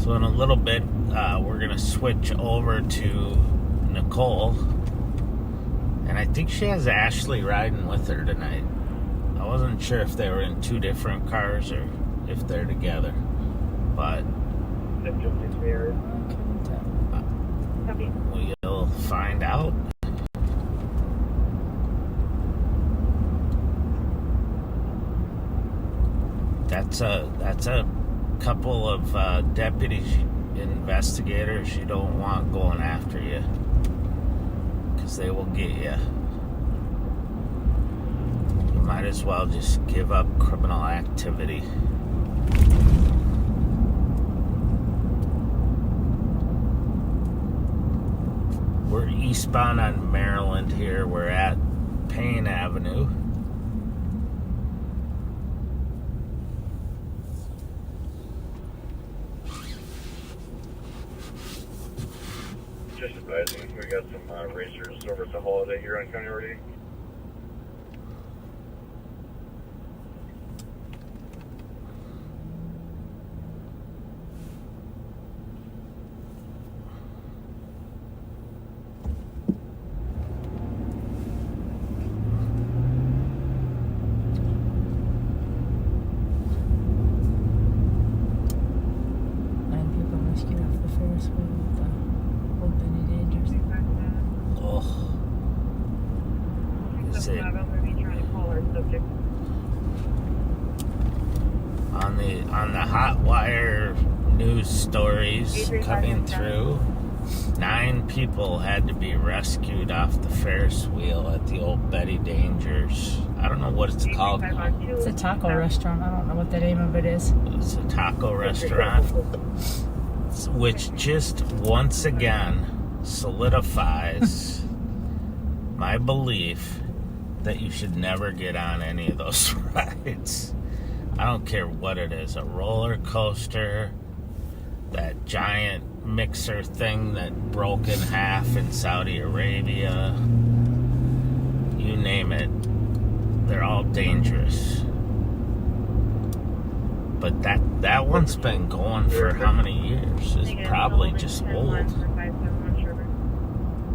So in a little bit, we're gonna switch over to Nicole And I think she has Ashley riding with her tonight. I wasn't sure if they were in two different cars or if they're together. But we'll find out. That's a couple of deputies, investigators you don't want going after you, because they will get you. You might as well just give up criminal activity. We're eastbound on Maryland here. We're at Payne Avenue. Just advising, we got some racers over at the Holiday here on County Road 8. On the hot wire news stories coming through, 9 people had to be rescued off the Ferris wheel at the old Betty Dangers. I don't know what it's called. It's a taco restaurant. I don't know what the name of it is. It's a taco restaurant, which just once again solidifies my belief that you should never get on any of those rides. I don't care what it is, a roller coaster, that giant mixer thing that broke in half in Saudi Arabia, you name it, they're all dangerous. But that one's been going for how many years? It's probably just old. I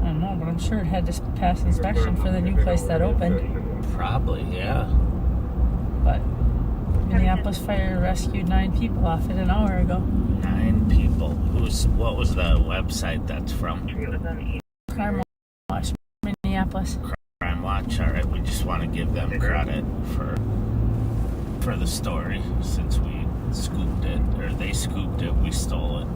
don't know, but I'm sure it had to pass inspection for the new place that opened. Probably, yeah. But Minneapolis Fire rescued 9 people off it an hour ago. 9 people. What was the website that's from? Crime Watch, Minneapolis. Crime Watch. All right, we just want to give them credit for the story, since we scooped it, or they scooped it, we stole it.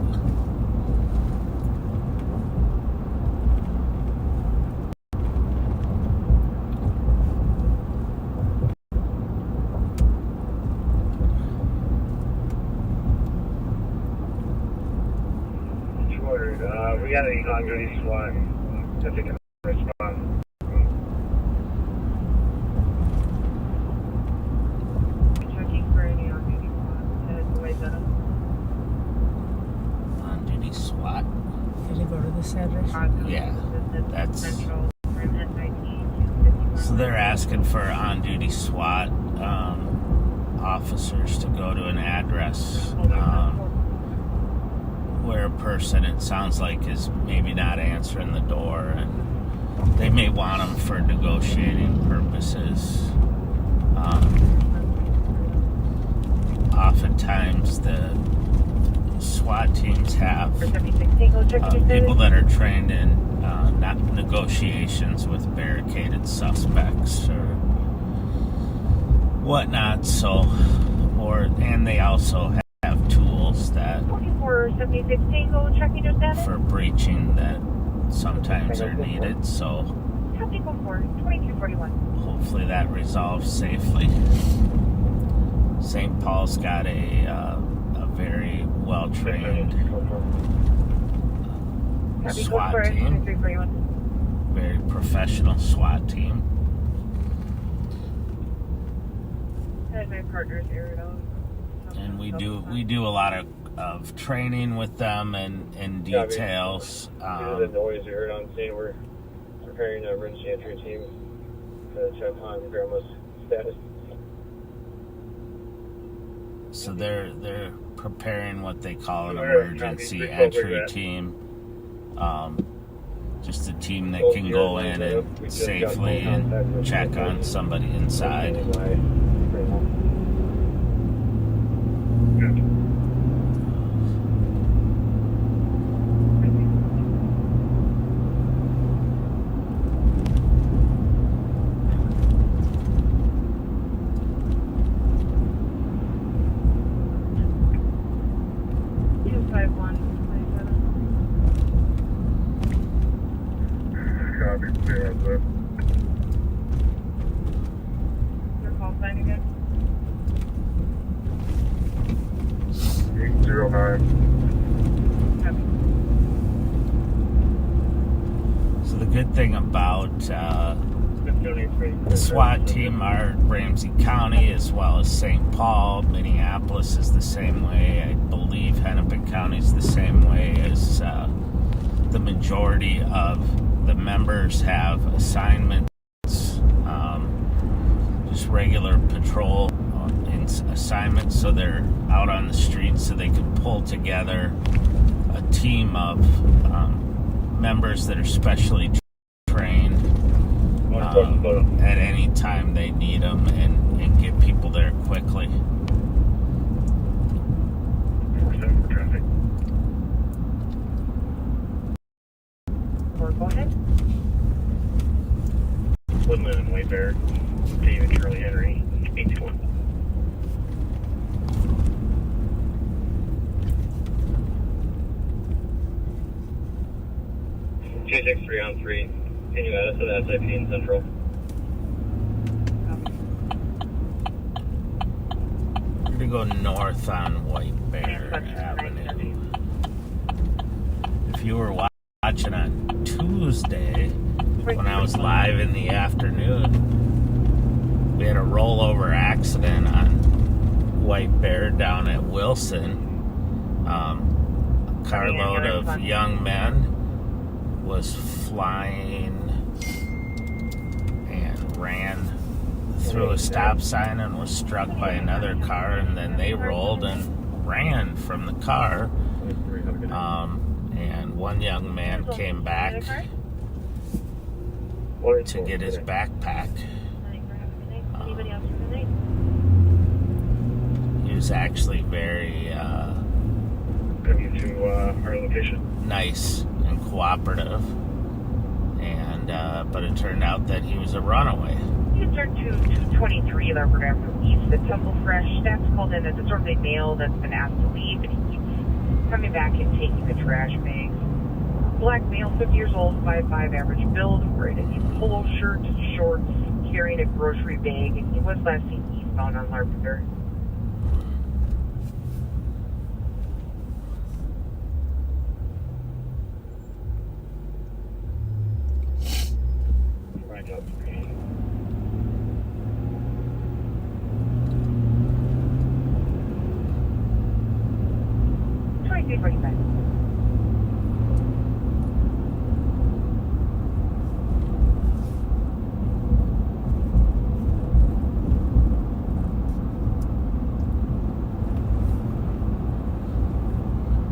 We got any on-duty SWAT that they can respond. Checking for any on-duty SWAT at the way that On-duty SWAT? Did you go to this address? Yeah, that's... So they're asking for on-duty SWAT officers to go to an address where a person, it sounds like, is maybe not answering the door, and they may want them for negotiating purposes. Oftentimes the SWAT teams have people that are trained in not negotiations with barricaded suspects or whatnot, and they also have tools that for breaching that sometimes are needed, so hopefully that resolves safely. St. Paul's got a very well-trained SWAT team, very professional SWAT team. My partner's And we do a lot of training with them and details. The noise you heard on scene, we're preparing an emergency entry team to check on Grandma's status. So they're preparing what they call an emergency entry team. just a team that can go in and safely and check on somebody inside. Your call sign again? 809. So the good thing about the SWAT team are Ramsey County as well as St. Paul. Minneapolis is the same way. I believe Hennepin County is the same way as the majority of the members have assignments, just regular patrol assignments, so they're out on the streets so they can pull together a team of members that are specially trained at any time they need them and get people there quickly. Go ahead. Woodland and White Bear, David Charlie Henry, 821. 263 on 3. Can you add us to the SIP in Central? We're gonna go north on White Bear Avenue. If you were watching on Tuesday, when I was live in the afternoon, we had a rollover accident on White Bear down at Wilson. A carload of young men was flying and ran through a stop sign and was struck by another car, and then they rolled and ran from the car. And one young man came back to get his backpack. He was actually very our location. nice and cooperative, and but it turned out that he was a runaway. You can turn to 223 Larford Avenue East, the Tumble Fresh. That's called in as a disorderly male that's been asked to leave, and he keeps coming back and taking the trash bags. Black male, 50 years old, 5'5", average build, wearing a polo shirt, shorts, carrying a grocery bag, and he was last seen eastbound on Larford. Right back.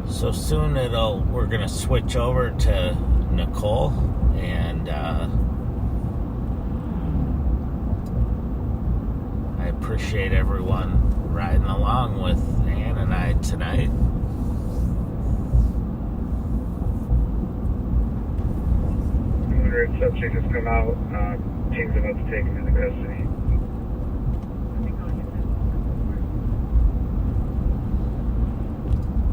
So soon we're gonna switch over to Nicole, and I appreciate everyone riding along with Ann and I tonight. Subject has come out. Team's about to take him into custody.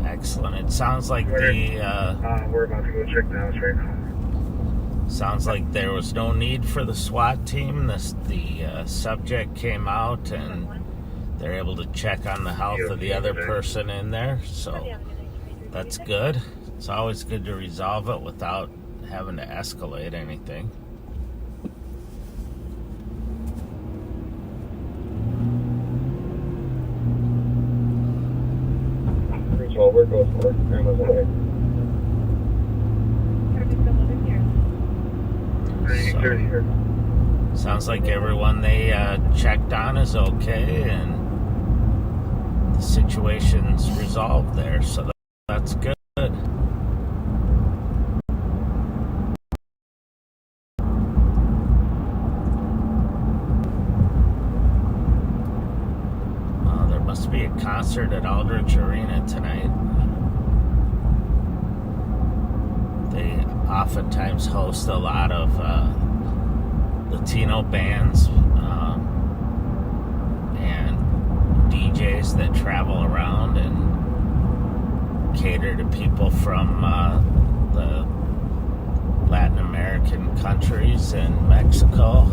Excellent. It sounds like we're about to go check the house right now. Sounds like there was no need for the SWAT team. The subject came out and they're able to check on the health of the other person in there. So that's good. It's always good to resolve it without having to escalate anything. Well, we're going for it. Grandma's away. Sounds like everyone they checked on is okay, and the situation's resolved there, so that's good. concert at Aldrich Arena tonight. They oftentimes host a lot of Latino bands and DJs that travel around and cater to people from the Latin American countries and Mexico.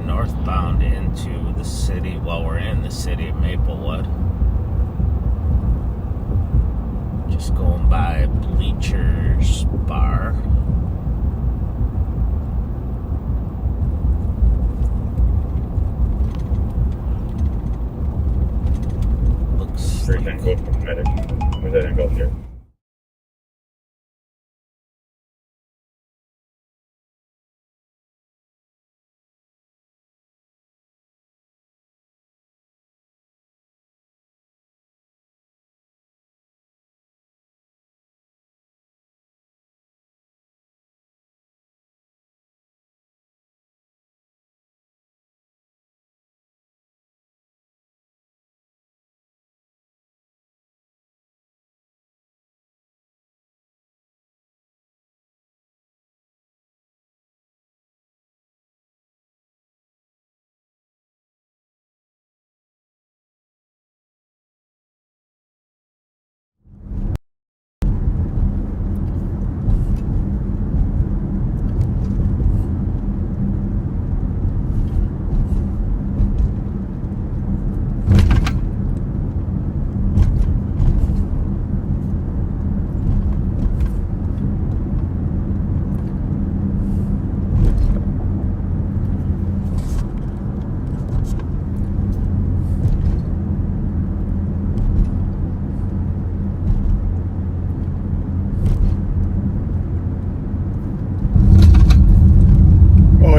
Northbound into the city. Well, we're in the city of Maplewood. Just going by Bleachers Bar. Looks Great like... Tango from Medic. Where's that angle here?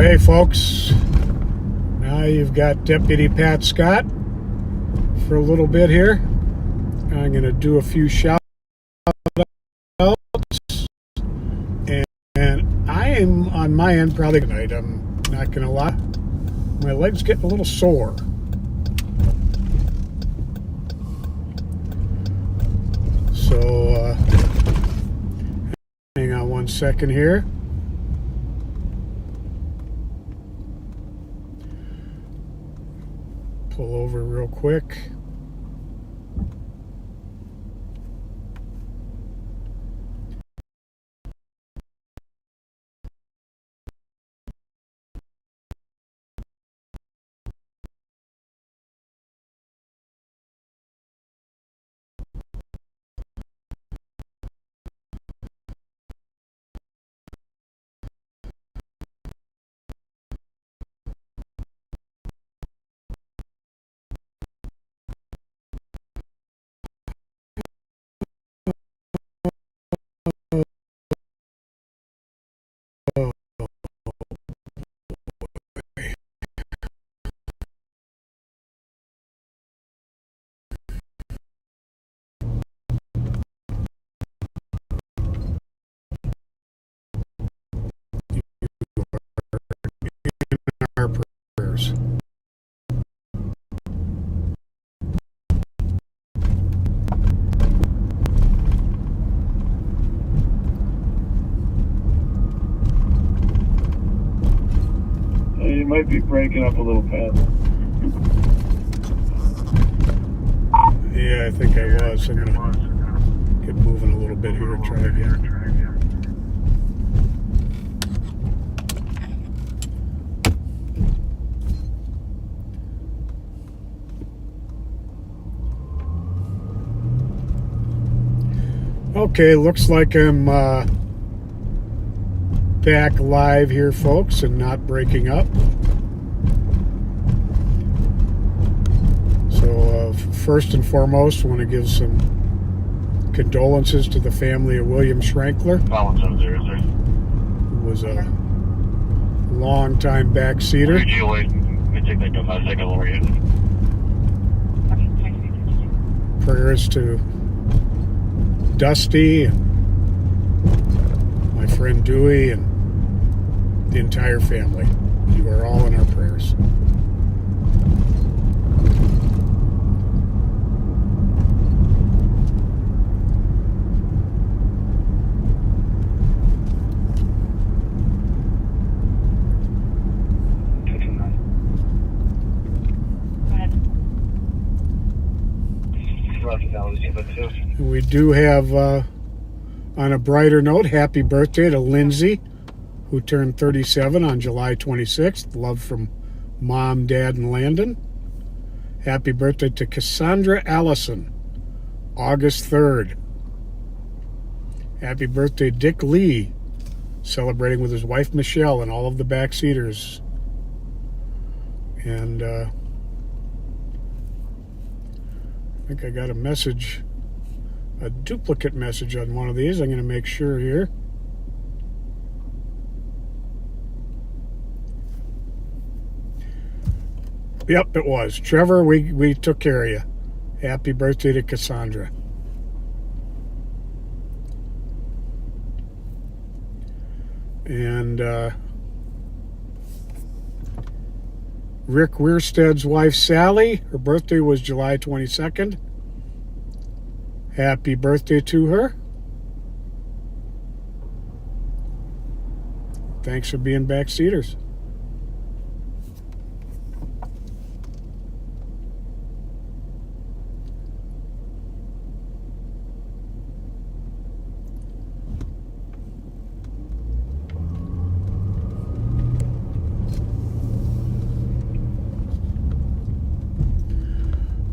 Hey folks, now you've got Deputy Pat Scott for a little bit here. I'm going to do a few shout outs, and I am on my end probably tonight. I'm not going to lie, my leg's getting a little sore. So hang on one second here. Pull over real quick. Our prayers. You might be breaking up a little, Pat. Yeah, I think I was. I'm gonna get moving a little bit here and try again. Okay, looks like I'm back live here, folks, and not breaking up. So First and foremost, I want to give some condolences to the family of William Schrankler, who was a long-time backseater. Prayers to Dusty and my friend Dewey and the entire family. You are all in our prayers. We do have, on a brighter note, happy birthday to Lindsay, who turned 37 on July 26th. Love from Mom, Dad, and Landon. Happy birthday to Cassandra Allison, August 3rd. Happy birthday, Dick Lee, celebrating with his wife Michelle and all of the backseaters. And I think I got a message, a duplicate message on one of these. I'm going to make sure here. Yep, it was. Trevor, we took care of you. Happy birthday to Cassandra. And Rick Weirstead's wife, Sally, her birthday was July 22nd. Happy birthday to her. Thanks for being backseaters.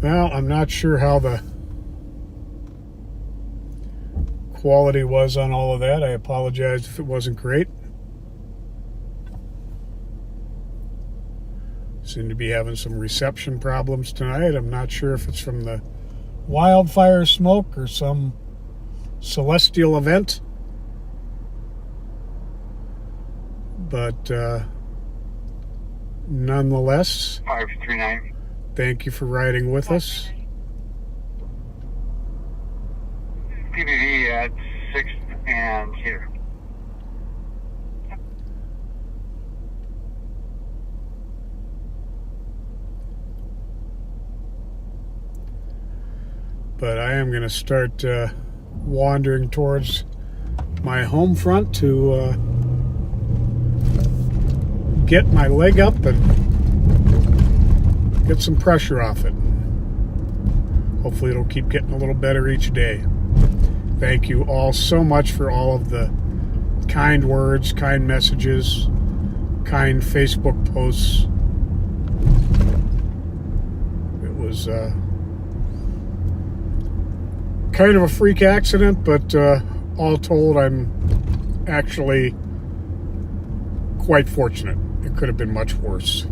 Well, I'm not sure how the quality was on all of that. I apologize if it wasn't great. Seem to be having some reception problems tonight. I'm not sure if it's from the wildfire smoke or some celestial event. But nonetheless, 539. Thank you for riding with us. PBV at 6th and here. But I am going to start wandering towards my home front to get my leg up and get some pressure off it. Hopefully it'll keep getting a little better each day. Thank you all so much for all of the kind words, kind messages, kind Facebook posts. It was kind of a freak accident, but all told, I'm actually quite fortunate. It could have been much worse.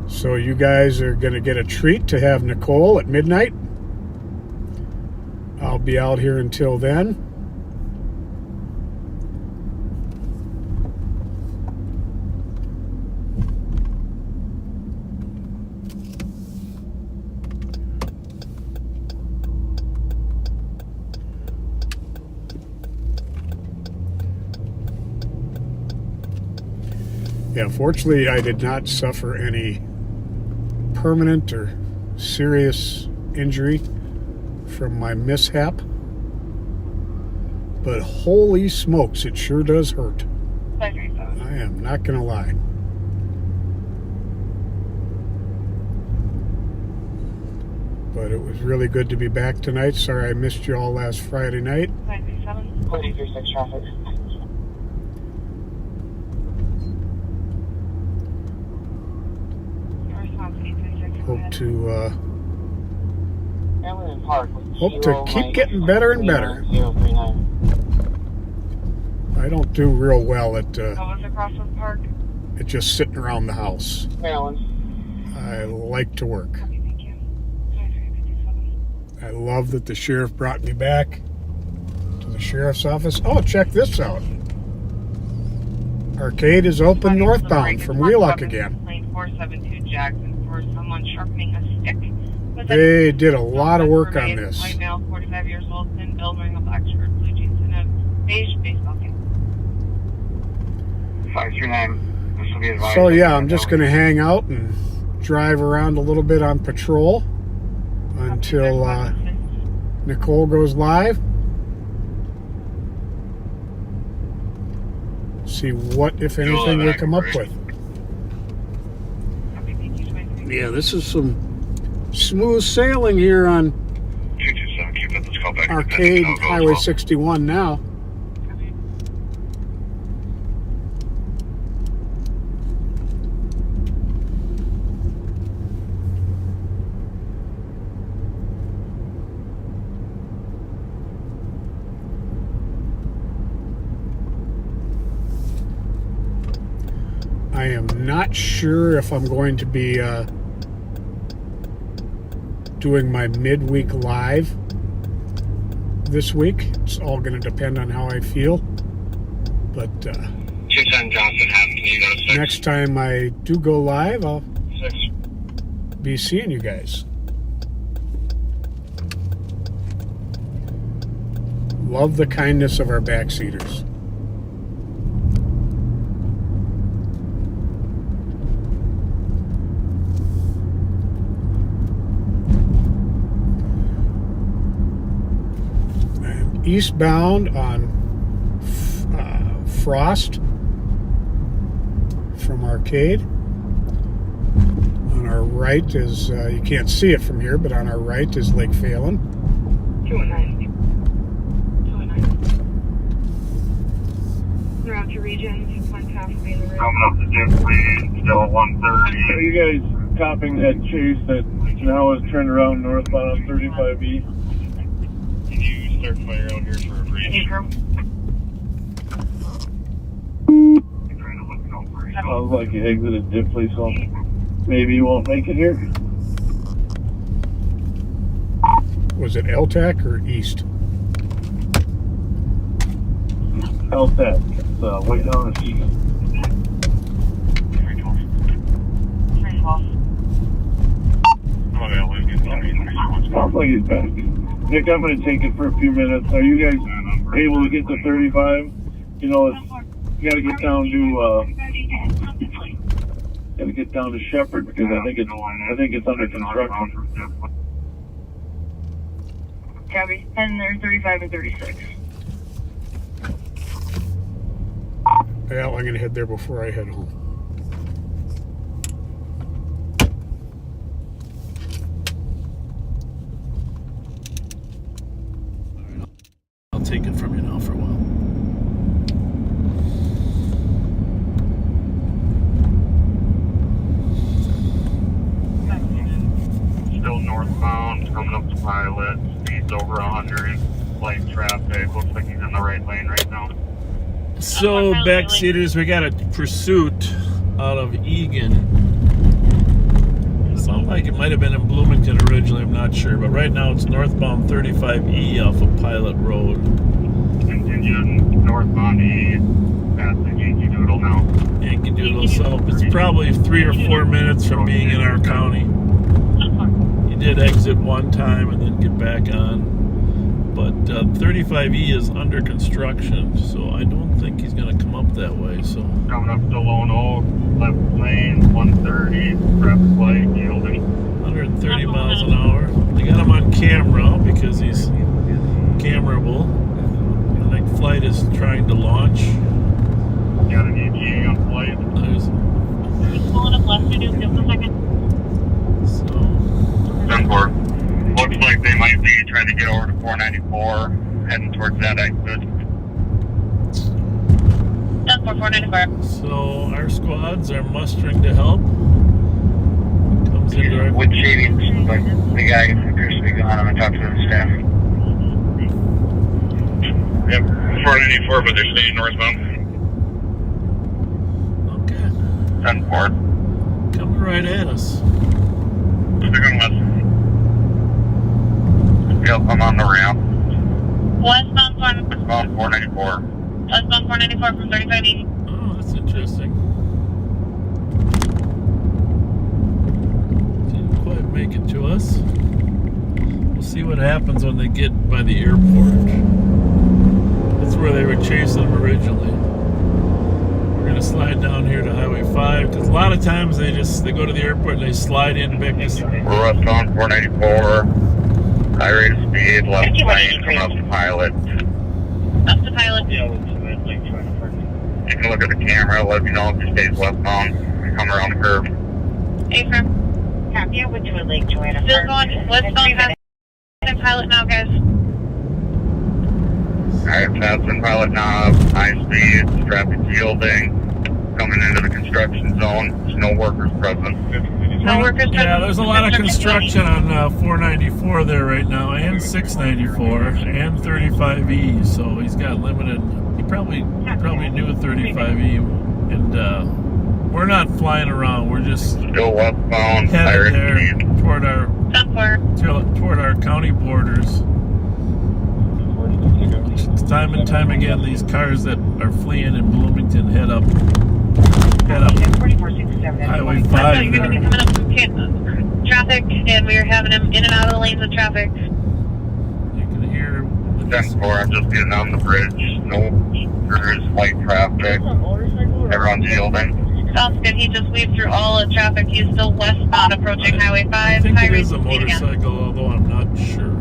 So you guys are going to get a treat to have Nicole at midnight. I'll be out here until then. Yeah, fortunately, I did not suffer any permanent or serious injury from my mishap, but holy smokes, it sure does hurt. I am not gonna lie. But it was really good to be back tonight. Sorry I missed you all last Friday night. 4036 traffic. Hope to keep getting better and better. I don't do real well at Crossroads Park. at just sitting around the house. I like to work. I love that the sheriff brought me back to the sheriff's office. Oh, check this out. Arcade is open northbound from Wheelock again. 472 Jackson for someone sharpening a stick. They did a lot of work on this. White male, 45 years old, thin build, wearing a black shirt, blue jeans, and a beige baseball cap. 539. This will be advised. So yeah, I'm just going to hang out and drive around a little bit on patrol until Nicole goes live. See what, if anything, we come up with. Yeah, this is some smooth sailing here on Arcade Highway 61 now. I am not sure if I'm going to be doing my midweek live this week. It's all going to depend on how I feel. But next time I do go live, I'll be seeing you guys. Love the kindness of our backseaters. Eastbound on Frost from Arcade. On our right is, you can't see it from here, but on our right is Lake Phelan. 219. 219. Throughout your region, one half of the road. Coming up to Jeffrey, still at 130. Are you guys copying that chase that now is turned around northbound on 35E? Start fire out here for a breach. Sounds like you exited Dipley, so maybe you won't make it here. Was it LTAC or East? LTAC. It's way down the east. 312. Sounds like he's back. Nick, I'm going to take it for a few minutes. Are you guys able to get to 35? You know, you got to get down to Shepherd because I think it's under construction. Copy. And there's 35 and 36. Yeah, I'm going to head there before I head home. Take it from you now for a while. Still northbound, coming up to Pilot, speeds over 100, light traffic, looks like he's in the right lane right now. So, backseaters, we got a pursuit out of Egan. Sounds like it might have been in Bloomington originally, I'm not sure, but right now it's northbound 35E off of Pilot Road. Continuing northbound E, past the Yankee Doodle now. Yankee Doodle, so it's probably 3 or 4 minutes from being in our county. He did exit one time and then get back on. But 35E is under construction, so I don't think he's going to come up that way. So coming up to Lone Oak, left lane, 130, traffic light, yielding. 130 miles an hour. They got him on camera because he's cameraable. I think flight is trying to launch. Got an ETA on flight. There's pulling up left to do, give us a second. So 10-4. Looks like they might be trying to get over to 494, heading towards that exit. 494. So our squads are mustering to help. Comes into our... With shavings, but the guy appears to be gone. I'm going to talk to the staff. Yep, 494, but they're staying northbound. Okay. 10-4. Coming right at us. They're going west. Yep, I'm on the ramp. Westbound 494. Westbound 494 from 3580. Oh, that's interesting. Didn't quite make it to us. We'll see what happens when they get by the airport. That's where they were chasing them originally. We're gonna slide down here to Highway 5 because a lot of times they go to the airport and they slide in back to... We're westbound 494. High rate of speed, left lane, coming up to Pilot. Up to Pilot. You can look at the camera, let me know if it stays westbound. Come around the curve. A-firm. Copy, I went to a Lake Joanna. Still going westbound past Pilot now, guys. Alright, passing Pilot knob, high speed, traffic yielding, coming into the construction zone. There's no workers present. No workers present. Yeah, there's a lot of construction on 494 there right now, and 694, and 35E. So he's got limited. He probably knew 35E, and we're not flying around. We're just still westbound, headed there toward our county borders. Time and time again, these cars that are fleeing in Bloomington head up Highway 5 You're there. going to be coming up from traffic, and we are having them in and out of the lanes of traffic. You can hear... 10-4, I'm just getting on the bridge. No, there is light traffic. Everyone's yielding. Sounds good. He just weaved through all the traffic. He's still westbound approaching Highway 5. I think it is a Speed again. motorcycle, although I'm not sure.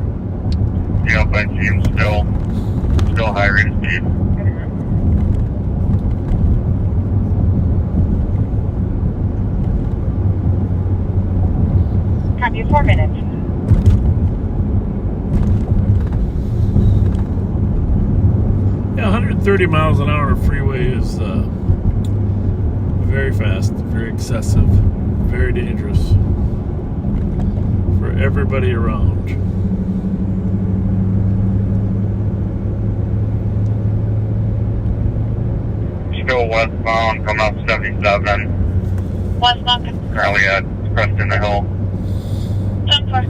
Yep, I see him still high rate of speed. Copy, 4 minutes. Yeah, 130 miles an hour freeway is very fast, very excessive, very dangerous for everybody around. Still westbound, coming up 77. Westbound. Currently at Preston the Hill. 10-4.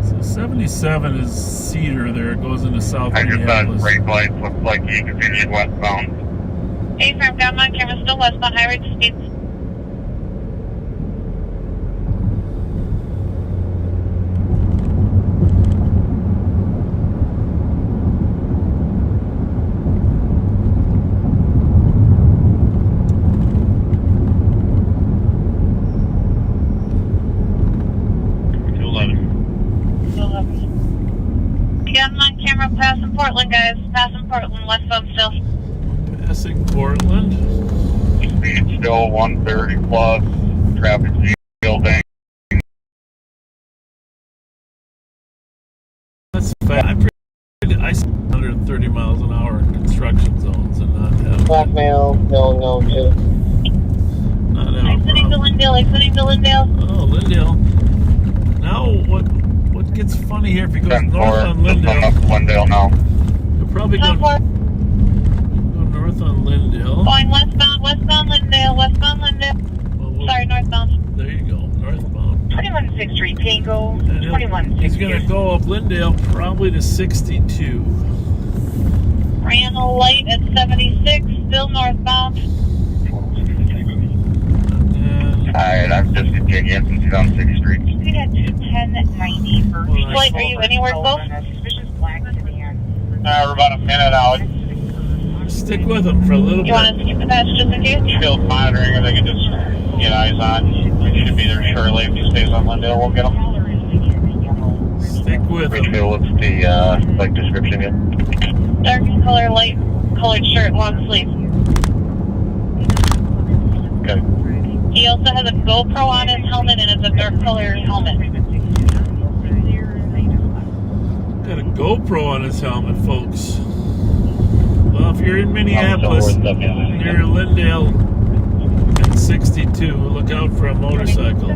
So 77 is Cedar there. It goes into South I just saw Minneapolis. brake lights. Looks like he continued westbound. A-firm, got my camera still westbound, high rate of speed. Passing Portland, guys. Passing Portland, westbound still. Passing Portland. Speed still 130 plus. Traffic yielding. That's fast. I see 130 miles an hour in construction zones and not have. Blackmail, no, too. Not have. Exiting to Lindale, exiting to Lindale. Oh, Lindale. Now what gets funny here if he goes north on Lindale? Up Lindale now. You'll probably go north on Lindale. Going westbound Lindale, westbound Lindale. Well, Sorry, northbound. There you go, northbound. 21 6th Street, Tango, And 21 he's going to go up Lindale probably to 62. Ran a light at 76, still northbound. Alright, I'm just continuing since he's on 6th Street. Speed at 1090 for Flight, are you anywhere close? Suspicious black sedan. We're about a minute out. Stick with him for a little You bit. want us to keep the patch just in case? Still monitoring if they can just get eyes on. We should be there shortly. If he stays on Lindale, we'll get him. Stick with him. What's the like description again? Dark in color, light colored shirt, long sleeve. Okay. He also has a GoPro on his helmet and it's a dark color helmet. Got a GoPro on his helmet, folks. Well, if you're in Minneapolis, near Lindale and 62, look out for a motorcycle.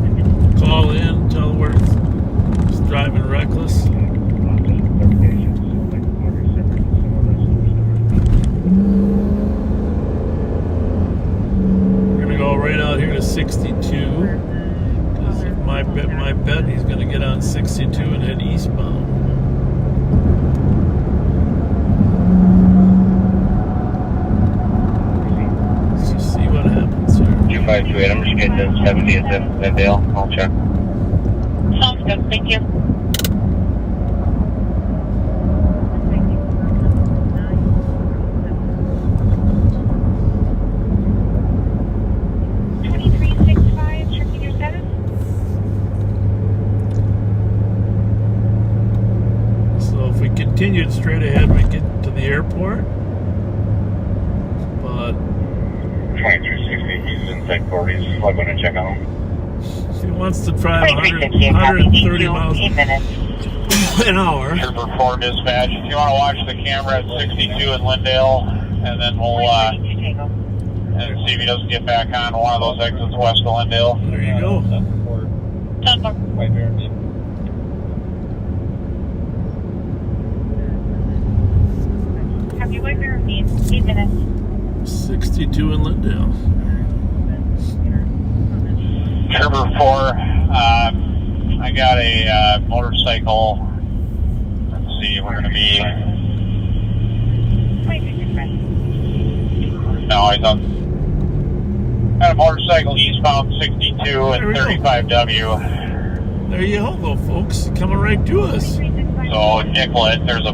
Call in, tell where it's driving reckless. We're gonna go right out here to 62. Because my bet he's gonna get on 62 and head eastbound. Let's just see what happens here. 2528, I'm just getting to 70th and Lindale. I'll check. Sounds good. Thank you. Continued straight ahead, we get to the airport. But 2360, he's in Tech 40s. I'm going to check on him. He wants to drive 130 miles an hour. Trooper 4 dispatch. If you want to watch the camera at 62 in Lindale, and then we'll and see if he doesn't get back on one of those exits west of Lindale. There you go. Right there. Have you wait there 8 minutes? 62 in Lindale. Trooper 4, I got a motorcycle. Let's see, we're going to be. No, I thought. Got a motorcycle eastbound 62 and 35W. There you go, folks. Coming right to us. So, Nicollet, there's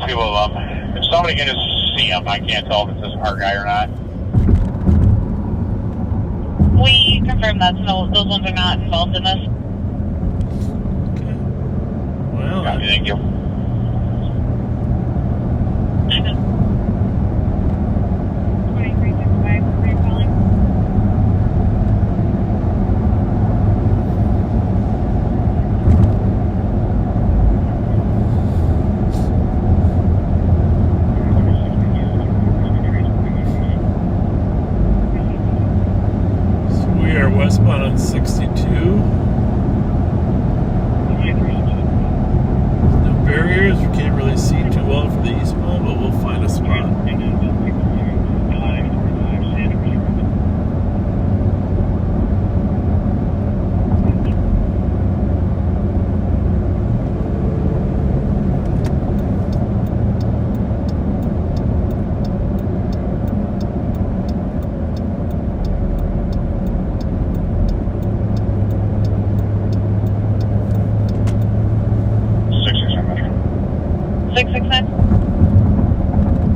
two of them. If somebody can just see them, I can't tell if it's this our guy or not. We confirm that. No, those ones are not involved in this. Okay. Well, thank you. Westbound on 62. No barriers. We can't really see too well for the eastbound, but we'll find a spot.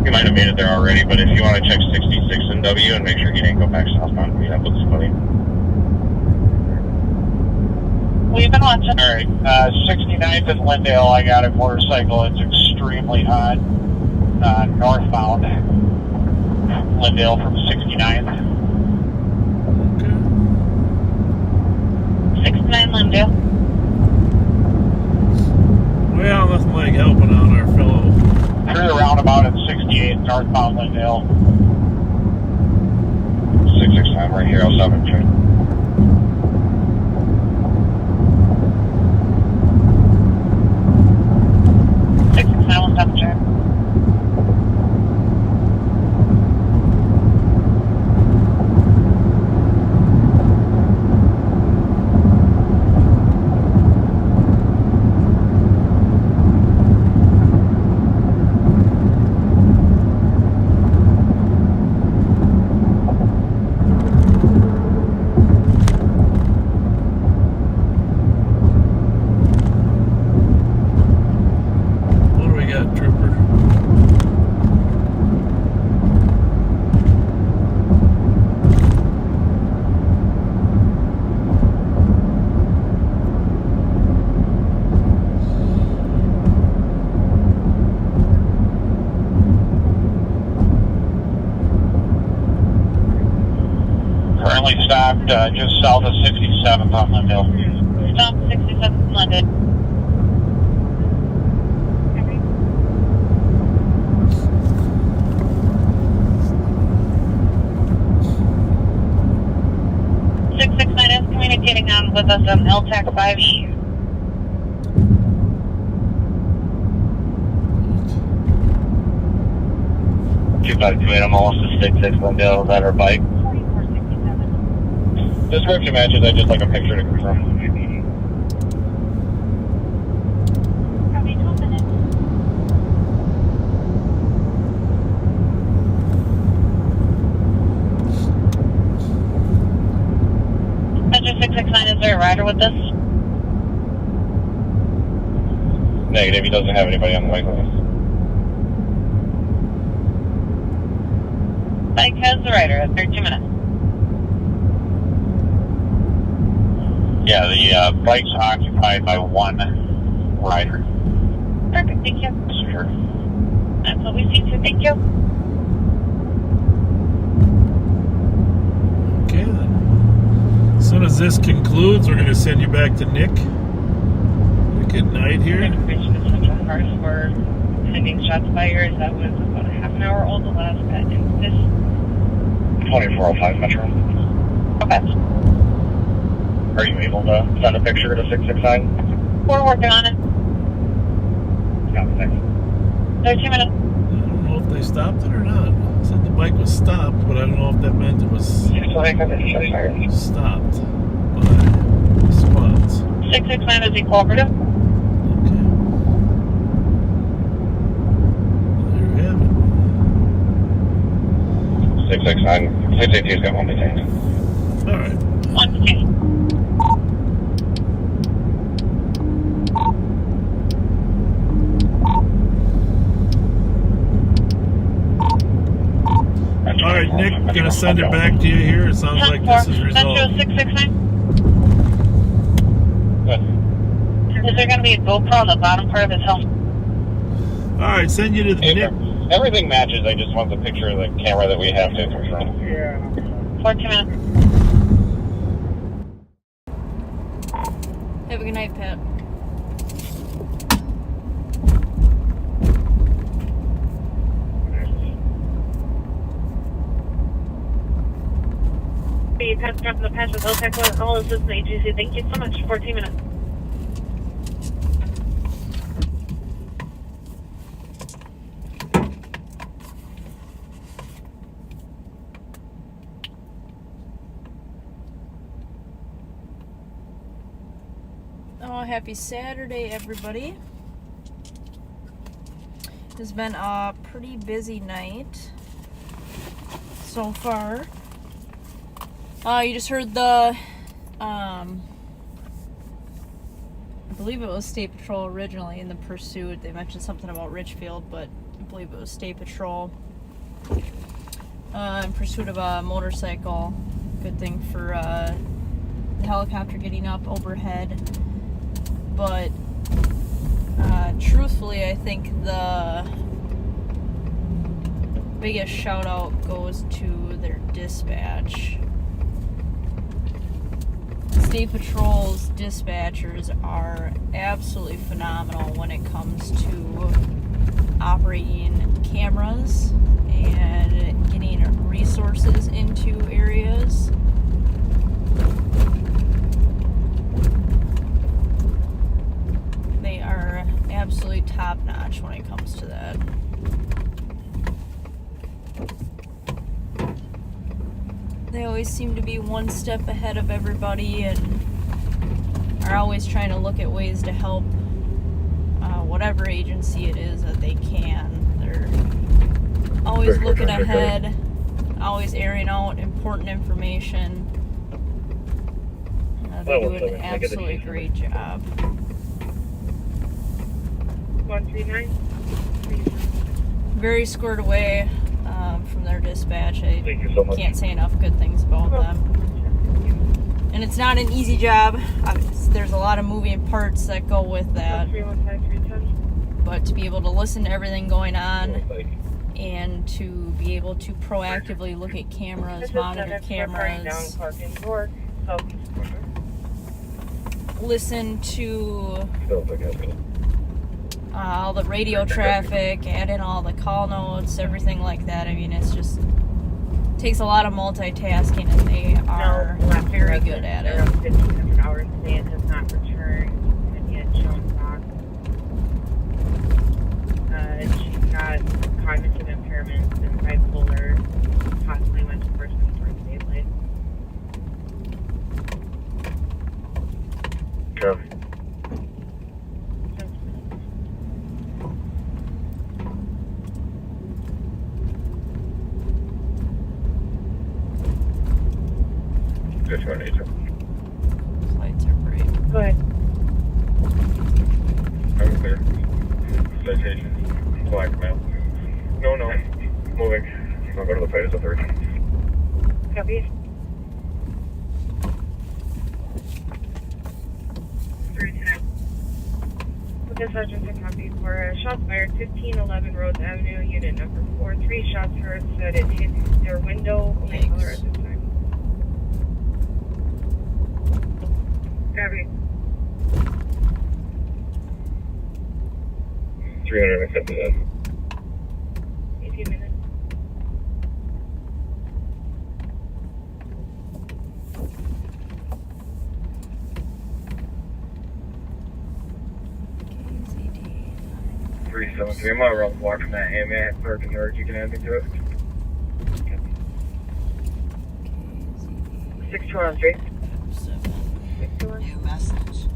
You might have made it there already, but if you want to check 66 and W and make sure he didn't go back southbound, that looks funny. We've been watching. Alright, 69th and Lindale, I got a motorcycle. It's extremely hot. Northbound. Lindale from 69th. Okay. 69 Lindale. Well, nothing like helping out our fellow. Through the roundabout at 68, northbound Lindale. 669 right here, 07 check. Currently stopped just south of 67th on Lindale. Stop 67th London. getting on with us on LTAC 5E. Two by two animals to 66 Glendale. Is that our bike? 4467. Description matches. I just like a picture to confirm. Copy, 12 minutes. Metro 669, is there a rider with this? Negative. He doesn't have anybody on the bike list. Bike has the rider at 32 minutes. Yeah, the bike's occupied by one rider. Perfect, thank you. Sure. That's what we see too, thank you. Okay, then. As soon as this concludes, we're going to send you back to Nick. Nick at night here. Information is Central Parks for pending shots fired. That was about a half an hour old, the last pet in this. 2405 Metro. Okay. Are you able to send a picture to 669? We're working on it. Yeah, thanks. 32 minutes. I don't know if they stopped it or not. It said the bike was stopped, but I don't know if that meant it was stopped by the squads. 669 is he cooperative? Okay. There you have it. 669. 682's got one detained. All right. One detained. All right, Nick, gonna send it back to you here. It sounds like this is resolved. Metro 669. Good. Is there going to be a GoPro on the bottom part of his helmet? All right, send you to the Nick. Everything matches. I just want the picture of the camera that we have to confirm. 14 minutes. Have a good night, Pat. The Pat's dropping the patch with LTAC with all assistant agency. Thank you so much. 14 minutes. Oh, happy Saturday, everybody. It's been a pretty busy night so far. You just heard the, I believe it was State Patrol originally in the pursuit. They mentioned something about Richfield, but I believe it was State Patrol in pursuit of a motorcycle. Good thing for the helicopter getting up overhead. But truthfully, I think the biggest shout out goes to their dispatch. State Patrol's dispatchers are absolutely phenomenal when it comes to operating cameras and getting resources into areas. They are absolutely top notch when it comes to that. They always seem to be one step ahead of everybody and are always trying to look at ways to help whatever agency it is that they can. They're always looking ahead, always airing out important information. They do an absolutely great job. 139. Very squared away from their dispatch. I Thank you so much. can't say enough good things about them. And it's not an easy job. There's a lot of moving parts that go with that. 315. But to be able to listen to everything going on and to be able to proactively look at cameras, monitor cameras, listen to all the radio traffic, add in all the call notes, everything like that. I mean, it Takes a lot of multitasking, and they are very good at it. 1,500 hours a day and has not returned and yet shown back. She's got cognitive impairments and bipolar, possibly went to first towards daylight. Go. Good one, Lights are bright. Go ahead. I'm clear. Citation. Blackmail. No. Moving. I'll go to the fight as a third. Copy. 310. Okay, Sergeant, a copy for shots fired 1511 Rhodes Avenue, unit number 4. 3 shots heard, said it hit their window. Only color at this time. Copy. 350 then. 18 minutes. KZD. 373. I'm gonna run walk from that AMA clerk and nerd. You can add me to it. 6213. 7. New message.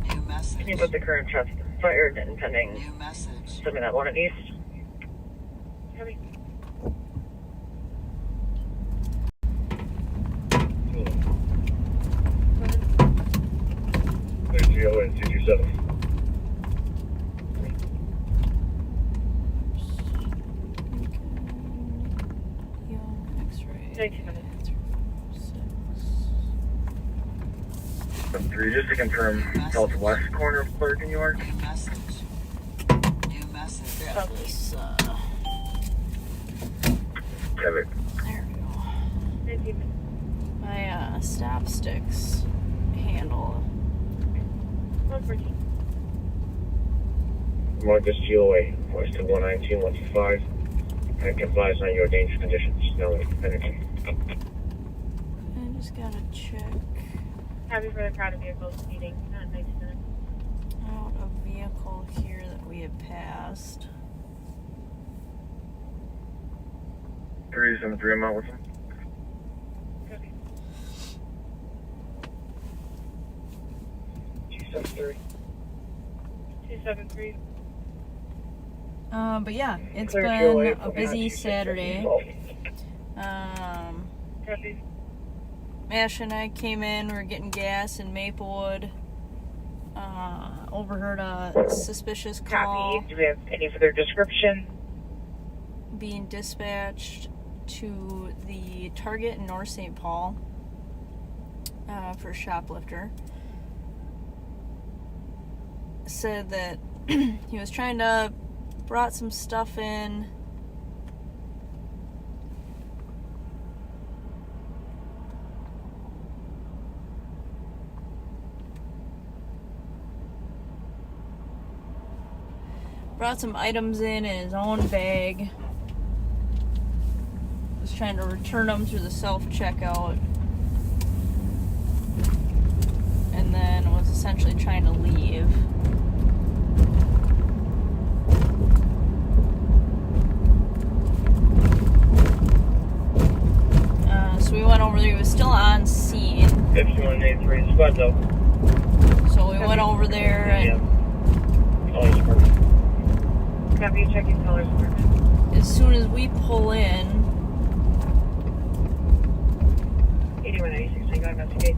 New message. Can you put the current shots fired and pending? New message. Send me that one at east. Copy. There's GOA 227. X-ray. 19 minutes. 3, just to confirm, southwest corner of Clerk in York. New message. New message. Grab this, Have it. there we go. 19 minutes. My, stop sticks handle. 114. Mark this GOA. Voice to 119, 125. And complies on your dangerous conditions. Now, energy. I just gotta check Happy for the crowd of vehicles speeding. 19 minutes. out a vehicle here that we had passed. 373, I'm out with him. Copy. 273. 273. But yeah, it's Clear been GOA a busy Saturday. Copy. Ash and I came in, we were getting gas in Maplewood. Overheard a suspicious call Copy. Do we have any further description? being dispatched to the Target in North St. Paul for a shoplifter. Said that he was trying to brought some stuff in. Brought some items in his own bag. Was trying to return them through the self-checkout. And then was essentially trying to leave. So we went over there. He was still on scene. 5183 squad though. So we went over there and Copy. Checking colors. as soon as we pull in, 8196. Go investigate.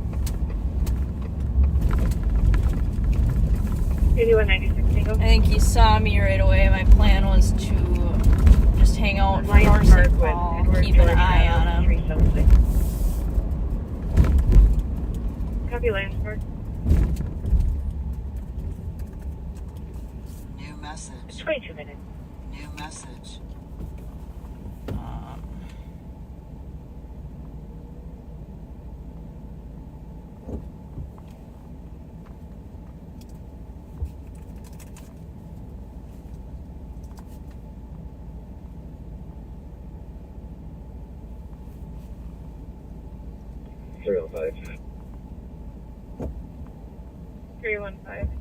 8196. I think he saw me right away. My plan was to just hang out for North St. Paul, keep an eye on him. 376. Copy. Landsberg. New message. 22 minutes. New message. 315. 315.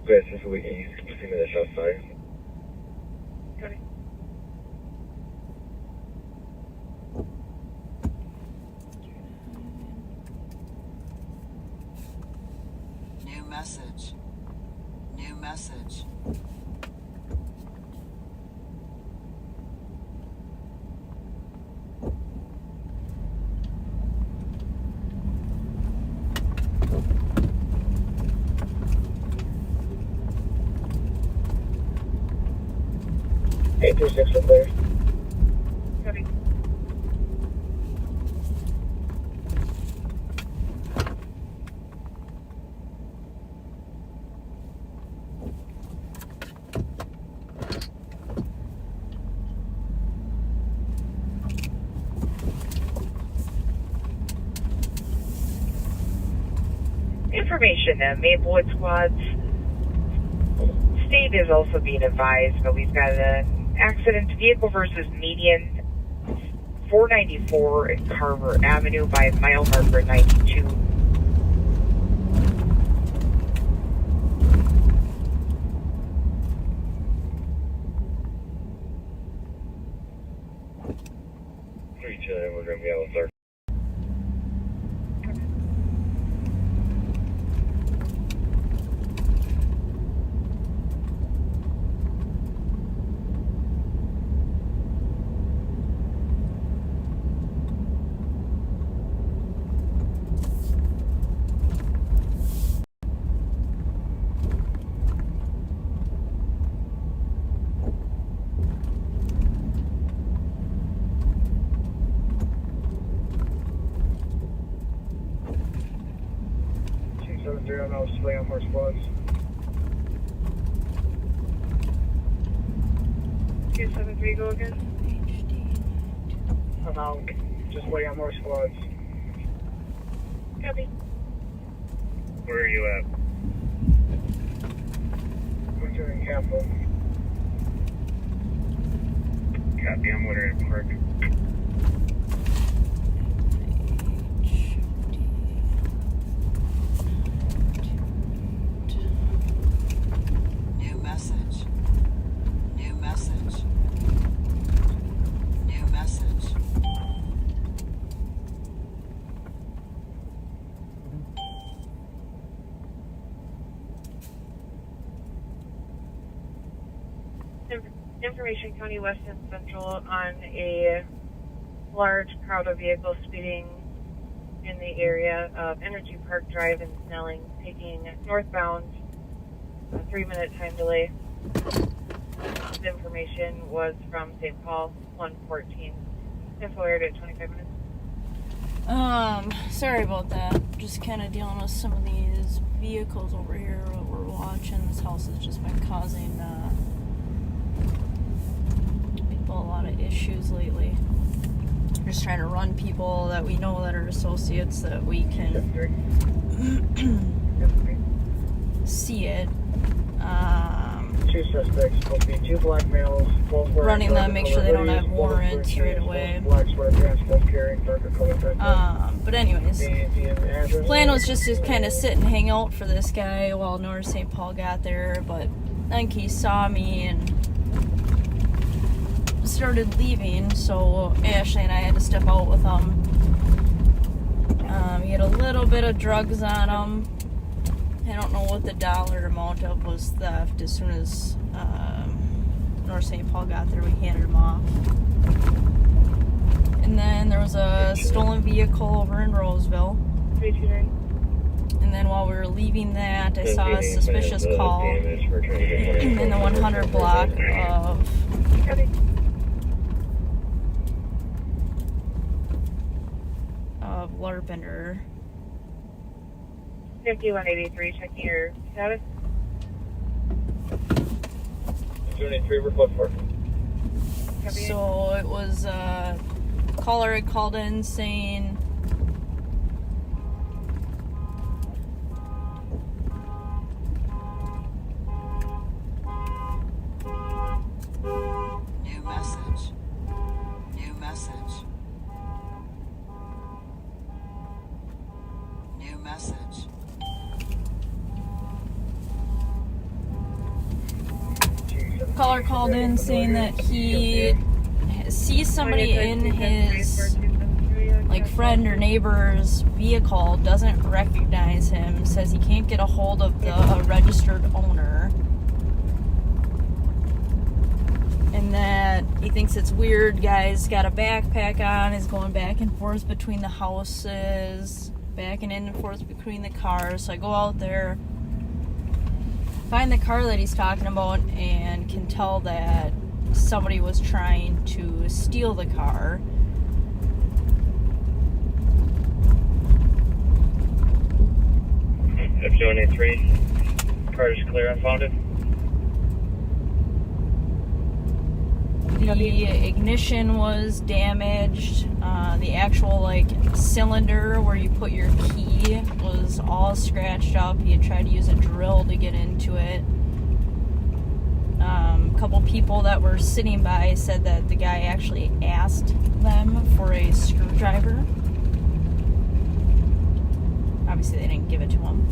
Yes, this week he's keeping the south side. Copy. New message. New message. Eight three six is there. Copy. Information, Maplewood squads. State is also being advised, but we've got an accident, vehicle versus median, 494 and Carver Avenue by mile marker 92. We're going to be able to start. I'm now display on more squads. 273, go again. I'm out. Just wait on more squads. Copy. Where are you at? We're doing Capital. Copy, I'm Woodard Park. New message. New message. New message. Information County West and Central on a large crowd of vehicles speeding in the area of Energy Park Drive in Snelling, taking northbound, a 3-minute time delay. The information was from St. Paul, 114. Info aired at 25 minutes. Sorry about that. Just kind of dealing with some of these vehicles over here that we're watching. This house has just been causing people a lot of issues lately. Just trying to run people that we know that are associates that we can see it. Two suspects, supposed to be two black males, both wearing Running them, make sure they don't have hoodies, warrants both right away. Black sweatpants, both carrying darker colored backpacks. But anyways, The plan was just to kind of sit and hang out for this guy while North St. Paul got there, but I think he saw me and started leaving, so Ashley and I had to step out with him. He had a little bit of drugs on him. I don't know what the dollar amount of was theft. As soon as North St. Paul got there, we handed him off. And then there was a stolen vehicle over in Roseville. 329. And then while we were leaving that, I saw a suspicious call in the 100 block of Larpenter. 5183, checking your status. 283, report for. So it was a caller had called in saying New message. New message. message. Caller called in saying that he sees somebody in his like friend or neighbor's vehicle, doesn't recognize him, says he can't get a hold of the registered owner, and that he thinks it's weird. Guy's got a backpack on, is going back and forth between the houses, backing in and forth between the cars. So I go out there, find the car that he's talking about, and can tell that somebody was trying to steal the car. F283, car is clear, unfounded. The ignition was damaged. The actual like cylinder where you put your key was all scratched up. He had tried to use a drill to get into it. A couple people that were sitting by said that the guy actually asked them for a screwdriver. Obviously they didn't give it to him.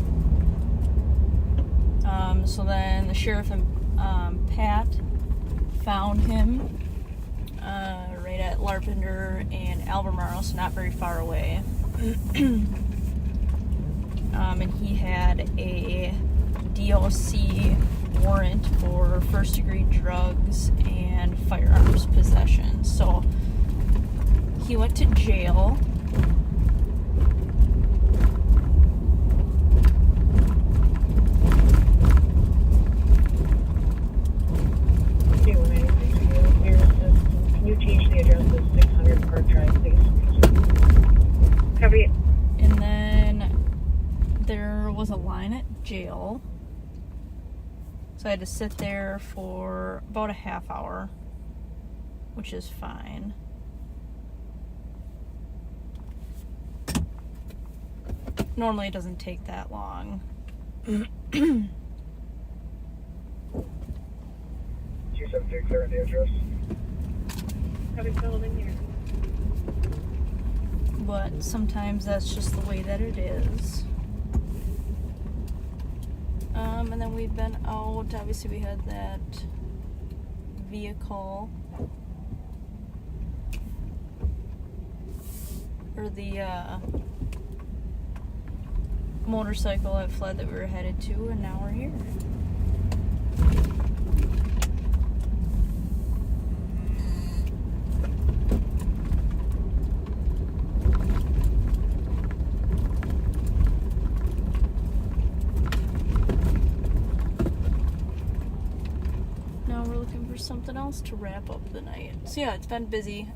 So then the sheriff and Pat found him right at Larpenter and Albemarle, so not very far away. And he had a DOC warrant for first-degree drugs and firearms possession. So he went to jail. Can you change the address to 600 Park Drive, please? Copy. And then there was a line at jail. So I had to sit there for about a half hour, which is fine. Normally it doesn't take that long. 273, clear on the address. Copy, building here. But sometimes that's just the way that it is. And then we've been out. Obviously, we had that vehicle, or the motorcycle that fled that we were headed to, and now we're here. Something else to wrap up the night. So yeah, it's been busy.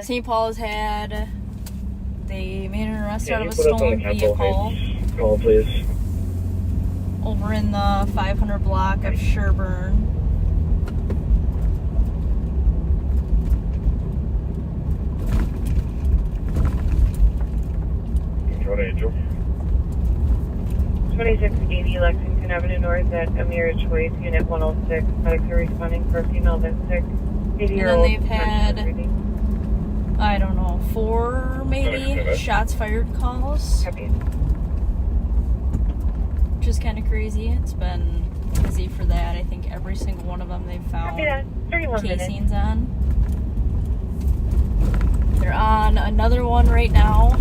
St. Paul's they made an arrest out of a stolen vehicle. Call, please. Over in the 500 block of Sherburne. Control Angel. 2680 Lexington Avenue North at Amira Choice, Unit 106. Medics are responding for a female that's sick. 80-year-old. And then they've had, I don't know, 4 maybe shots fired calls. Copy. Which is kind of crazy. It's been busy for that. I think every single one of them they've found casings on. They're on another one right now.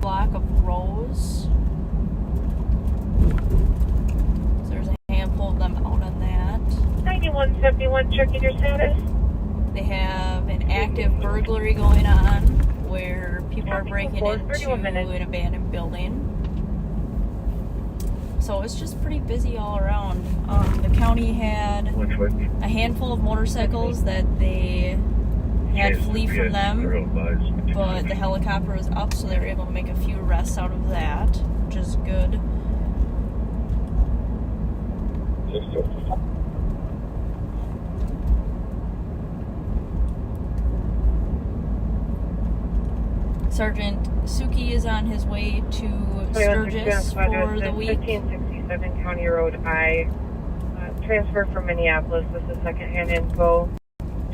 Block of Rose. So there's a handful of them out on that. 9171, checking your status. They have an active burglary going on where people are breaking into an abandoned building. So it's just pretty busy all around. The county had a handful of motorcycles that they had flee from them, but the helicopter was up, so they were able to make a few arrests out of that, which is good. Sergeant Suki is on his way to Sturgis for the week. 1567 County Road I. Transfer from Minneapolis. This is secondhand info.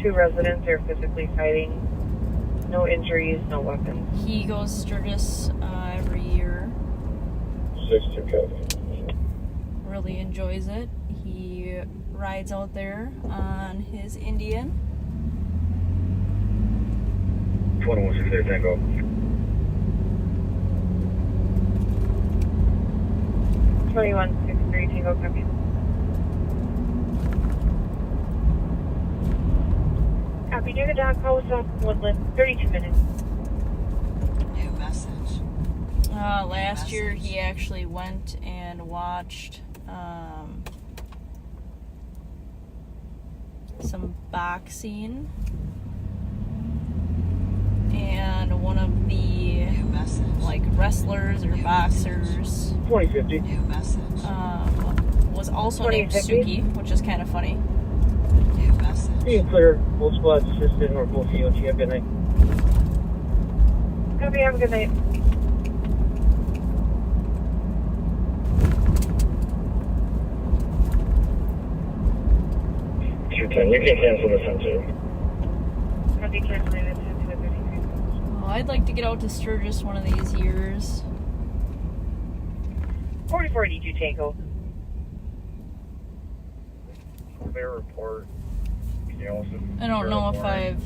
2 residents are physically fighting. No injuries, no weapons. He goes Sturgis every year. 6-2 copy. Really enjoys it. He rides out there on his Indian. 21-6 Tango. Tango copy. Copy, near the dog post off Woodland, 32 minutes. New message. Last year he actually went and watched some boxing, and one of the like wrestlers or boxers 2050. New message. was also named 2050. Suki, which is kind of funny. New message. Being clear, full squad assisted or full COT. Have a good night. Copy, have a good night. You can cancel this one too. Copy, canceling this. 33. Well, I'd like to get out to Sturgis one of these years. 4482 Tango. Their report. Can you also I don't know if I've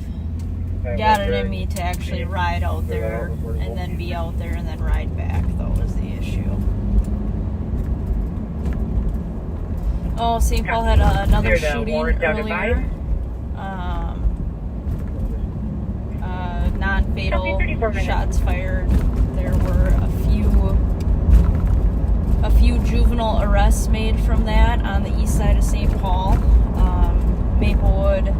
got it in me to actually ride out there and then be out there and then ride back, though, is the issue. Oh, St. Paul had another There's a shooting warrant down to earlier. Non-fatal Copy, 34 minutes. shots fired. There were a few juvenile arrests made from that on the east side of St. Paul. Maplewood.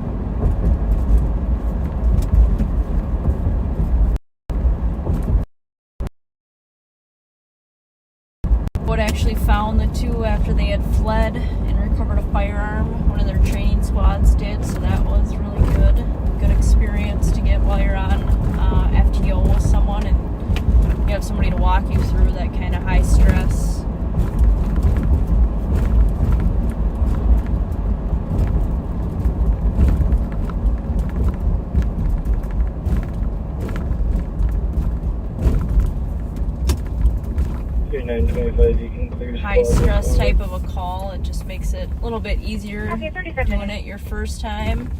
Wood actually found the two after they had fled and recovered a firearm. One of their training squads did, so that was really good. Good experience to get while you're on FTO with someone and you have somebody to walk you through that kind of high stress. High stress type of a call. It just makes it a little bit easier Okay, 35 doing minutes. it your first time.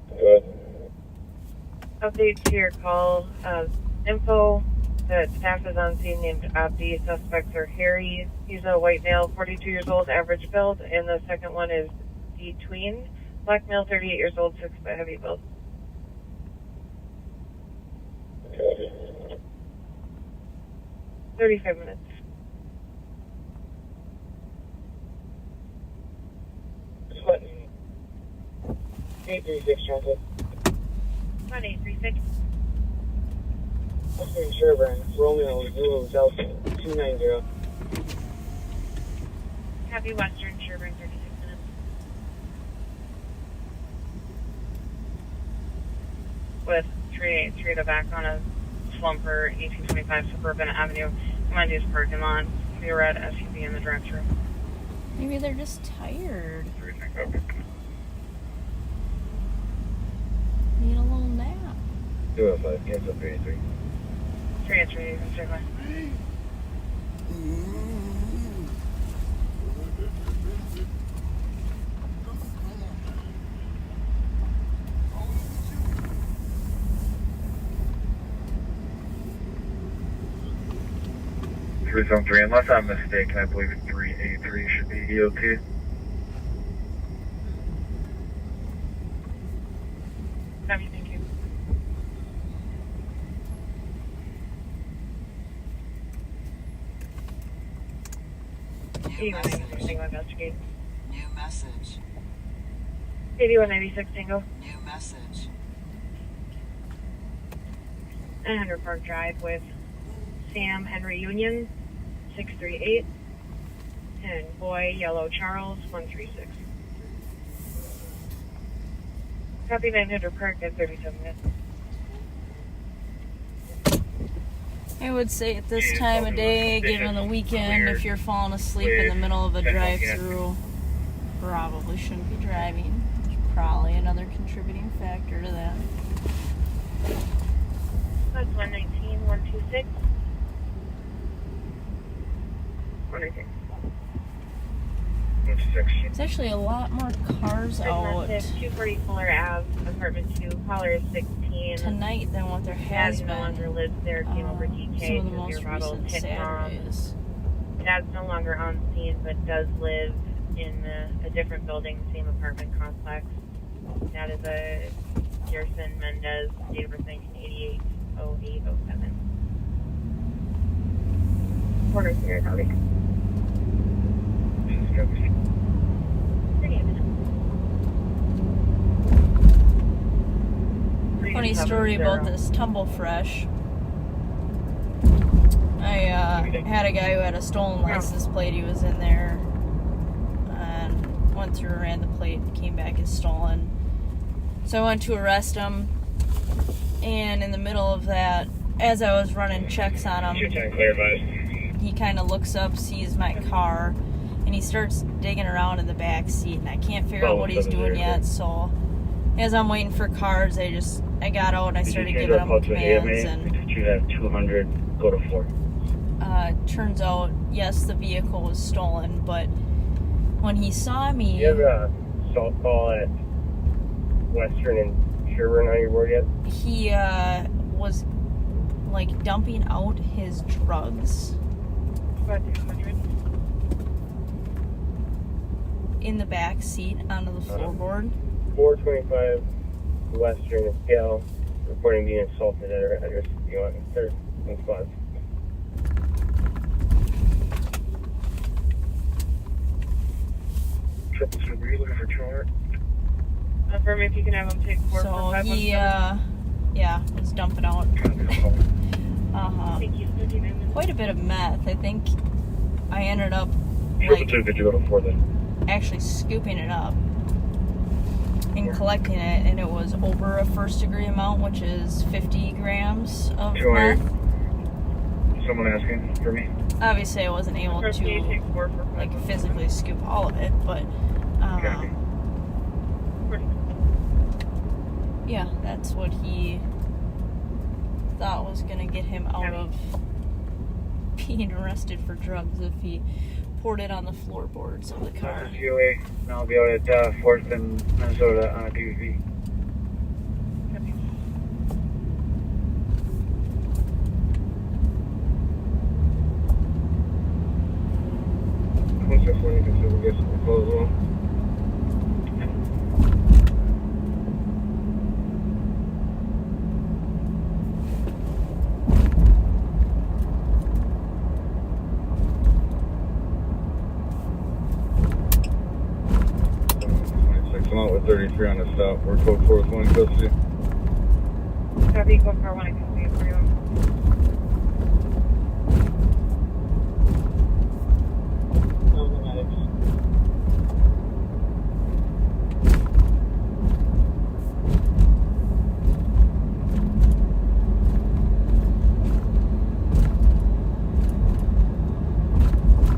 Go ahead. Update to your call. Info that staff is on scene named Abdi. Suspects are Harry. He's a white male, 42 years old, average build. And the second one is D Tween. Black male, 38 years old, 6-foot heavy build. Copy. 35 minutes. What? 836 transit. 1836. Western Sherburne, Romeo, Zulu, Delta, 290. Copy, Western Sherburne, 36 minutes. With 383 to back on a slumper, 1825 Suburban Avenue. Mondays parking lot. Be a red SUV in the drive-thru. Maybe they're just tired. Need a little nap. 205, cancel 383. 383, you can stay by. Three, unless I'm mistaken, I believe 383 should be EOT. Copy, thank you. New message. Investigate. New message. 8196 Tango. New message. 900 Park Drive with Sam Henry Union. 638. And boy, yellow Charles, 136. Copy 900 Park at 37 minutes. I would say at this time of day, given the weekend, if you're falling asleep in the middle of a drive-through, probably shouldn't be driving. There's probably another contributing factor to that. That's 119, 126. 126. There's actually a lot more cars out 240 Fuller Ave, apartment 2, caller is 16. tonight than what there has Dad been. no longer lives there, came over DK. Some of the to most beer bottles, recent hit mom. Saturdays. Dad's no longer on scene, but does live in a different building, same apartment complex. Dad is a Gerson Mendez, date of birth 1988, 0807. Porter Spirit, howdy. Funny story about this Tumble Fresh. I had a guy who had a stolen license plate. He was in there and went through, ran the plate, came back as stolen. So I went to arrest him, and in the middle of that, as I was running checks on him, he kind of looks up, sees my car, and he starts digging around in the back seat, and I can't figure out what he's doing yet. So as I'm waiting for cars, I got out and I started giving him commands. And you have 200, go to 4. Turns out, yes, the vehicle was stolen, but when he saw me, You have a salt call at Western and Sherburne on your board yet? he was like dumping out his drugs About 200. in the back seat onto the floorboard. 425 Western and Scale, reporting being assaulted at our address. You want third in spots. Triple two, were you looking for chart? Confirm if you can have him take 4 So for 5 he, was dumping out Thank you. 59 minutes. quite a bit of meth. I think I ended up Triple two, could you go to 4 then? actually scooping it up and collecting it, and it was over a first degree amount, which is 50 grams of 200. meth. Someone asking for me? Obviously, I wasn't able First you to take 4 for 5. like physically scoop all of it, but yeah, that's what he thought was gonna get him out of being arrested for drugs if he poured it on the floorboards of the car. GOA, and I'll be out at 4th and Minnesota on a DVP. What's that for? You can see we'll get some clothes on. I'm out with 33 on the stop. We're code 4 with 1 in custody. Copy, go for 1 in custody for you.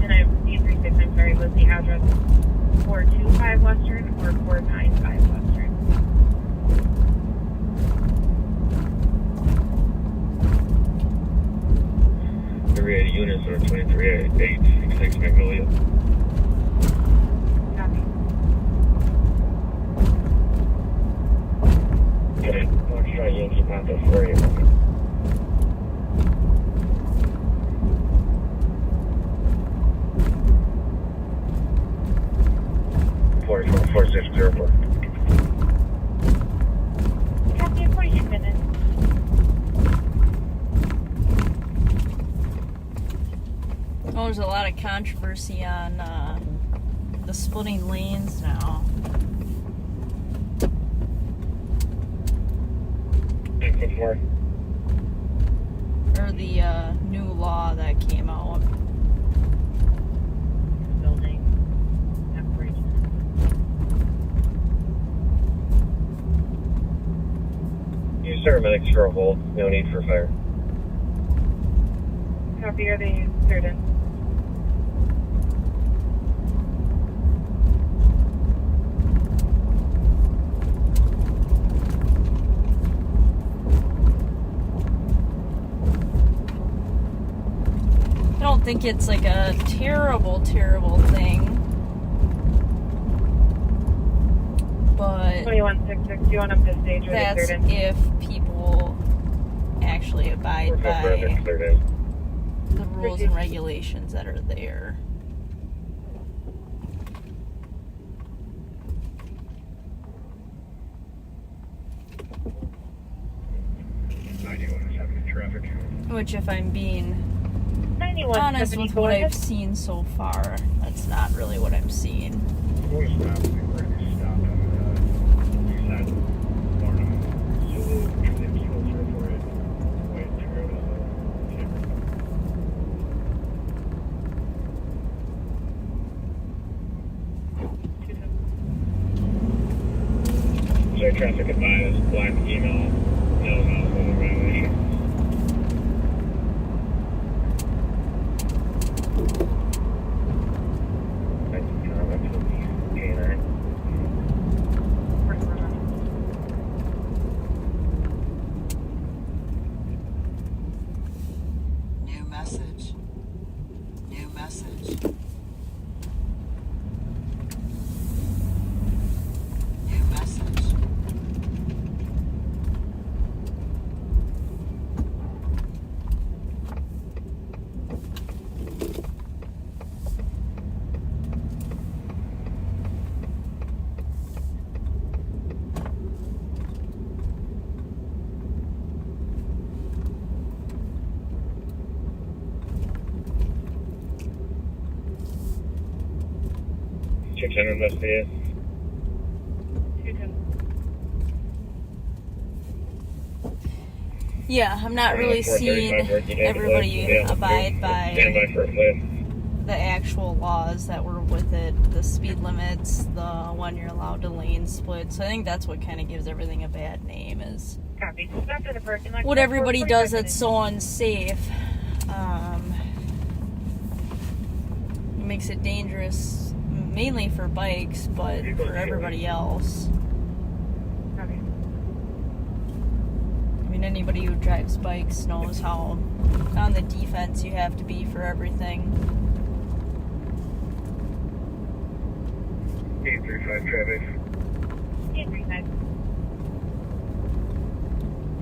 And I need 36, I'm sorry, was the address 425 Western or 495 Western? Units are 23 at 866 Magnolia. Copy. Okay, I'll try Yankee Papa for you. Copy, 42 minutes. Oh, there's a lot of controversy on the splitting lanes now. Or the new law that came out. Use paramedics for a hold. No need for fire. Copy, are they cleared in? I don't think it's like a terrible thing. But 2166, do you want them to stage or they that's cleared in? if people actually abide by the rules and regulations that are there. Which, if I'm being honest with what I've seen so far, that's not really what I'm seeing. Traffic advised, black email, no violation. New message. New message. New message. Check in investigate. Yeah, I'm not really seeing everybody abide by the actual laws that were with it, the speed limits, the when you're allowed to lane split. So I think that's what kind of gives everything a bad name, is Copy. Stop in the parking lot. what everybody does that's so unsafe. It makes it dangerous, mainly for bikes, but for everybody else. Copy. I mean, anybody who drives bikes knows how on the defense you have to be for everything. 835 traffic. 835.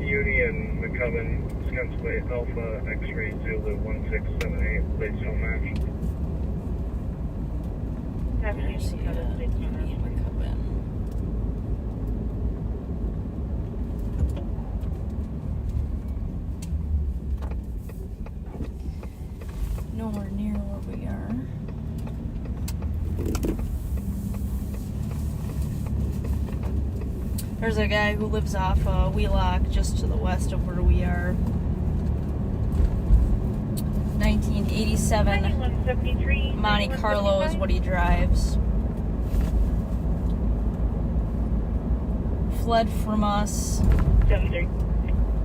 Union McCubbin, Scun's plate Alpha X-ray Zulu 1678, plates don't match. There's the Union McCubbin. Nowhere near where we are. There's a guy who lives off Wheelock, just to the west of where we are. 1987 Monte Carlo is what he drives. Fled from us,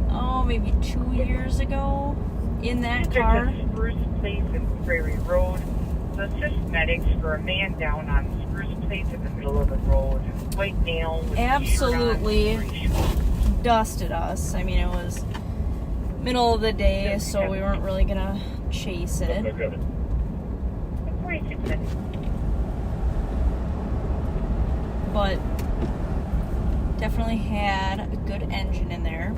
oh, maybe 2 years ago in that car. Spruce Place and Prairie Road. So it's just medics for a man down on Spruce Place in the middle of the road. White nail. Absolutely dusted us. I mean, it was middle of the day, so we weren't really gonna chase it. But definitely had a good engine in there.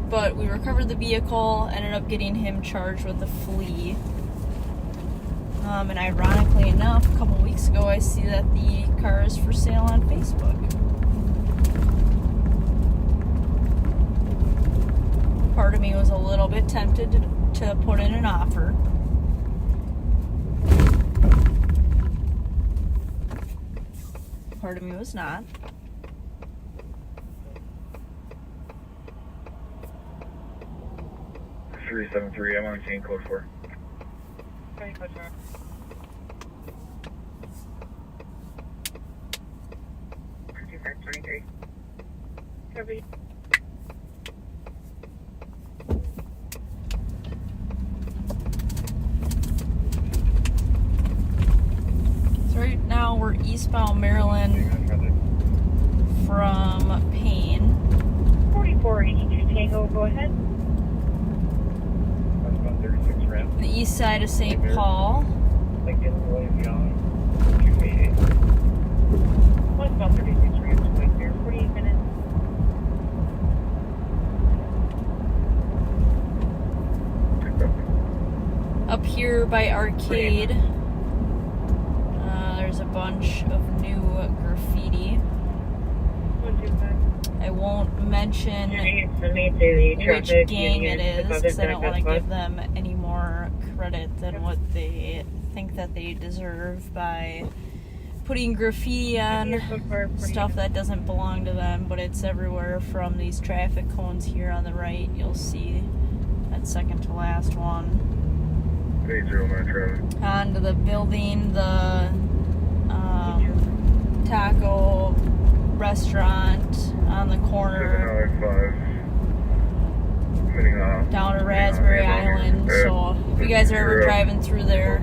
But we recovered the vehicle, ended up getting him charged with a flea. And ironically enough, a couple weeks ago, I see that the car is for sale on Facebook. Part of me was a little bit tempted to put in an offer. Part of me was not. $373, I'm on scene, code 4. Code 4. Copy. So right now we're eastbound Maryland from Payne. 4482 Tango, go ahead. The east side of St. Paul. Westbound 36 Rams, wait there, 48 minutes. Up here by Arcade, there's a bunch of new graffiti. 125. I won't mention which traffic gang it union, is because I don't want to bus. give them any more credit than what they think that they deserve by putting graffiti on stuff that doesn't belong to them, but it's everywhere from these traffic cones here on the right. You'll see that second to last one. 809 traffic. Onto the building, the taco restaurant on the corner, 795. down to Raspberry Island. So if you guys are ever driving through there,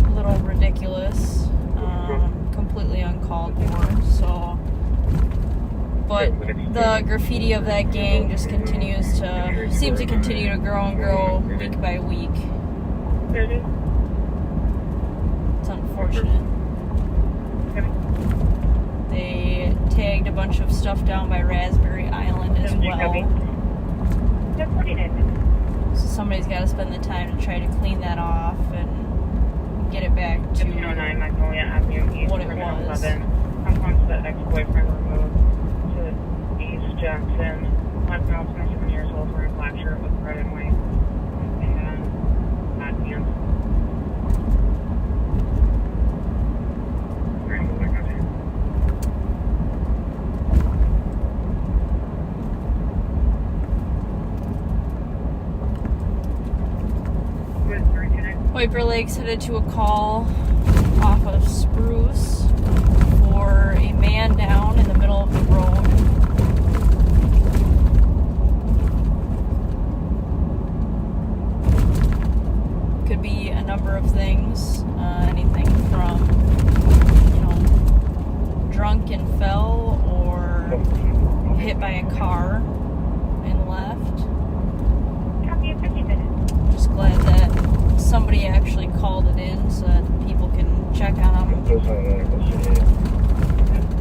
a little ridiculous, completely uncalled for. So, but the graffiti of that gang just seems to continue to grow and grow week by week. It's unfortunate. They tagged a bunch of stuff down by Raspberry Island as well. So somebody's got to spend the time to try to clean that off and get it back to what it was. Compounds that ex-boyfriend removed to East Jackson. 1 pound, 27 years old, wearing black shirt with red and white. And bad pants. Wiper Lake's headed to a call off of Spruce for a man down in the middle of the road. Could be a number of things, anything from, drunk and fell or hit by a car and left. Copy in 50 minutes. Just glad that somebody actually called it in so that people can check on him,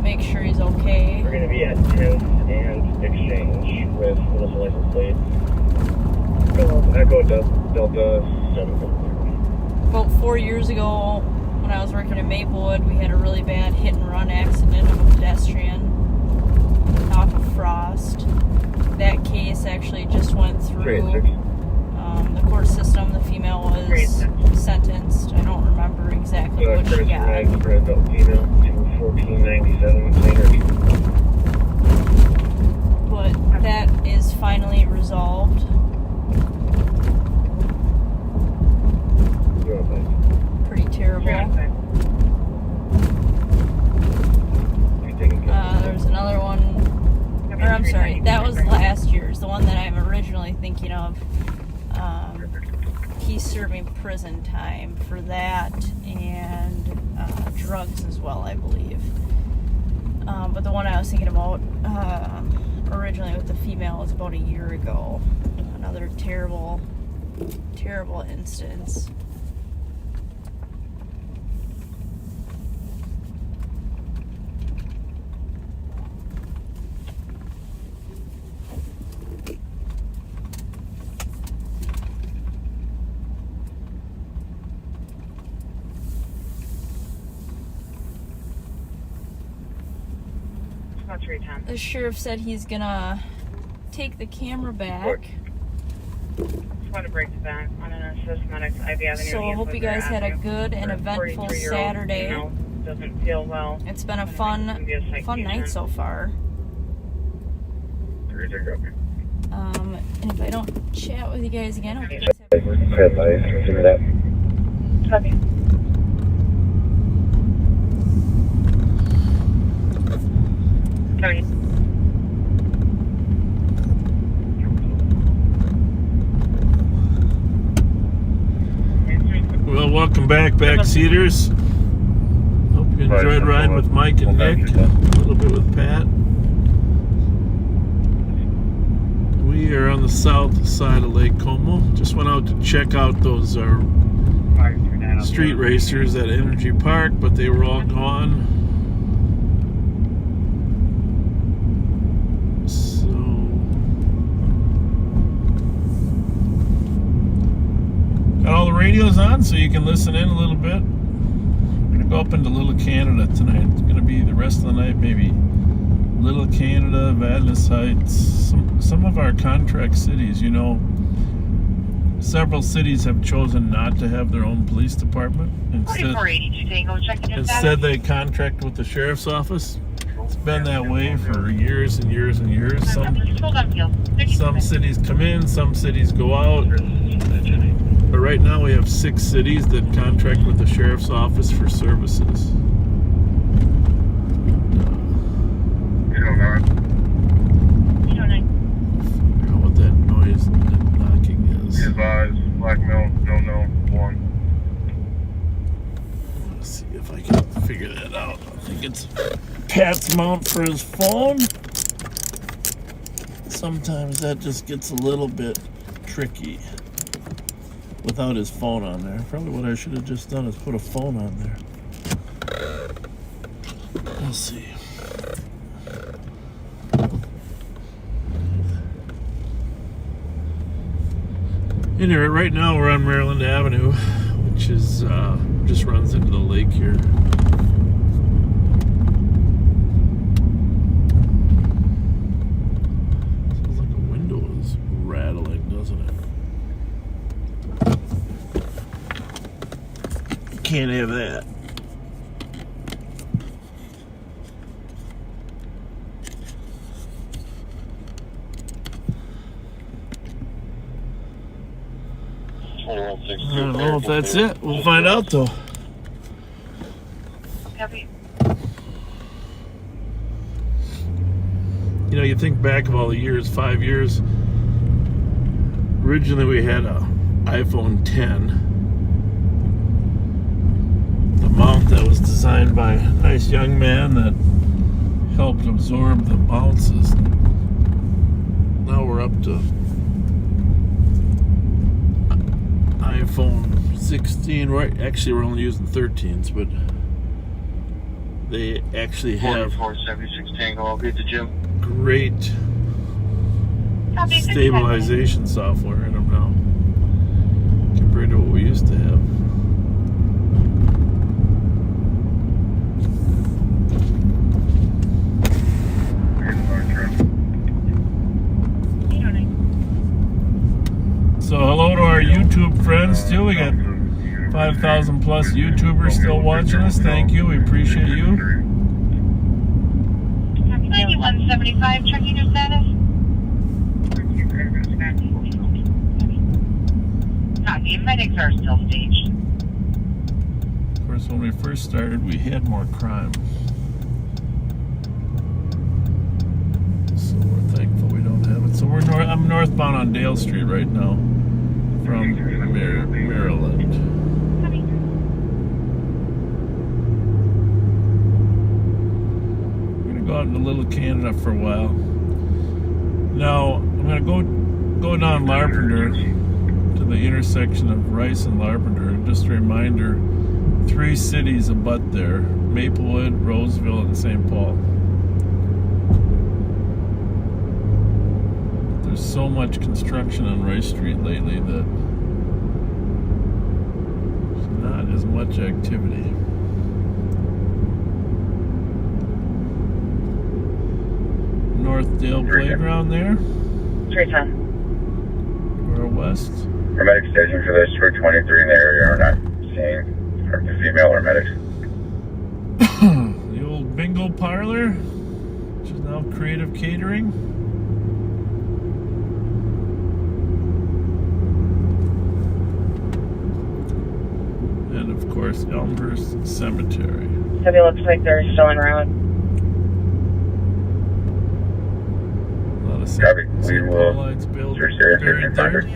make sure he's okay. We're going to be at 10th and Exchange with Melissa license plate. Echo Delta 7. About 4 years ago, when I was working in Maplewood, we had a really bad hit and run accident of a pedestrian off of Frost. That case actually just went through the court system. The female was sentenced. I don't remember exactly what she got. For adult female, 1497 But that is finally resolved. Pretty terrible. There's another one, or I'm sorry, that was last year's. The one that I'm originally thinking of. He's serving prison time for that and drugs as well, I believe. But the one I was thinking about originally with the female was about a year ago. Another terrible, terrible instance. The sheriff said he's gonna take the camera back. Water breaks back on an assist medics Ivy Avenue. So I hope you guys had a good and eventful Saturday. Doesn't feel well. It's been a fun night so far. And if I don't chat with you guys again, I hope you guys have Copy. Well, welcome back, backseaters. Hope you enjoyed riding with Mike and Nick, a little bit with Pat. We are on the south side of Lake Como. Just went out to check out those street racers at Energy Park, but they were all gone. So got all the radios on so you can listen in a little bit. We're gonna go up into Little Canada tonight. It's gonna be the rest of the night, maybe Little Canada, Vadnais Heights, some of our contract cities. You know, several cities have chosen not to have their own police department. Instead they contract with the sheriff's office. It's been that way for years and years and years. Some cities come in, some cities go out. But right now we have 6 cities that contract with the sheriff's office for services. What that noise knocking is. Blackmail, no, 1. Let's see if I can figure that out. I think it's Pat's mount for his phone. Sometimes that just gets a little bit tricky without his phone on there. Probably what I should have just done is put a phone on there. We'll see. Anyway, right now we're on Maryland Avenue, which is just runs into the lake here. Sounds like a window is rattling, doesn't it? Can't have that. I don't know if that's it. We'll find out though. You know, you think back of all the years, 5 years. Originally we had a iPhone 10. The mount that was designed by a nice young man that helped absorb the bounces. Now we're up to iPhone 16, right? Actually, we're only using 13s, but they actually have 4476 Tango. I'll be at the gym. great stabilization software in them now compared to what we used to have. So hello to our YouTube friends too. We got 5,000 plus YouTubers still watching us. Thank you. We appreciate you. 9175, checking your status. Copy. Medics are still staged. Of course, when we first started, we had more crime. So we're thankful we don't have it. So I'm northbound on Dale Street right now from Maryland. We're gonna go out into Little Canada for a while. Now I'm gonna go down Larpenteur to the intersection of Rice and Larpenteur. Just a reminder, 3 cities abut there: Maplewood, Roseville, and St. Paul. There's so much construction on Rice Street lately that there's not as much activity. Northdale Playground there. 310. Or west. Paramedic station for this for 23 in the area are not seeing the female paramedics. The old bingo parlor, which is now Creative Catering. And of course, Elmhurst Cemetery. So it looks like they're still en route. Copy. We will lights built search the area buried and find there. her.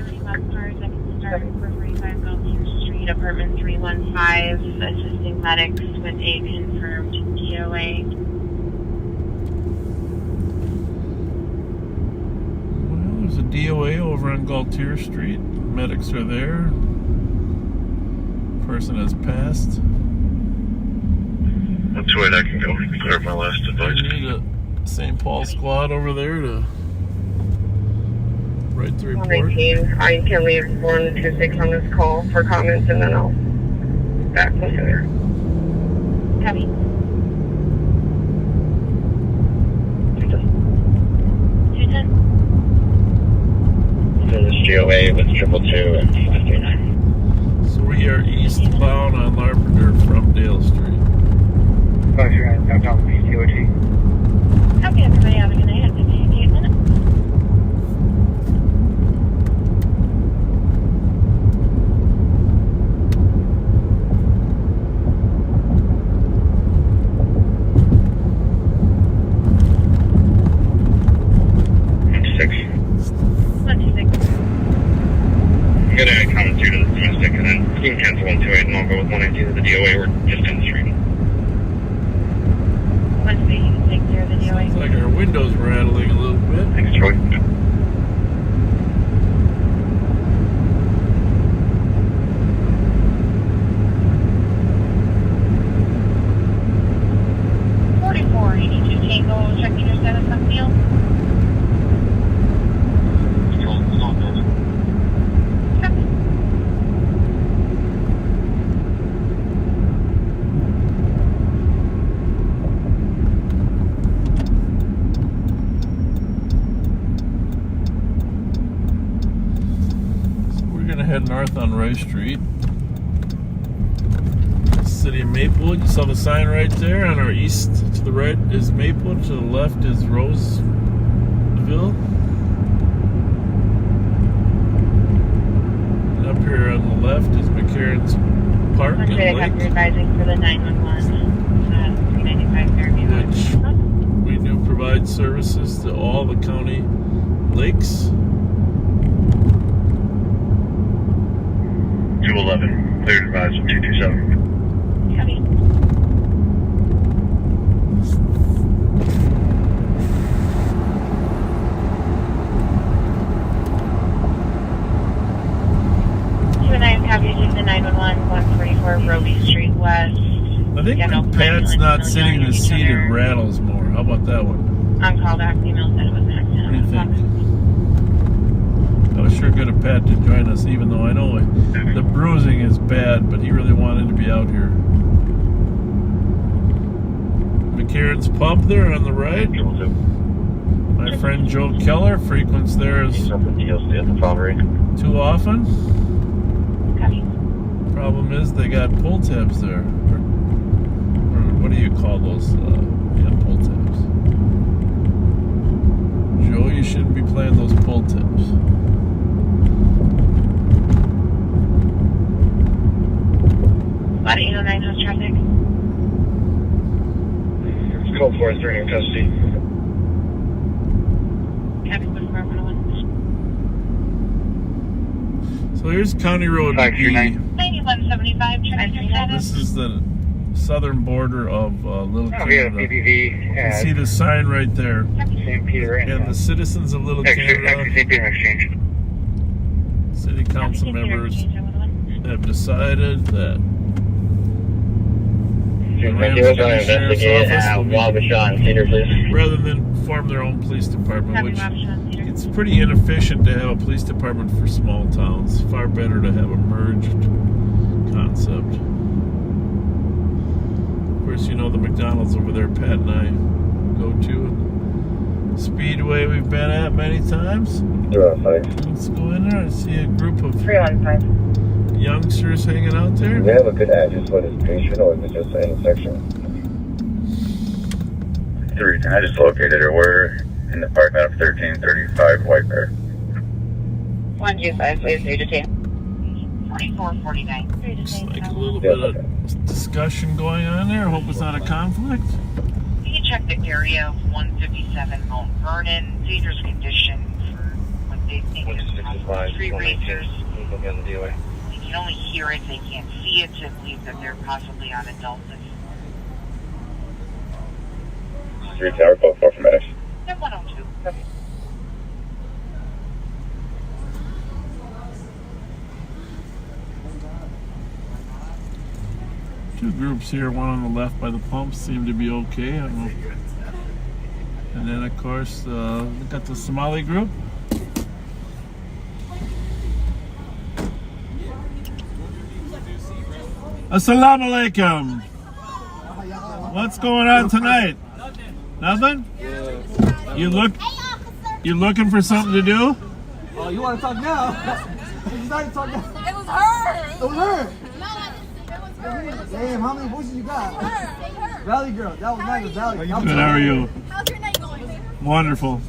Start 445 Gaultier Street, apartment 315, assisting medics with a confirmed DOA. Well, there's a DOA over on Gaultier Street. Medics are there. Person has passed. That's where I can go. Clear my last advice. We need a St. Paul squad over there to write the report. 119, I can leave 126 on this call for comments and then I'll back with her. Copy. This GOA with 222 and 539. So we are eastbound on Larpenteur from Dale Street. 539, downtown PCOT. Okay, everybody have a good night. 58 minutes. I'm gonna comment through to the domestic and then you can cancel 128 and I'll go with 119 to the DOA. We're just down the street. Once we can take care of the DOA. It's like our windows rattling a little bit. Thanks, Troy. Tango, checking your status on field. Head north on Rice Street. City of Maplewood. You saw the sign right there. On our east to the right is Maplewood, to the left is Roseville. And up here on the left is McCarran's Park and Monday, I have your advising for the 911 395 Fairview. Which we do provide services to all the county lakes. 211, cleared advice from 227. Copy. You and I have copies of the 911 144 Roby Street West. I think when Pat's not sitting in his seat, it rattles more. How about that one? On call back, email said it was an accident. What do you think? I was sure good of Pat to join us, even though I know the bruising is bad, but he really wanted to be out here. McCarran's Pub there on the right. My friend Joe Keller frequents there too often. Problem is they got pull tabs there. Or what do you call those? Yeah, pull tabs. Joe, you shouldn't be playing those pull tabs. About 809 house traffic. It's called 4-3 in custody. Cabin 141. So here's County Road B. 9175, checking your status. This is the southern border of Little Canada. You can see the sign right there. St. Peter and the citizens of Little Canada, St. Peter Exchange. city council members have decided that rather than form their own police department, which it's pretty inefficient to have a police department for small towns. Far better to have a merged concept. Of course, you know the McDonald's over there Pat and I go to. Speedway we've been at many times. Let's go in there and see a group of 315 youngsters hanging out there. Do we have a good address for this patient, or is it just an intersection? The reason I just located her, we're in the parking lot of 1335 White Bear. 125, please, 3 to 2. 4449. Looks like a little bit of discussion going on there. Hope it's not a conflict. You can check the area of 157 Mount Vernon. Dangerous condition for what they think is possible street racers. They can only hear it, they can't see it, to believe that they're possibly on adulthood. 3 Tower, call 4 for medics. They're 102. Okay. Two groups here, one on the left by the pumps seem to be okay. I don't know. And then of course, we got the Somali group. Assalamu alaikum. What's going on tonight? Nothing? You looking for something to do? Oh, you want to talk now? You started to talk now. It was her. It was her. Damn, how many voices you got? Her. Valley girl. That was nice. Valley. Good, how are you? How's your night going? Wonderful.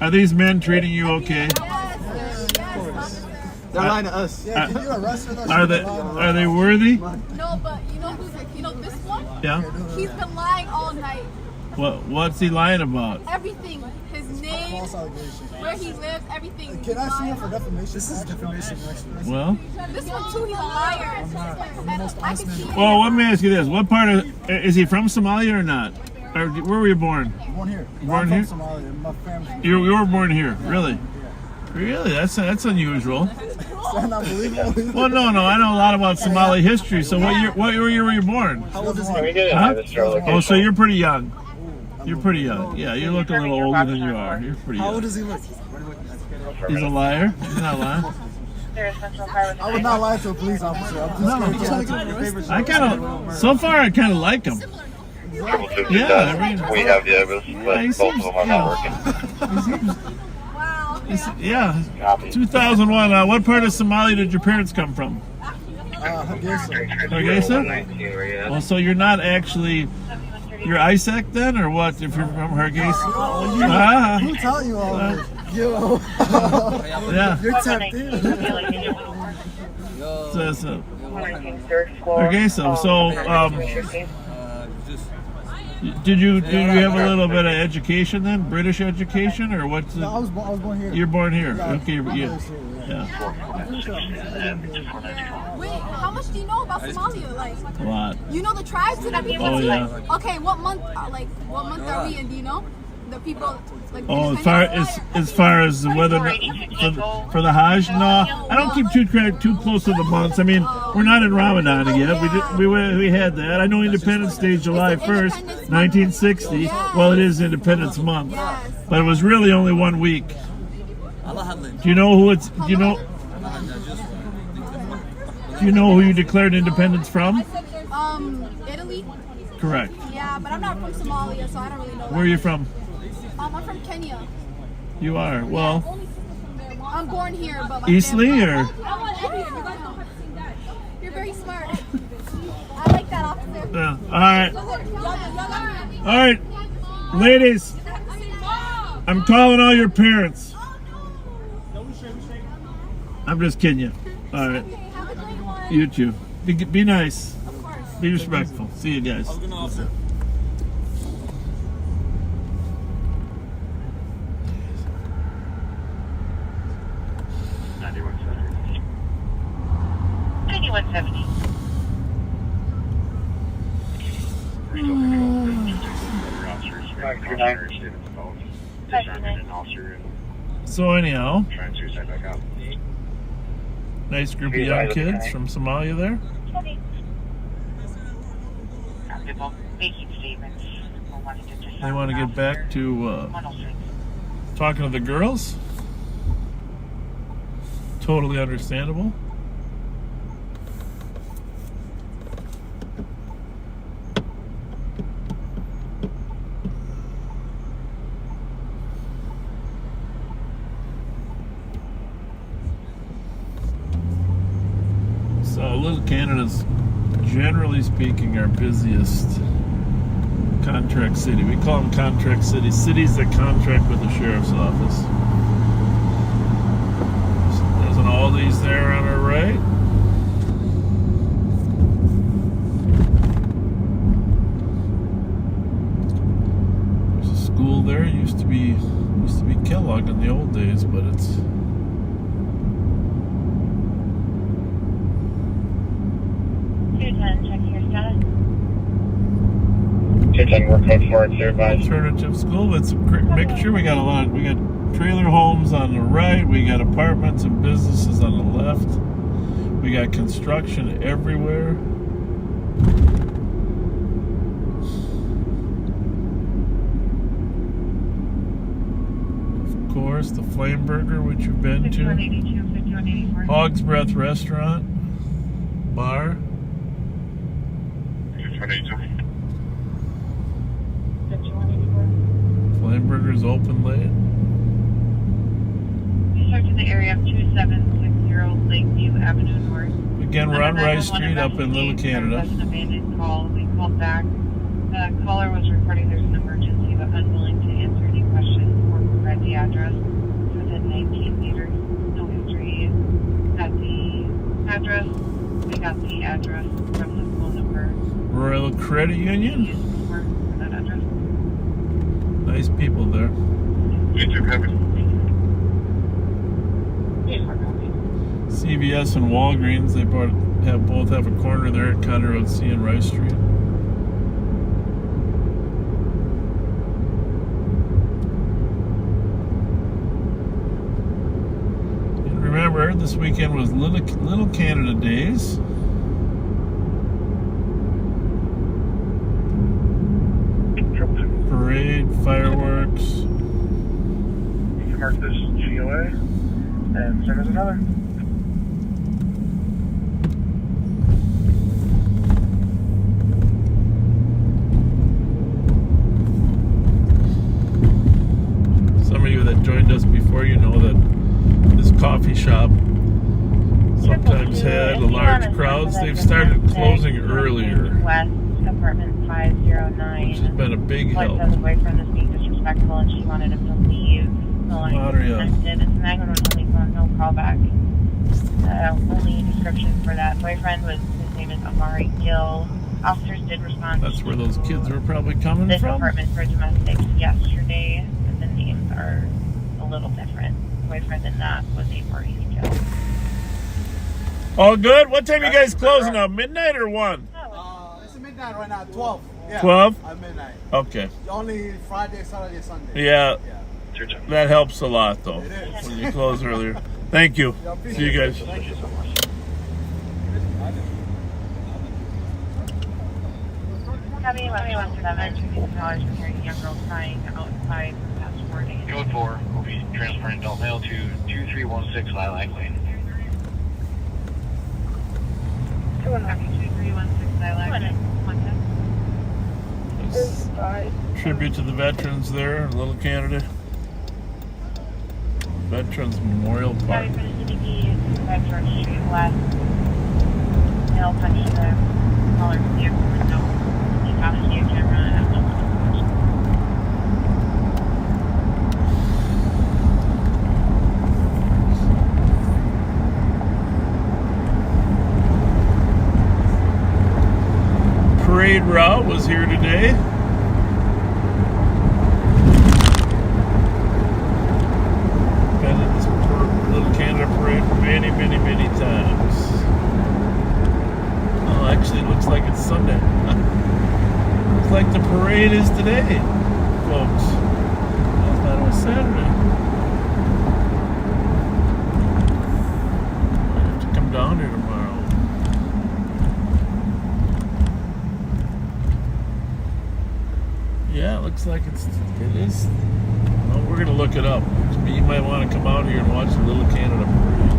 Are these men treating you okay? They're lying to us. Yeah, can you arrest her? Are they worthy? No, but you know this one? Yeah. He's been lying all night. What's he lying about? Everything. His name, where he lives, everything. Can I see him for defamation? This is defamation, actually. Well. This one too, he's a liar. And I can see. Well, let me ask you this: what part of is he from Somalia or not? Or where were you born? Born here. Born here. From Somalia. My family. You were born here, really? Really? That's unusual. Is that not believable? Well, no. I know a lot about Somali history. So what year were you born? How old is he? Huh? Oh, so you're pretty young. You're pretty young. Yeah, you look a little older than you are. You're pretty young. How old does he look? He's a liar. He's not lying. I would not lie to a police officer. I'm just trying to get my papers. I kind of, so far, I kind of like him. Yeah, I mean, we have the evidence, but both of them are not working. Yeah, 2001. What part of Somalia did your parents come from? Hargeisa. Well, so you're not actually, you're Isaac then, or what? If you're from Hargeisa? Who taught you all this? Yo. Yeah. You're tapped in. So Hargeisa. So, did you have a little bit of education then? British education, or what's? No, I was born here. You're born here. Yeah, Okay, yeah. Wait, how much do you know about Somalia? Like A lot. You know the tribes and everything. Oh, yeah. Okay, what month? What month are we in? Do you know? The people like. Oh, as far as whether for the Hajj, no, I don't keep too close to the months. I mean, we're not in Ramadan yet. We had that. I know Independence Day, July 1st, 1960. Well, it is Independence Month, but it was really only 1 week. Do you know who it's? Do you know who you declared independence from? Italy. Correct. Yeah, but I'm not from Somalia, so I don't really know. Where are you from? I'm from Kenya. You are? Well, I'm born here, but Eastleigh or? You're very smart. I like that, officer. Yeah. All right, ladies. I'm calling all your parents. I'm just kidding you. All right. You too. Be nice. Be respectful. See you guys. So anyhow, nice group of young kids from Somalia there. They want to get back to talking to the girls. Totally understandable. So Little Canada's, generally speaking, our busiest contract city. We call them contract cities. Cities that contract with the sheriff's office. There's an Aldi's there on our right. there. It used to be Kellogg in the old days, but it's. Check your status. 210 work code for it, advised. Alternative school. It's a great mixture. We got trailer homes on the right. We got apartments and businesses on the left. We got construction everywhere. Of course, the Flame Burger, which you've been to. 5182, 5184. Hog's Breath Restaurant, bar. 5182. 5184. Flame Burger's open late. We search in the area of 2760 Lakeview Avenue North. Again, we're on Rice Street up in Little Canada. An abandoned call. We called back. The caller was reporting there's an emergency, but unwilling to answer any questions or provide the address. Within 19 meters, no history at the address. We got the address from the phone number. Royal Credit Union. For that address. Nice people there. CVS and Walgreens, they both have a corner there at County Road C and Rice Street. And remember, this weekend was Little Canada Days. Parade, fireworks. You can mark this GOA and send us another. Some of you that joined us before, you know that this coffee shop sometimes had large crowds. They've started closing earlier, West, apartment 509. which has been a big Like help. said, the boyfriend was being disrespectful and she wanted him to leave. The line was disconnected. It's 911 no call back. Only description for that boyfriend was his name is Amari Gill. Officers did respond. That's where those kids were probably coming This from. apartment for domestics yesterday, and the names are a little different. The boyfriend in that was Amari Gill. All good? What time you guys closing up? Midnight or 1? It's midnight right now, 12. Yeah, 12? At midnight. Okay. Only Friday, Saturday, Sunday. Yeah. That helps a lot, though, when you close earlier. Thank you. See you guys. Thank you so much. Having $11 from hearing a young girl crying outside past 4 days. Code 4 will be transferring adult male to 2316 Lilac Lane. 2316 Lilac Lane. Tribute to the veterans there in Little Canada. Veterans Memorial Park. Sorry for the CBD, Red George Street West. Male punched the caller's vehicle window. He got a huge camera and no one Parade route was here today. Been in this Little Canada parade many, many, many times. Oh, actually, it looks like it's Sunday. Looks like the parade is today, folks. I thought it was Saturday. I have to come down here tomorrow. Yeah, it looks like it is. Well, we're gonna look it up. You might want to come out here and watch the Little Canada Parade.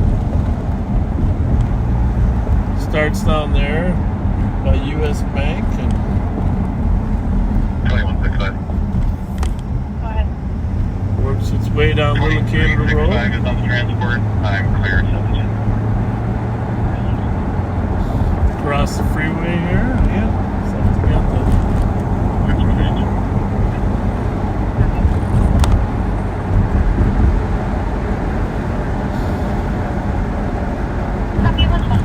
Starts down there by U.S. Bank and 2165. Go ahead. works its way down Little Canada Road. 2365 is on the transport. I'm clear at 7. Across the freeway here. Yeah, something to get the. Copy, what's that?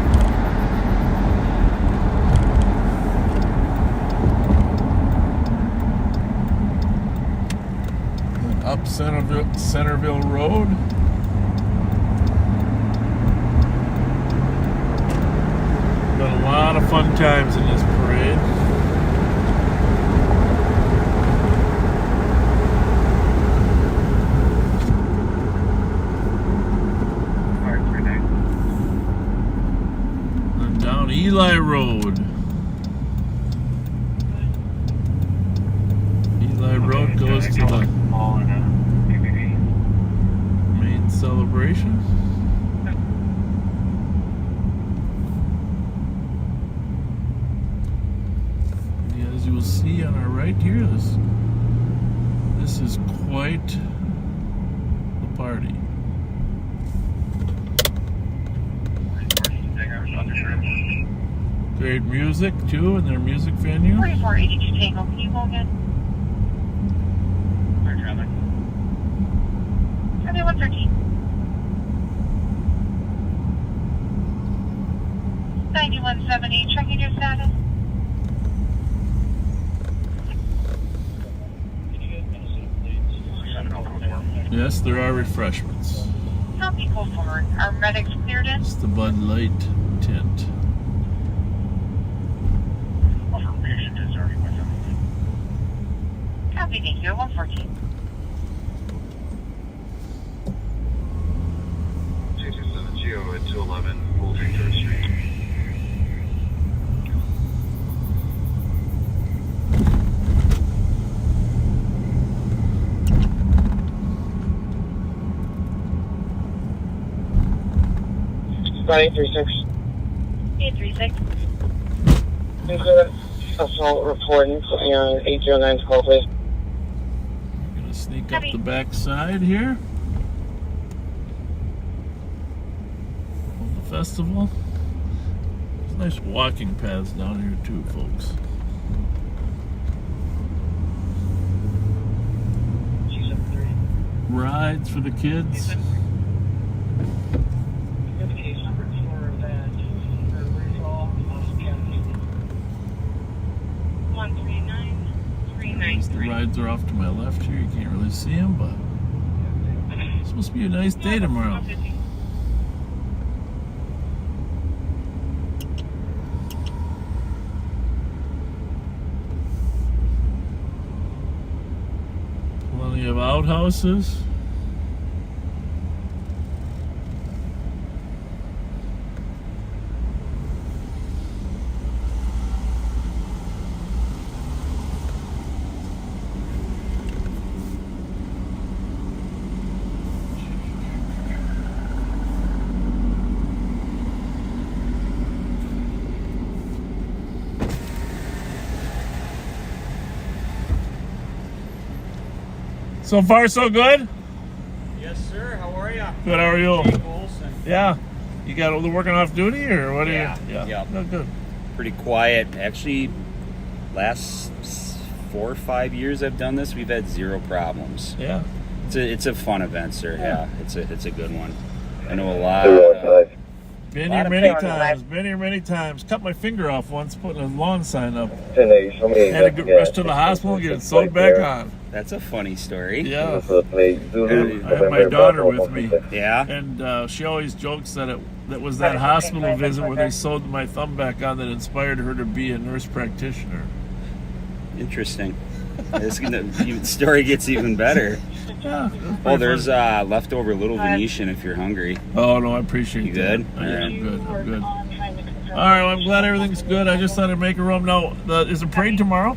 Up Centerville Road. Been a lot of fun times in this parade. And down Eli Road. Eli Road goes to the main celebration. And as you will see on our right here, this is quite the party. Great music too in their music venue. 4482 Tango, can you go again? 7113. 9178, checking your status. Yes, there are refreshments. Help you go forward. Our medics cleared in. It's the Bud Light tent. Copy, thank you. 114. 227 Geo at 211 Old 3rd Street. Spot 836. 836. There's an assault reporting on 809's call, please. We're gonna sneak up the back side here of the festival. There's nice walking paths down here too, folks. Rides for the kids. 139. The rides are off to my left here. You can't really see them, but it's supposed to be a nice day tomorrow. Plenty of outhouses. So far, so good? Yes, sir. How are you? Good, how are you? Jake Olson. Yeah. You got the working off duty or what Yeah. are you? Yeah. Yep. No, good. Pretty quiet. Actually, last 4 or 5 years I've done this, we've had zero problems. Yeah. It's a fun event, sir. Yeah, it's a good one. I know a lot. Been here many times. Been here many times. Cut my finger off once putting a lawn sign up. Had to rush to the hospital and get it sewed back on. That's a funny story. Yeah. I had my daughter with me. Yeah. And she always jokes that that was that hospital visit where they sewed my thumb back on that inspired her to be a nurse practitioner. Interesting. The story gets even better. Yeah. Oh, there's leftover Little Venetian if you're hungry. Oh, no, I appreciate you that. good? I'm good. I'm good. All right, well, I'm glad everything's good. I just thought I'd make a room. Now, is the parade tomorrow?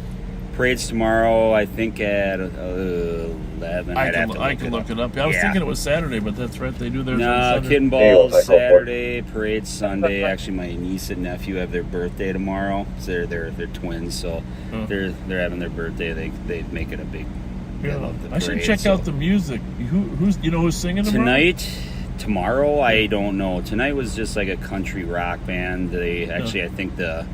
Parade's tomorrow, I think at 11. I can look it up. I was thinking it was Saturday, but that's right. They do theirs on No, Sunday. Kid and Ball's Saturday, parade Sunday. Actually, my niece and nephew have their birthday tomorrow. So they're twins, so they're having their birthday. They make it a big. They love the parade, I should check out the music. Who's singing tomorrow? Tomorrow, I don't know. Tonight was just like a country rock band. They actually, I think the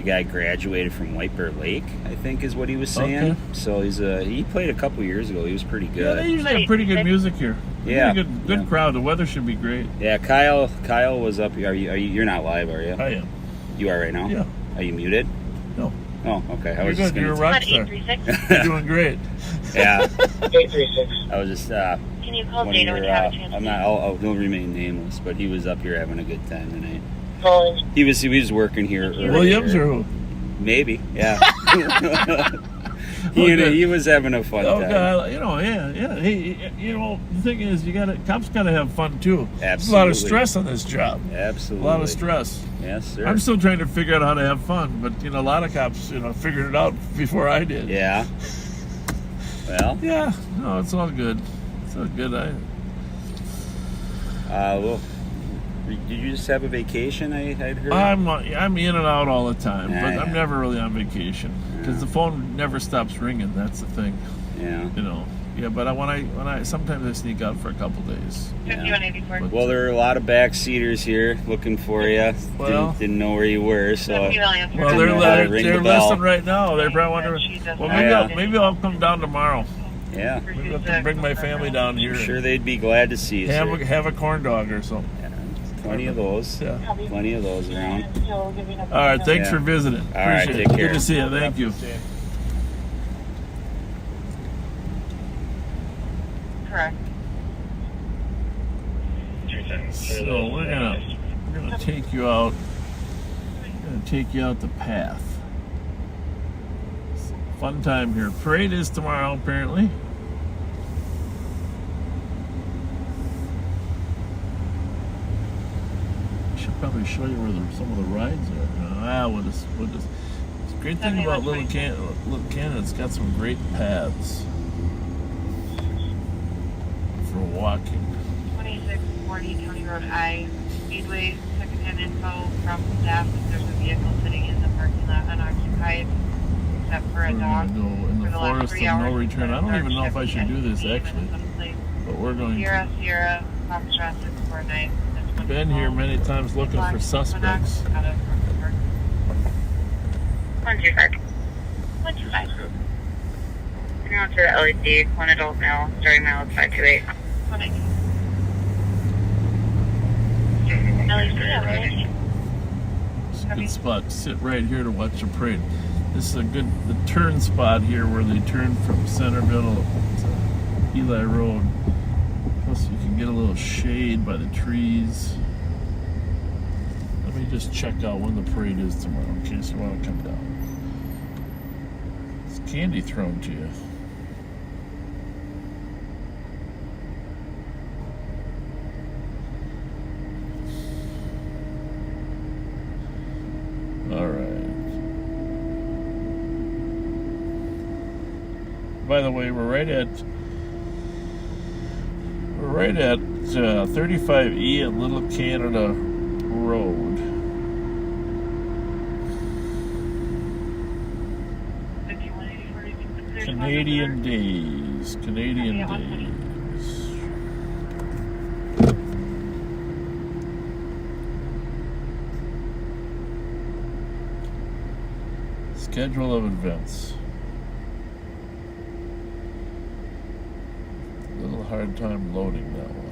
guy graduated from White Bear Lake, I think is what he was saying. Okay. So he played a couple years ago. He was pretty good. Yeah, they usually have pretty good music here. Yeah, good crowd. The weather should be great. Yeah, Kyle was up. You're not live, are you? I am. You are right now. Yeah. Are you muted? No. Oh, okay. I You're was just good. You're a gonna. rock star. You're doing great. Yeah. 836. I was just. Can you call one of Data when you have a chance? I'm not. I'll remain nameless, but he was up here having a good time tonight. Calling. He was working here. Williams or who? Maybe. Yeah. He was having a fun time. God, yeah. Hey, the thing is, cops gotta have fun too. Absolutely. There's a lot of stress on this job. Absolutely. A lot of stress. Yes, sir. I'm still trying to figure out how to have fun, but a lot of cops, figured it out before I did. Yeah. Well. Yeah. No, it's all good. It's all good. Well, did you just have a vacation? I'd heard. I'm in and out all the time, but Yeah. I'm never really on vacation because the phone never stops ringing. That's the thing. Yeah. Yeah, but when I sometimes I sneak out for a couple days. 5184. Well, there are a lot of backseaters here looking for you. Well- didn't know where you were, so. Well, Didn't know how to ring they're the bell. listening right now. They're probably wondering. Well, maybe I'll come down tomorrow. Yeah. Maybe I'll come bring my family down here. I'm sure they'd be glad to see you. sir. Have a corn dog or something. Plenty of those. Yeah. Plenty of those around. All right, thanks for visiting. All right, Appreciate take it. care. Good to see you. Thank you. Correct. So we're gonna take you out. We're gonna take you out the path. Fun time here. Parade is tomorrow, apparently. Should probably show you where some of the rides are. We'll just. The great thing about Little Canada, it's got some great paths for walking. 2640 County Road I, Speedway, secondhand info from staff that there's a vehicle sitting in the parking lot unoccupied, except for a We're dog. gonna go in the For the last forest 3 of no hours, return. I don't even know if I should do this actually, but we're going to. Sierra, Foxtrot 649. Been here many times looking for suspects. 125. 125. We're going to the LEC, one adult male, starting mile of 528. It's a good spot to sit right here to watch the parade. This is the turn spot here where they turn from Centerville to Eli Road. Plus you can get a little shade by the trees. Let me just check out when the parade is tomorrow in case you want to come down. It's candy thrown to you. All right. By the way, we're right at 35E at Little Canada Road. Canadian Days. Schedule of events. A little hard time loading that one.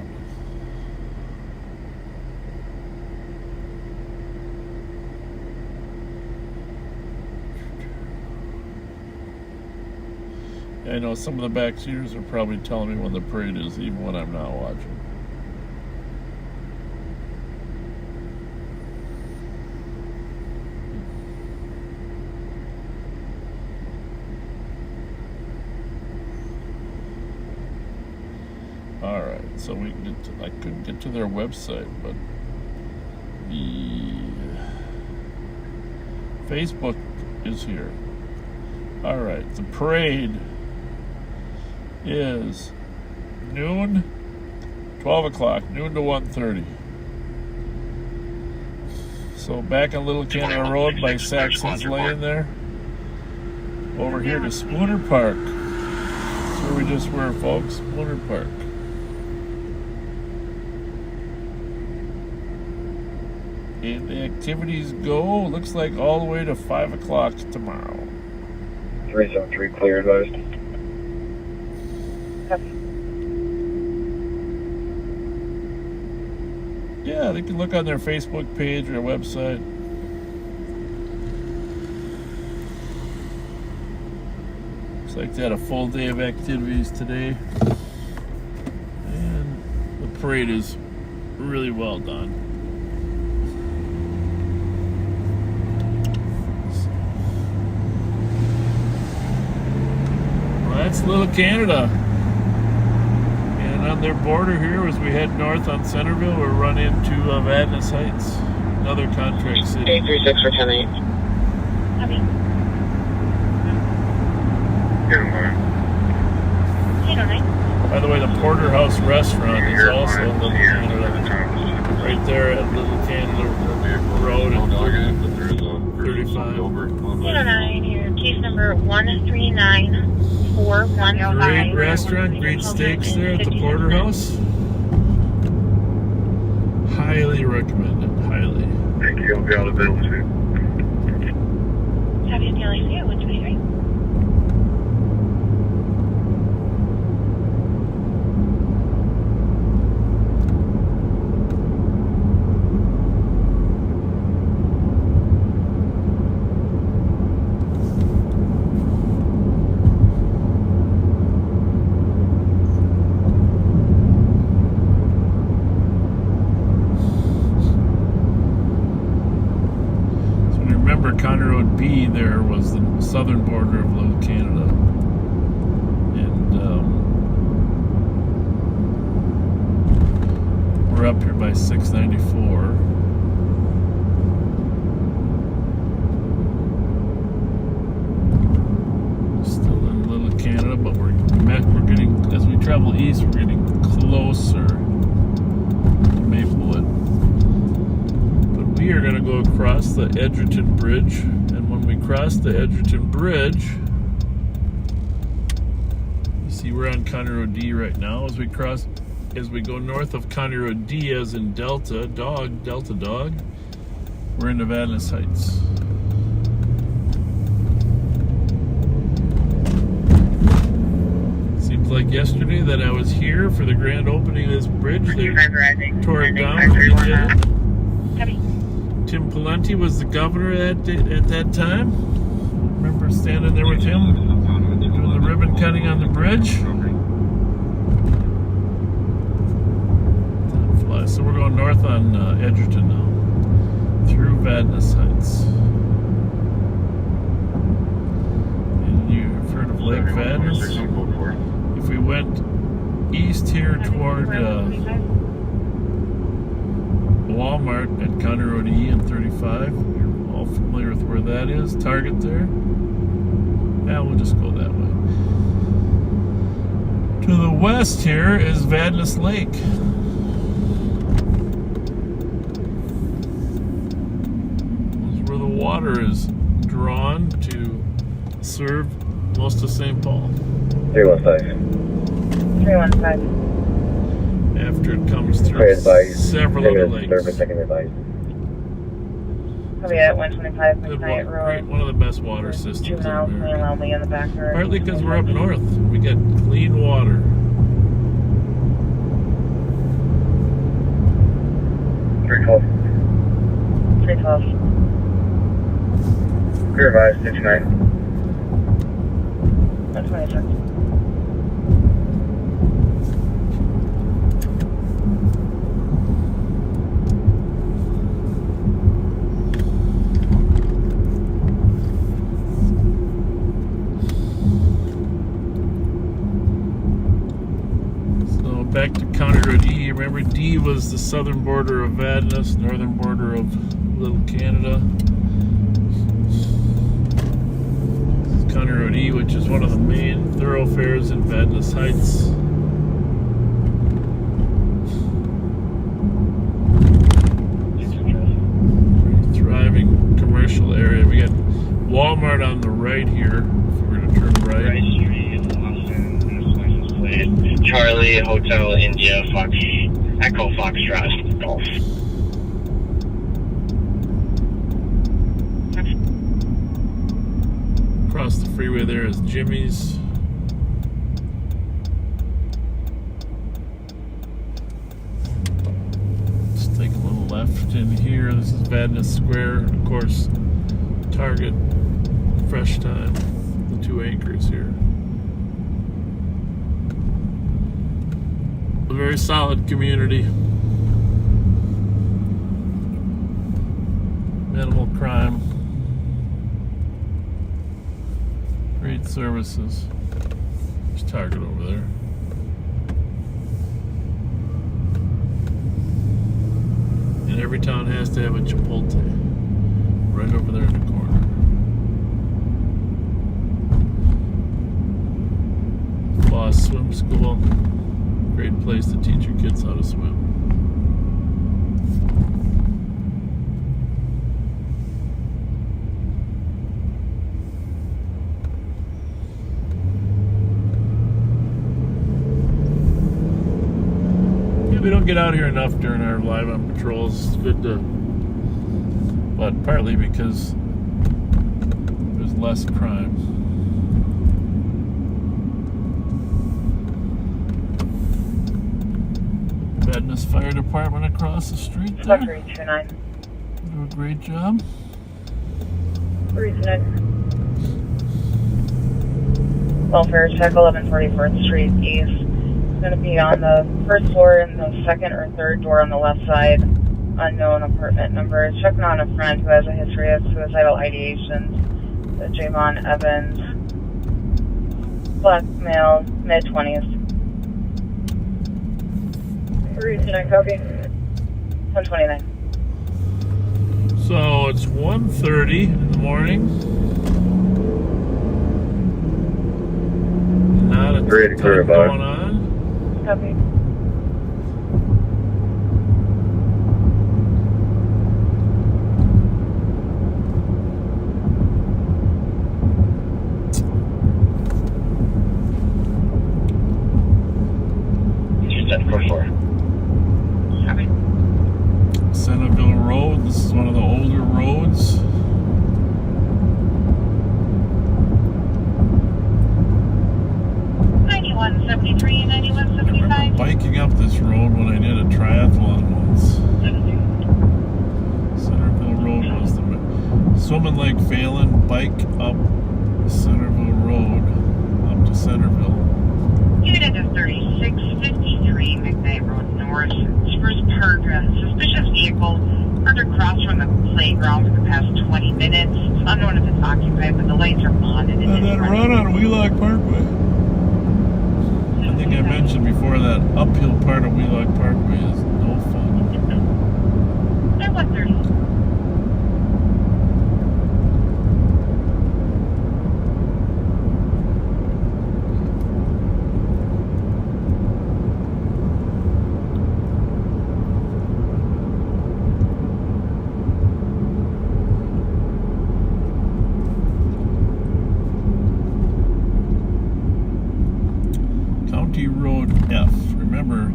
I know some of the backseaters are probably telling me when the parade is, even when I'm not watching. Alright, so we can get to, I couldn't get to their website, but the Facebook is here. Alright, the parade is noon, 12 o'clock, noon to 1:30. So back on Little Canada Road by Saxon's Lane there. Over here to Spooner Park. That's where we just were, folks. Spooner Park. And the activities go, looks like all the way to 5 o'clock tomorrow. 373 clear advised. Yeah, they can look on their Facebook page or website. Looks like they had a full day of activities today. And the parade is really well done. Well, that's Little Canada. And on their border here, as we head north on Centerville, we'll run into Vadnais Heights, another contract city. 836 for 10-8. Copy. By the way, the Porterhouse restaurant is also in Little Canada. Right there at Little Canada Road and 35. 809 here, case number 139415. Great restaurant, great steaks there at the Porterhouse. Highly recommended, highly. Thank you. I'll be out of bill soon. Have you daily here, 123? Conner Road B there was the southern border of Little Canada, and we're up here by 694. Still in Little Canada, but we're getting, as we travel east, we're getting closer to Maplewood. We are going to go across the Edgerton Bridge, and when we cross the Edgerton Bridge, you see we're on County Road D right now. As we go north of County Road D, as in Delta Dog, we're in Vadnais Heights. Seems like yesterday that I was here for the grand opening of this bridge. They tore it down. Tim Pawlenty was the governor at that time. I remember standing there with him doing the ribbon cutting on the bridge. Time flies. So we're going north on Edgerton now, through Vadnais Heights. And you've heard of Lake Vadnais. If we went east here toward Walmart at County Road E and 35. You're all familiar with where that is. Target there. Yeah, we'll just go that way. To the west here is Vadnais Lake. That's where the water is drawn to serve most of St. Paul. 315. 315. After it comes through several other lakes. I'll be at 125 McKnight Road. Great, one of the best water systems 2 miles, in America. allow me on the back road. Partly because we're up north. We get clean water. Clear 12. Clear advice, 69. 126. Back to County Road E. Remember, D was the southern border of Vadnais, northern border of Little Canada. This is County Road E, which is one of the main thoroughfares in Vadnais Heights. Very thriving commercial area. We got Walmart on the right here, if we were to turn right. Charlie, Hotel, India, Fox, Echo, Foxtrot, Golf. Across the freeway there is Jimmy's. Let's take a little left in here. This is Vadnais Square. Of course, Target, Fresh Time, the two anchors here. very solid community. Minimal crime. Great services. There's Target over there. And every town has to have a Chipotle. Right over there in the corner. Boss Swim School. Great place to teach your kids how to swim. We don't get out here enough during our live on patrols. It's good to, but partly because there's less crime. Badness Fire Department across the street there. 329. Do a great job. 329. Welfare check 1144th Street East. Going to be on the first floor and the second or third door on the left side. Unknown apartment number. Checking on a friend who has a history of suicidal ideations. The Jamon Evans. Black male, mid-20s. 329 copy. 129. So it's 1:30 in the morning. Not a ton going on. Copy. Centerville Road. This is one of the older roads. Biking up this road when I did a triathlon once. Centerville Road was the swimming Lake Phelan, bike up Centerville Road up to Centerville. Unit is 3653 McKnight Road North. Spruce Park, suspicious vehicle parked across from the playground for the past 20 minutes. It's unknown if it's occupied, but the lights are on. And then run on Wheelock Parkway. I think I mentioned before that uphill part of Wheelock Parkway is no fun. They're 130. County Road F. Remember,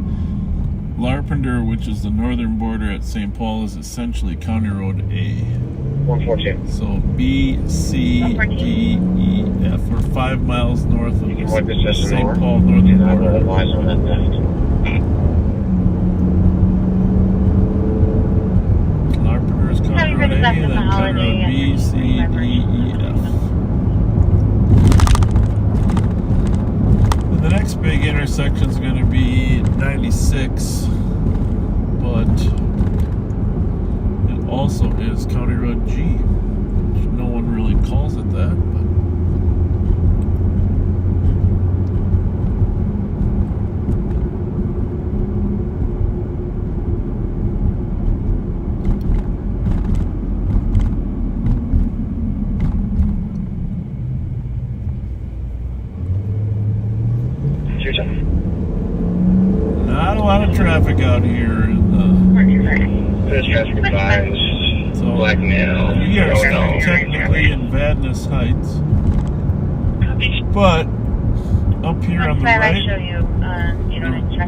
Larpenteur, which is the northern border at St. Paul, is essentially County Road A. 114. So B, C, D, E, F. We're 5 miles north of the St. Paul northern border. Larpenteur is County Road A, and then County Road B, C, D, E, F. The next big intersection is going to be 96, but it also is County Road G, which no one really calls it that. But not a lot of traffic out here in the. There's traffic advised. So black male. We are still technically in Vadnais Heights, but up here on the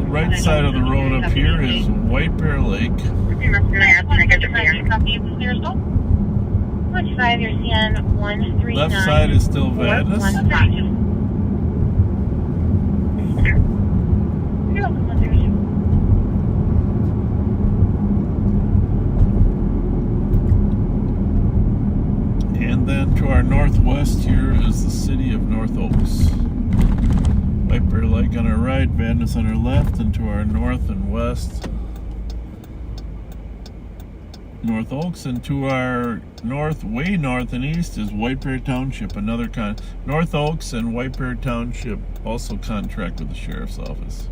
right side of the road up here is White Bear Lake. Which side you're seeing 139? Left side is still Vadnais. And then to our northwest here is the city of North Oaks. White Whitebear Lake on our right, Vadnais on our left, and to our north and west, North Oaks, and to our north, way north and east is Whitebear Township, another North Oaks and Whitebear Township also contract with the Sheriff's Office.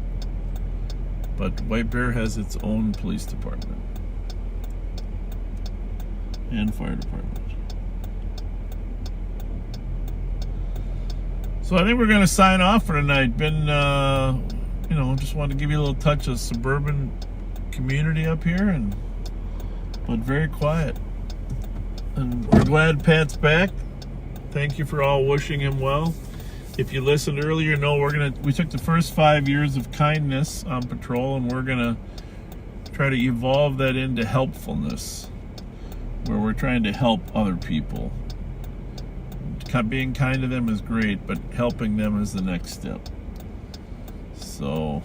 But Whitebear has its own police department and fire department. So I think we're going to sign off for tonight. Just wanted to give you a little touch of suburban community up here, but very quiet. And we're glad Pat's back. Thank you for all wishing him well. If you listened earlier, we took the first 5 years of kindness on patrol, and we're gonna try to evolve that into helpfulness, where we're trying to help other people. Being kind to them is great, but helping them is the next step. So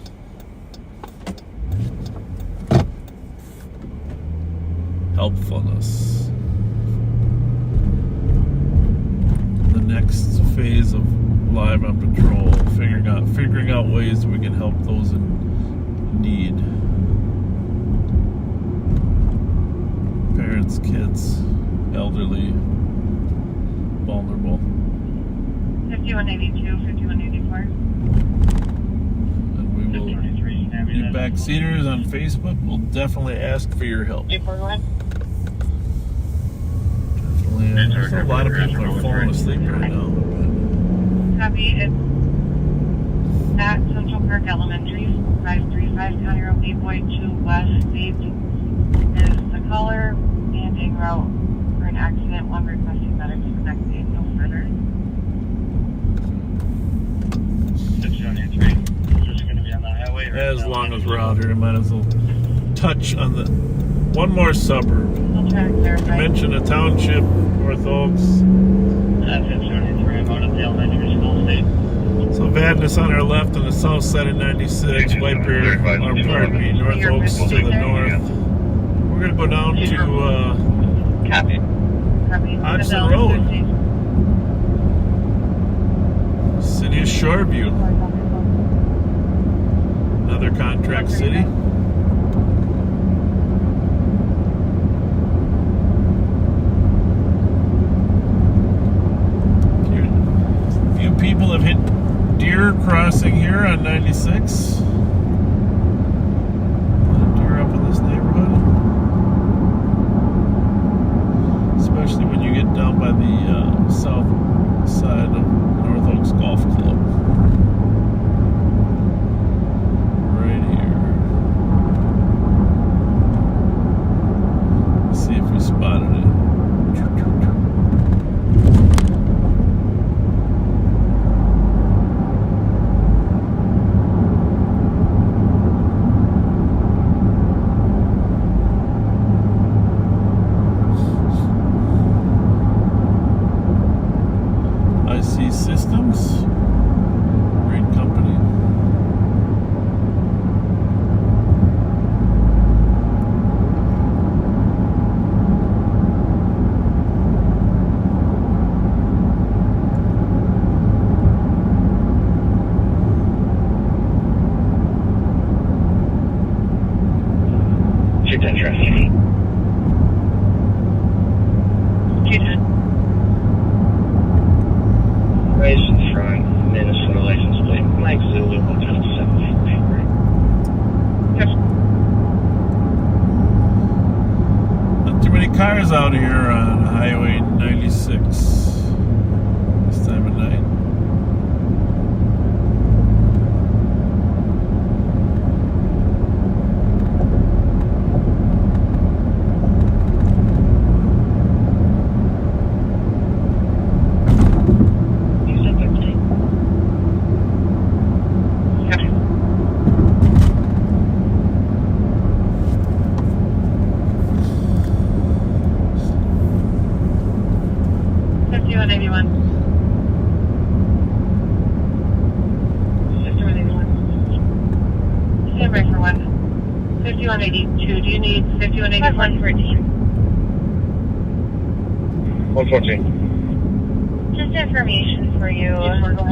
helpfulness. The next phase of Live on Patrol, figuring out ways that we can help those in need. Parents, kids, elderly, vulnerable. 5182, 5184. And we will, you backseaters on Facebook will definitely ask for your help. 841. Definitely. There's a lot of people are falling asleep right now. Copy. It's at Central Park Elementary, 535 County Road 8.2 West. State is the caller and en route for an accident. One requesting medics for next day. No further. 673. Just going to be on the highway. As long as we're out here, I might as well touch on one more suburb. I'll try to clarify. You mentioned a township, North Oaks. That's 673. I'm out at the elementary school state. So Vadnais on our left on the south side of 96, Whitebear, North Oaks to the north. We're going to go down to Copy. Hodgson Road, City of Shoreview, another contract city. Few people have hit deer crossing here on 96. Deer up in this neighborhood, especially when you get down by the south side of North Oaks Golf Club. Right here. Let's see if we spotted it. Systems, great company. Keep that traffic. Raised front, Minnesota license plate, Mike Zulu, Hotel 743. Not too many cars out here on Highway 96 this time of night. Stand by for 5182. Do you need 5181? 114. Just information for you.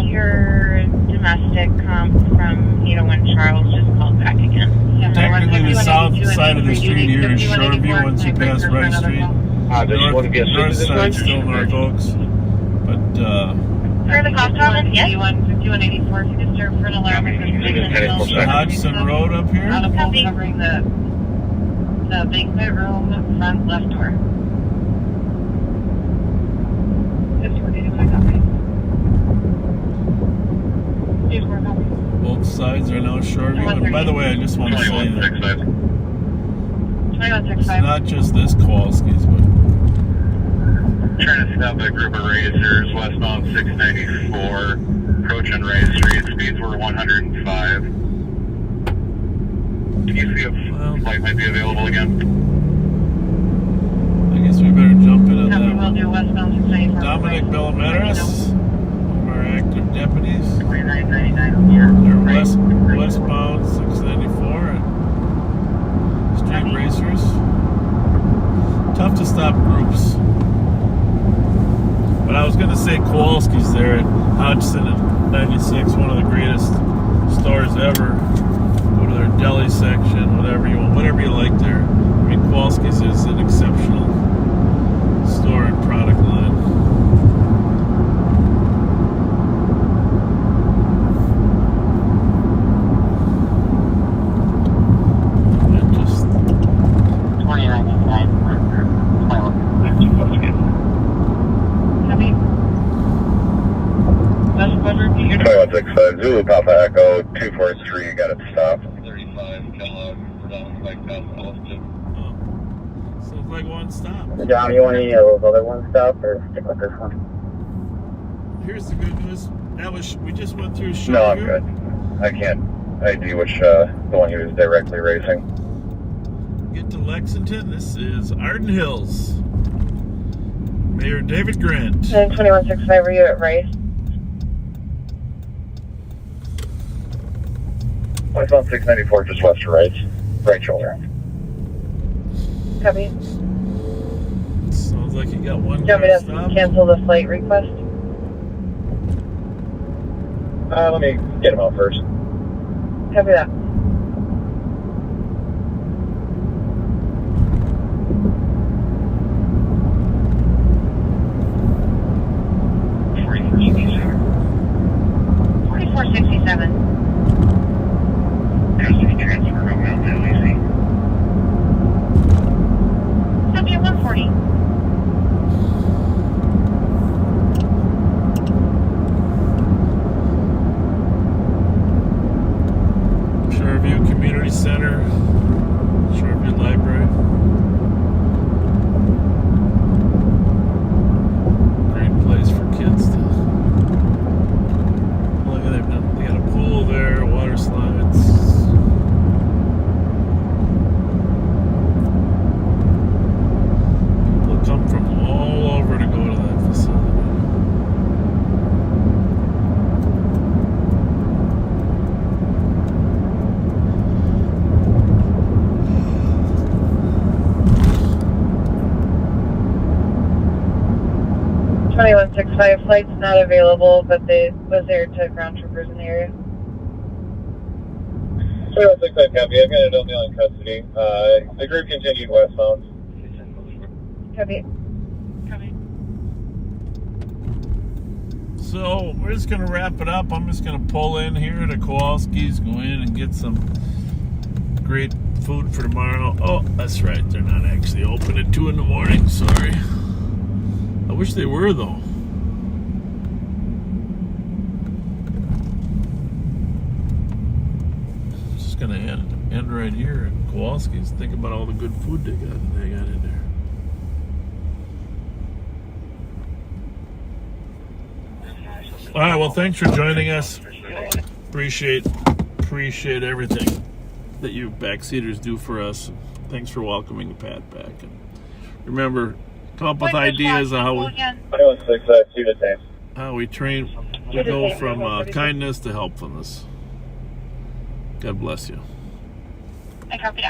Your domestic comp from 801 Charles just called back again. Technically, the south side of the street here is Shoreview once you pass Rice Street. North side still North Oaks. But, For the cost of yes. 5184, if you disturb for an alarm is the Hodgson Road up here? Covering the banquet room front left door. Both sides are now Shoreview. And by the way, I just want to say that it's not just this Kowalski's, but Trying to stop a group of racers westbound 694, approaching Rice Street. Speeds were 105. Can you see if flight might be available again? I guess we better jump in on that We'll one. do westbound 694. Dominic Bellameris, our active deputies. 2999 here. They're westbound 694 and street racers. Tough to stop groups. But I was going to say Kowalski's there at Hodgson and 96, one of the greatest stores ever. Go to their deli section, whatever you want, whatever you like there. I mean, Kowalski's is an exceptional store and product line. And just 2099. Copy. 2165 Zulu Papa Echo 243. Got it stopped. 35 Kellogg. We're down the bike past Austin. sounds like one stop. John, you want any of those other ones stop or stick with this one? Here's the good news. That was we just went through Shoreview. No, I'm good. I can't ID which the one he was directly racing. Get to Lexington. This is Arden Hills. Mayor David Grant. 2165, are you at Rice? Westbound 694, just west of right shoulder. Copy. Sounds like you got one Do you want me car to stop. cancel the flight request? Let me get him out first. Copy that. Custody transfer from Mount LEC. Copy 140. Shoreview Community Center, Shoreview Library. Great place for kids to look at it. They got a pool there, water slides. People come from all over to go to that facility. Copy. 2165 flight's not available, but they was there to ground troopers in the area. 2165 copy. I've got an O'Neill in custody. The group continued westbound. Copy. So we're just gonna wrap it up. I'm just gonna pull in here to Kowalski's, go in and get some great food for tomorrow. Oh, that's right, they're not actually open at 2 in the morning. Sorry. I wish they were though. Just gonna end right here at Kowalski's. Think about all the good food they got in there. All right, well, thanks for joining us. Appreciate everything that you backseaters do for us. Thanks for welcoming Pat back. And remember, come up with ideas on how we train. We go from kindness to helpfulness. God bless you. I copied.